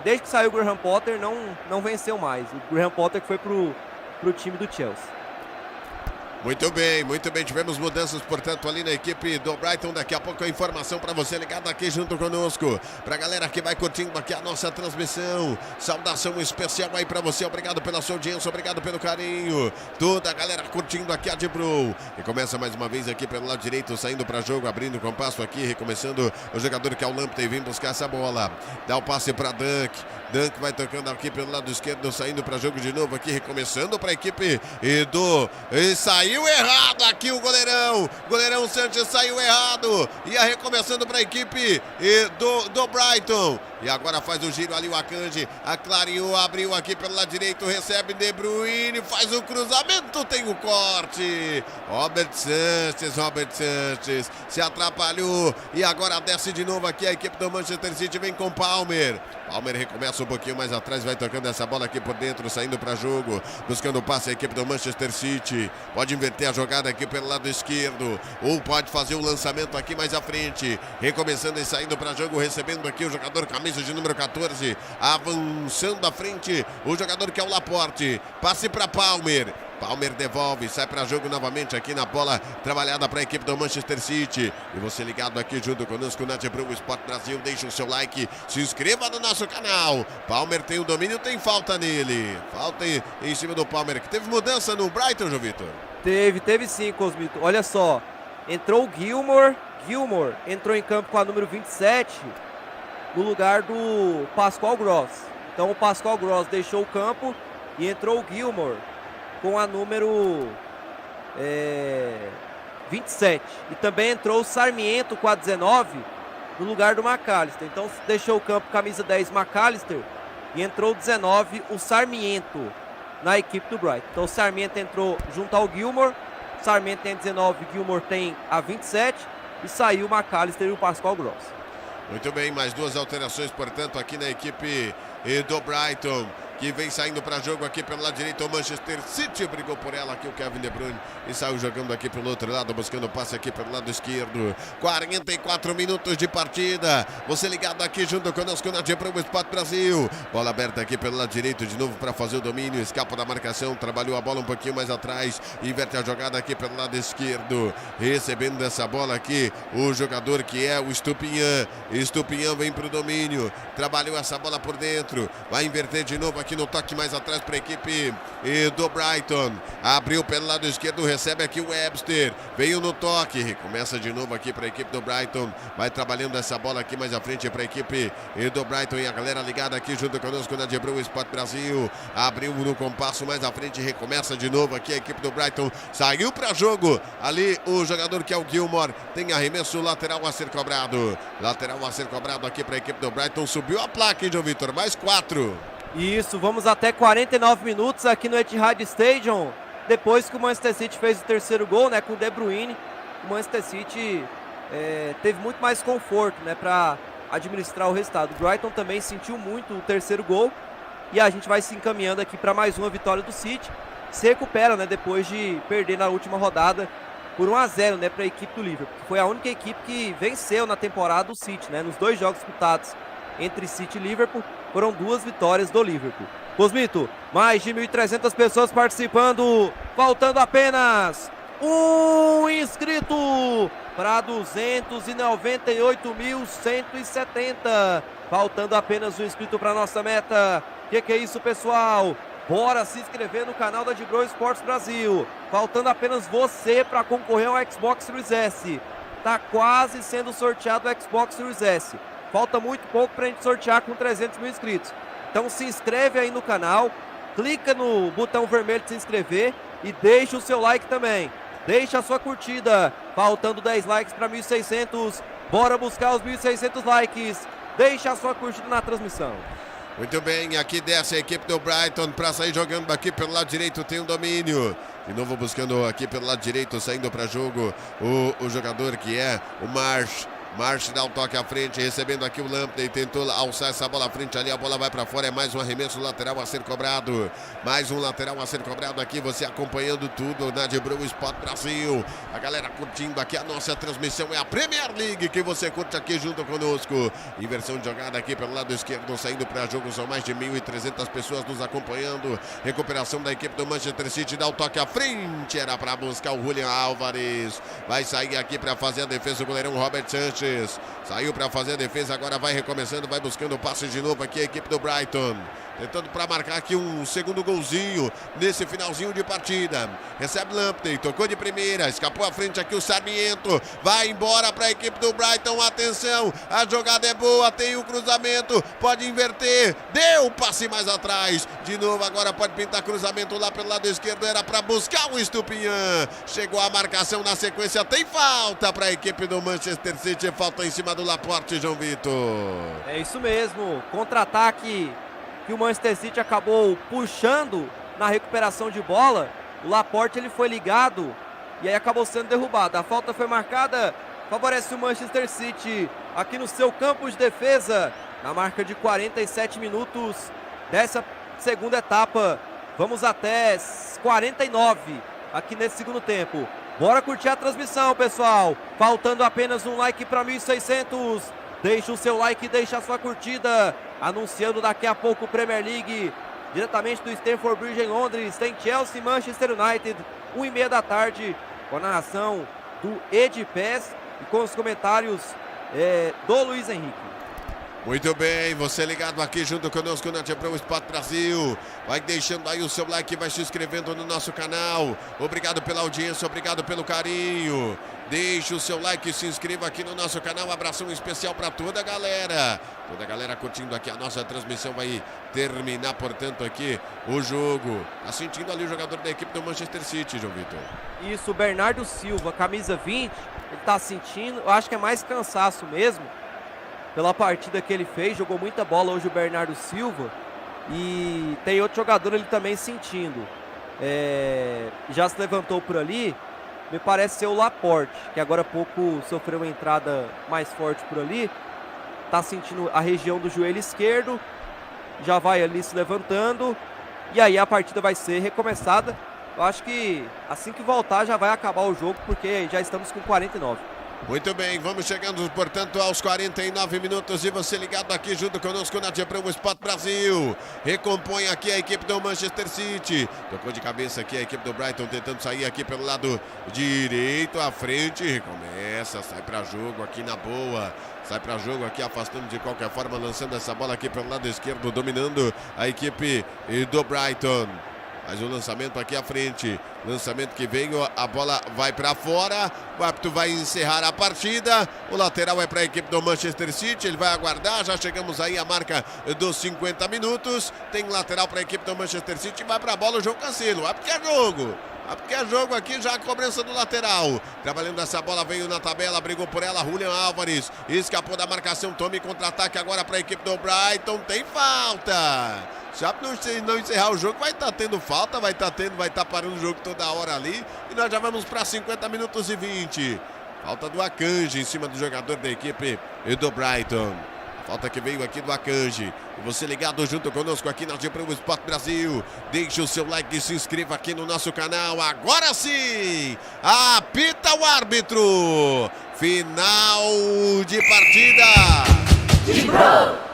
desde que saiu o Graham Potter, não venceu mais. O Graham Potter que foi pro time do Chelsea. Muito bem, muito bem. Tivemos mudanças, portanto, ali na equipe do Brighton. Daqui a pouco a informação para você ligado aqui junto conosco. Pra galera que vai curtindo aqui a nossa transmissão. Saudação especial aí para você. Obrigado pela sua audiência, obrigado pelo carinho. Toda a galera curtindo aqui a de Bro. E começa mais uma vez aqui pelo lado direito, saindo para jogo, abrindo o compasso aqui, recomeçando o jogador que é o Lamptey, vem buscar essa bola. Dá o passe para Dunk. Dunk vai tocando aqui pelo lado esquerdo, saindo para jogo de novo aqui, recomeçando para a equipe saiu errado aqui o goleirão. Goleirão Sanches saiu errado. Ia recomeçando para a equipe do Brighton. E agora faz o giro ali o Akanji. Aclariou, abriu aqui pelo lado direito. Recebe De Bruyne. Faz o cruzamento. Tem o corte. Robert Sanches se atrapalhou. E agora desce de novo aqui a equipe do Manchester City. Vem com Palmer. Palmer recomeça um pouquinho mais atrás. Vai tocando essa bola aqui por dentro. Saindo para jogo. Buscando o passe a equipe do Manchester City. Pode inverter a jogada aqui pelo lado esquerdo. Ou pode fazer o lançamento aqui mais à frente. Recomeçando e saindo para jogo. Recebendo aqui o jogador camisa de número 14, avançando à frente o jogador que é o Laporte, passe para Palmer. Palmer devolve, sai para jogo novamente aqui na bola trabalhada para a equipe do Manchester City. E você ligado aqui junto conosco na Pro Sport Brasil, deixa o seu like, se inscreva no nosso canal. Palmer tem o domínio, tem falta nele. Falta em cima do Palmer, que teve mudança no Brighton, João Vitor? Teve sim, Cosmito. Olha só, entrou o Gilmore entrou em campo com a número 27 no lugar do Pascal Gross. Então o Pascal Gross deixou o campo e entrou o Gilmore com a número 27. E também entrou o Sarmiento com a 19 no lugar do McAllister. Então deixou o campo camisa 10 McAllister e entrou o 19 o Sarmiento na equipe do Brighton. Então o Sarmiento entrou junto ao Gilmore. O Sarmiento tem 19, Gilmore tem a 27 e saiu o McAllister e o Pascal Gross. Muito bem, mais 2 alterações, portanto, aqui na equipe do Brighton, que vem saindo para jogo aqui pelo lado direito. O Manchester City brigou por ela aqui, o Kevin De Bruyne, e saiu jogando aqui pelo outro lado, buscando o passe aqui pelo lado esquerdo. 44 minutos de partida. Você ligado aqui junto conosco na Pro Sport Brasil. Bola aberta aqui pelo lado direito, de novo para fazer o domínio. Escapa da marcação, trabalhou a bola um pouquinho mais atrás. Inverte a jogada aqui pelo lado esquerdo. Recebendo essa bola aqui, o jogador que é o Stupinhan. Stupinhan vem para o domínio. Trabalhou essa bola por dentro. Vai inverter de novo aqui aqui no toque mais atrás para a equipe do Brighton. Abriu pelo lado esquerdo, recebe aqui o Webster. Veio no toque, começa de novo aqui para a equipe do Brighton. Vai trabalhando essa bola aqui mais à frente para a equipe do Brighton. E a galera ligada aqui junto conosco na Debrou Sport Brasil. Abriu no compasso mais à frente, recomeça de novo aqui a equipe do Brighton. Saiu para jogo ali o jogador que é o Gilmore. Tem arremesso lateral a ser cobrado. Lateral a ser cobrado aqui para a equipe do Brighton. Subiu a placa, hein, João Vitor? Mais 4. Isso, vamos até 49 minutos aqui no Etihad Stadium. Depois que o Manchester City fez o terceiro gol, né, com o De Bruyne, o Manchester City teve muito mais conforto, né, para administrar o resultado. O Brighton também sentiu muito o terceiro gol e a gente vai se encaminhando aqui para mais uma vitória do City. Se recupera, né, depois de perder na última rodada por 1-0, né, para a equipe do Liverpool. Foi a única equipe que venceu na temporada o City, né, nos 2 jogos disputados entre City e Liverpool. Foram 2 vitórias do Liverpool. Cosmito, mais de 1.300 pessoas participando, faltando apenas um inscrito para 298.170. Faltando apenas um inscrito para nossa meta. Que é isso, pessoal? Bora se inscrever no canal da Debrou Esportes Brasil. Faltando apenas você para concorrer ao Xbox Series S. Tá quase sendo sorteado o Xbox Series S. Falta muito pouco para a gente sortear com 300 mil inscritos. Então se inscreve aí no canal, clica no botão vermelho de se inscrever e deixa o seu like também. Deixa a sua curtida. Faltando 10 likes para 1.600. Bora buscar os 1.600 likes. Deixa a sua curtida na transmissão. Muito bem, aqui desce a equipe do Brighton para sair jogando aqui pelo lado direito, tem um domínio. De novo buscando aqui pelo lado direito, saindo para jogo o jogador que é o Marsh. March dá um toque à frente, recebendo aqui o Lamptey, tentou alçar essa bola à frente ali, a bola vai para fora, é mais um arremesso lateral a ser cobrado, mais um lateral a ser cobrado aqui, você acompanhando tudo na Debrou Sport Brasil, a galera curtindo aqui a nossa transmissão, é a Premier League que você curte aqui junto conosco, inversão de jogada aqui pelo lado esquerdo, saindo para jogo, são mais de 1.300 pessoas nos acompanhando, recuperação da equipe do Manchester City, dá o toque à frente, era para buscar o Julian Álvares, vai sair aqui para fazer a defesa, o goleirão Robert Sanchez, saiu para fazer a defesa, agora vai recomeçando, vai buscando o passe de novo aqui a equipe do Brighton. Tentando para marcar aqui um segundo golzinho nesse finalzinho de partida. Recebe Lamptey, tocou de primeira, escapou à frente aqui o Sarmiento. Vai embora para a equipe do Brighton, atenção, a jogada é boa, tem o cruzamento, pode inverter, deu o passe mais atrás. De novo agora pode pintar cruzamento lá pelo lado esquerdo, era para buscar o Estupinhan. Chegou a marcação na sequência, tem falta para a equipe do Manchester City, falta em cima do Laporte, João Vitor. É isso mesmo, contra-ataque que o Manchester City acabou puxando na recuperação de bola. O Laporte ele foi ligado e aí acabou sendo derrubado. A falta foi marcada, favorece o Manchester City aqui no seu campo de defesa, na marca de 47 minutos dessa segunda etapa. Vamos até 49 aqui nesse segundo tempo. Bora curtir a transmissão, pessoal. Faltando apenas um like para 1.600. Deixa o seu like, deixa a sua curtida. Anunciando daqui a pouco o Premier League, diretamente do Stamford Bridge em Londres. Tem Chelsea e Manchester United, 1h30 da tarde, com a narração do Ed Pés e com os comentários do Luiz Henrique. Muito bem, você ligado aqui junto conosco na Debrou Sport Brasil. Vai deixando aí o seu like, vai se inscrevendo no nosso canal. Obrigado pela audiência, obrigado pelo carinho. Deixe o seu like e se inscreva aqui no nosso canal. Abração especial para toda a galera. Toda a galera curtindo aqui a nossa transmissão. Vai terminar, portanto, aqui o jogo. Tá sentindo ali o jogador da equipe do Manchester City, João Vitor. Isso, o Bernardo Silva, camisa 20. Ele tá sentindo, eu acho que é mais cansaço mesmo. Pela partida que ele fez, jogou muita bola hoje o Bernardo Silva. E tem outro jogador ele também sentindo. Já se levantou por ali. Me parece ser o Laporte, que agora há pouco sofreu uma entrada mais forte por ali. Tá sentindo a região do joelho esquerdo. Já vai ali se levantando. E aí a partida vai ser recomeçada. Eu acho que assim que voltar já vai acabar o jogo, porque já estamos com 49. Muito bem, vamos chegando, portanto, aos 49 minutos e você ligado aqui junto conosco na Diabrão Sport Brasil. Recompõe aqui a equipe do Manchester City. Tocou de cabeça aqui a equipe do Brighton, tentando sair aqui pelo lado direito, à frente. Recomeça, sai para jogo aqui na boa. Sai para jogo aqui, afastando de qualquer forma, lançando essa bola aqui pelo lado esquerdo, dominando a equipe do Brighton. Mas o lançamento aqui à frente, lançamento que veio, a bola vai para fora, o árbitro vai encerrar a partida, o lateral é para a equipe do Manchester City, ele vai aguardar, já chegamos aí à marca dos 50 minutos, tem lateral para a equipe do Manchester City, vai para a bola, o jogo cancela, o árbitro quer jogo. Porque é jogo aqui, já a cobrança do lateral. Trabalhando essa bola, veio na tabela, brigou por ela, Julian Álvares. Escapou da marcação, tome contra-ataque agora para a equipe do Brighton. Tem falta. Já não encerrar o jogo, vai estar tendo falta, vai estar parando o jogo toda hora ali. E nós já vamos para 50 minutos e 20. Falta do Akanji em cima do jogador da equipe do Brighton. Falta que veio aqui do Akanji. E você ligado junto conosco aqui na Diabrão Sport Brasil. Deixe o seu like e se inscreva aqui no nosso canal. Agora sim! Apita o árbitro! Final de partida!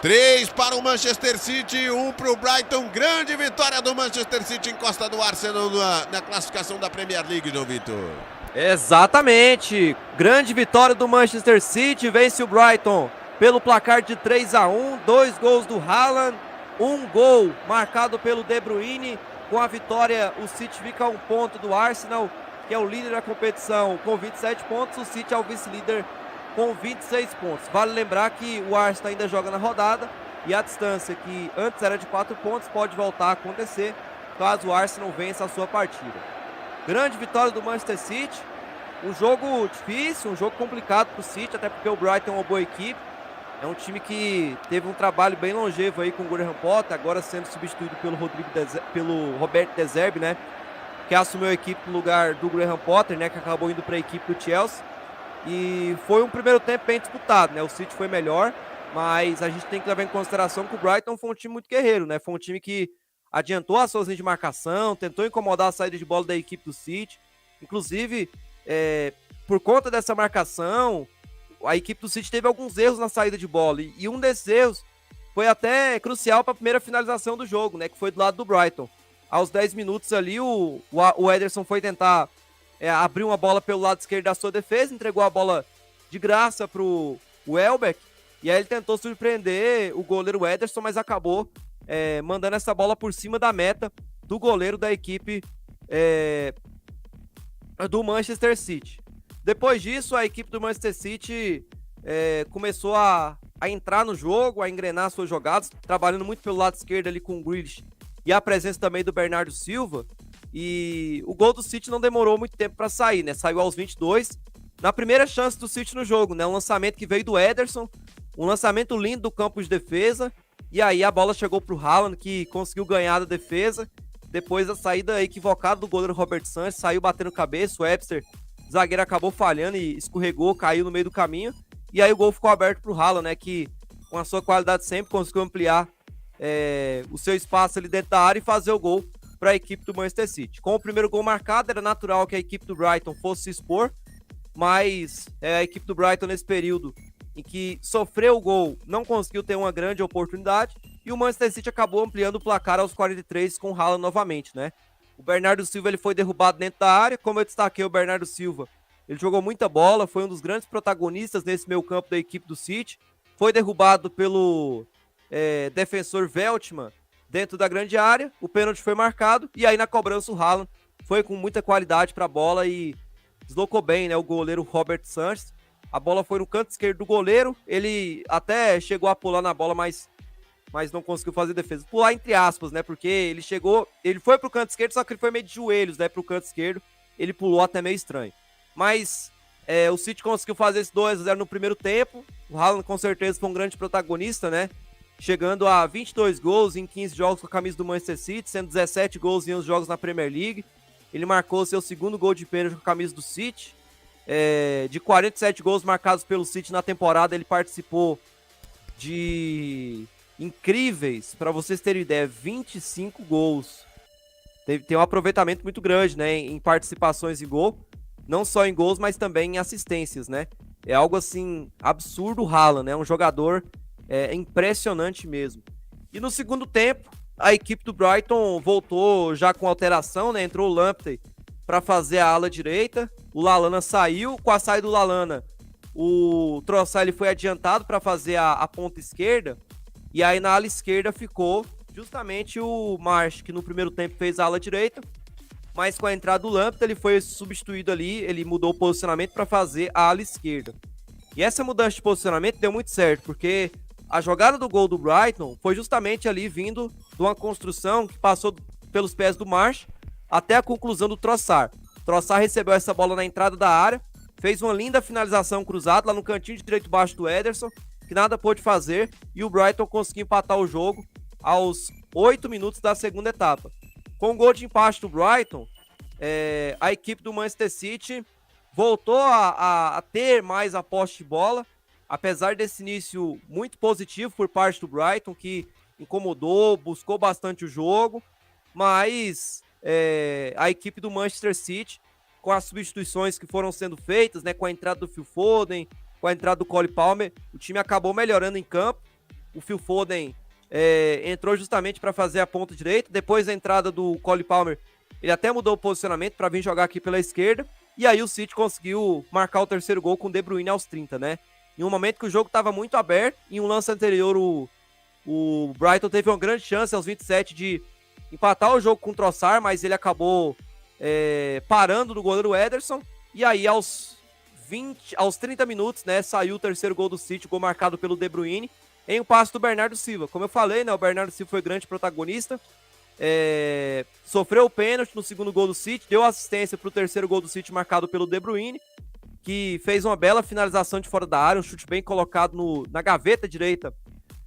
3 para o Manchester City, 1 para o Brighton. Grande vitória do Manchester City em costa do Arsenal na classificação da Premier League, João Vitor. Exatamente! Grande vitória do Manchester City. Vence o Brighton pelo placar de 3-1, 2 gols do Haaland, 1 gol marcado pelo De Bruyne. Com a vitória, o City fica a 1 ponto do Arsenal, que é o líder da competição, com 27 pontos. O City é o vice-líder com 26 pontos. Vale lembrar que o Arsenal ainda joga na rodada e a distância, que antes era de 4 pontos, pode voltar a acontecer caso o Arsenal vença a sua partida. Grande vitória do Manchester City. Um jogo difícil, um jogo complicado para o City, até porque o Brighton é uma boa equipe. É um time que teve um trabalho bem longevo aí com o Graham Potter, agora sendo substituído pelo Roberto De Zerbi, né? Que assumiu a equipe no lugar do Graham Potter, né? Que acabou indo para a equipe do Chelsea. E foi um primeiro tempo bem disputado, né? O City foi melhor, mas a gente tem que levar em consideração que o Brighton foi um time muito guerreiro, né? Foi um time que adiantou as suas linhas de marcação, tentou incomodar a saída de bola da equipe do City. Inclusive, por conta dessa marcação, a equipe do City teve alguns erros na saída de bola, e um desses erros foi até crucial para a primeira finalização do jogo, né, que foi do lado do Brighton. Aos 10 minutos ali, o Ederson foi tentar abrir uma bola pelo lado esquerdo da sua defesa, entregou a bola de graça para o Welbeck, e aí ele tentou surpreender o goleiro Ederson, mas acabou mandando essa bola por cima da meta do goleiro da equipe do Manchester City. Depois disso, a equipe do Manchester City começou a entrar no jogo, a engrenar suas jogadas, trabalhando muito pelo lado esquerdo ali com o Grealish e a presença também do Bernardo Silva. E o gol do City não demorou muito tempo para sair, né? Saiu aos 22, na primeira chance do City no jogo, né? Um lançamento que veio do Ederson, um lançamento lindo do campo de defesa, e aí a bola chegou pro Haaland, que conseguiu ganhar da defesa. Depois da saída equivocada do goleiro Robert Sanchez, saiu batendo cabeça, o Webster, zagueiro, acabou falhando e escorregou, caiu no meio do caminho. E aí o gol ficou aberto pro Haaland, né? Que com a sua qualidade sempre conseguiu ampliar o seu espaço ali dentro da área e fazer o gol para a equipe do Manchester City. Com o primeiro gol marcado, era natural que a equipe do Brighton fosse se expor, mas a equipe do Brighton, nesse período em que sofreu o gol, não conseguiu ter uma grande oportunidade, e o Manchester City acabou ampliando o placar aos 43 com o Haaland novamente, né? O Bernardo Silva, ele foi derrubado dentro da área. Como eu destaquei, o Bernardo Silva, ele jogou muita bola, foi um dos grandes protagonistas nesse meio campo da equipe do City. Foi derrubado pelo defensor Veltman dentro da grande área. O pênalti foi marcado e aí na cobrança o Haaland foi com muita qualidade para a bola e deslocou bem, né, o goleiro Robert Sanchez. A bola foi no canto esquerdo do goleiro. Ele até chegou a pular na bola, mas não conseguiu fazer defesa. Pular entre aspas, né? Porque ele foi pro canto esquerdo, só que ele foi meio de joelhos, né? Pro canto esquerdo. Ele pulou até meio estranho. Mas o City conseguiu fazer esse 2-0 no primeiro tempo. O Haaland com certeza foi um grande protagonista, né? Chegando a 22 gols em 15 jogos com a camisa do Manchester City, sendo 17 gols em 11 jogos na Premier League. Ele marcou seu segundo gol de pênalti com a camisa do City. De 47 gols marcados pelo City na temporada, ele participou de incríveis, para vocês terem ideia, 25 gols. Tem um aproveitamento muito grande, né, em participações em gol, não só em gols, mas também em assistências, né? É algo assim, absurdo o Haaland, né? Um jogador impressionante mesmo. E no segundo tempo, a equipe do Brighton voltou já com alteração, né? Entrou o Lamptey para fazer a ala direita. O Lallana saiu. Com a saída do Lallana, o Trossard foi adiantado para fazer a ponta esquerda. E aí na ala esquerda ficou justamente o March, que no primeiro tempo fez a ala direita. Mas com a entrada do Lamptey, ele foi substituído ali. Ele mudou o posicionamento para fazer a ala esquerda. E essa mudança de posicionamento deu muito certo, porque a jogada do gol do Brighton foi justamente ali vindo de uma construção que passou pelos pés do March até a conclusão do Trossard. Trossard recebeu essa bola na entrada da área, fez uma linda finalização cruzada lá no cantinho de direito baixo do Ederson, que nada pôde fazer, e o Brighton conseguiu empatar o jogo aos 8 minutos da segunda etapa. Com o gol de empate do Brighton, a equipe do Manchester City voltou a ter mais a posse de bola, apesar desse início muito positivo por parte do Brighton, que incomodou, buscou bastante o jogo, mas a equipe do Manchester City, com as substituições que foram sendo feitas, né, com a entrada do Phil Foden, com a entrada do Cole Palmer, o time acabou melhorando em campo. O Phil Foden entrou justamente para fazer a ponta direita, depois da entrada do Cole Palmer, ele até mudou o posicionamento para vir jogar aqui pela esquerda, e aí o City conseguiu marcar o terceiro gol com o De Bruyne aos 30, né? Em um momento que o jogo estava muito aberto, em um lance anterior o Brighton teve uma grande chance aos 27 de empatar o jogo com o Trossard, mas ele acabou parando no goleiro Ederson, e aí aos 30 minutos, né, saiu o terceiro gol do City, gol marcado pelo De Bruyne, em um passe do Bernardo Silva. Como eu falei, né, o Bernardo Silva foi grande protagonista, sofreu o pênalti no segundo gol do City, deu assistência para o terceiro gol do City marcado pelo De Bruyne, que fez uma bela finalização de fora da área, um chute bem colocado na gaveta direita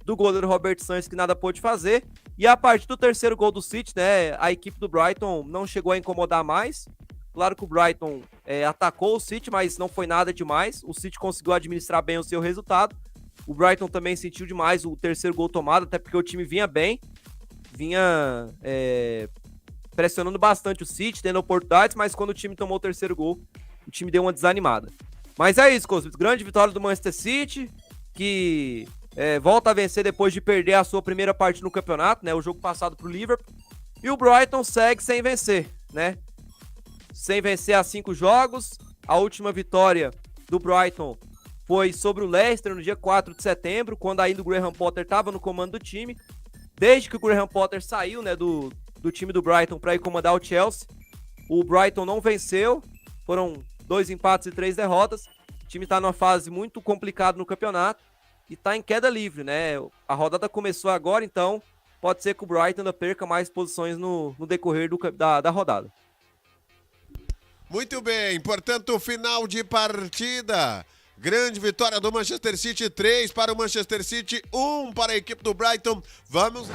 do goleiro Robert Sanchez, que nada pôde fazer. E a partir do terceiro gol do City, né, a equipe do Brighton não chegou a incomodar mais. Claro que o Brighton atacou o City, mas não foi nada demais. O City conseguiu administrar bem o seu resultado. O Brighton também sentiu demais o terceiro gol tomado, até porque o time vinha bem, vinha pressionando bastante o City, tendo oportunidades, mas quando o time tomou o terceiro gol, o time deu uma desanimada. Mas é isso, Cosmos. Grande vitória do Manchester City, que volta a vencer depois de perder a sua primeira partida no campeonato, né? O jogo passado pro Liverpool. E o Brighton segue sem vencer, né? Sem vencer há 5 jogos. A última vitória do Brighton foi sobre o Leicester no dia 4 de setembro, quando ainda o Graham Potter estava no comando do time. Desde que o Graham Potter saiu, né, do time do Brighton para ir comandar o Chelsea, o Brighton não venceu. Foram 2 empates e 3 derrotas. O time está numa fase muito complicada no campeonato e está em queda livre, né? A rodada começou agora, então pode ser que o Brighton ainda perca mais posições no decorrer da rodada. Muito bem, portanto, final de partida. Grande vitória do Manchester City, 3 para o Manchester City, 1 para a equipe do Brighton. Vamos...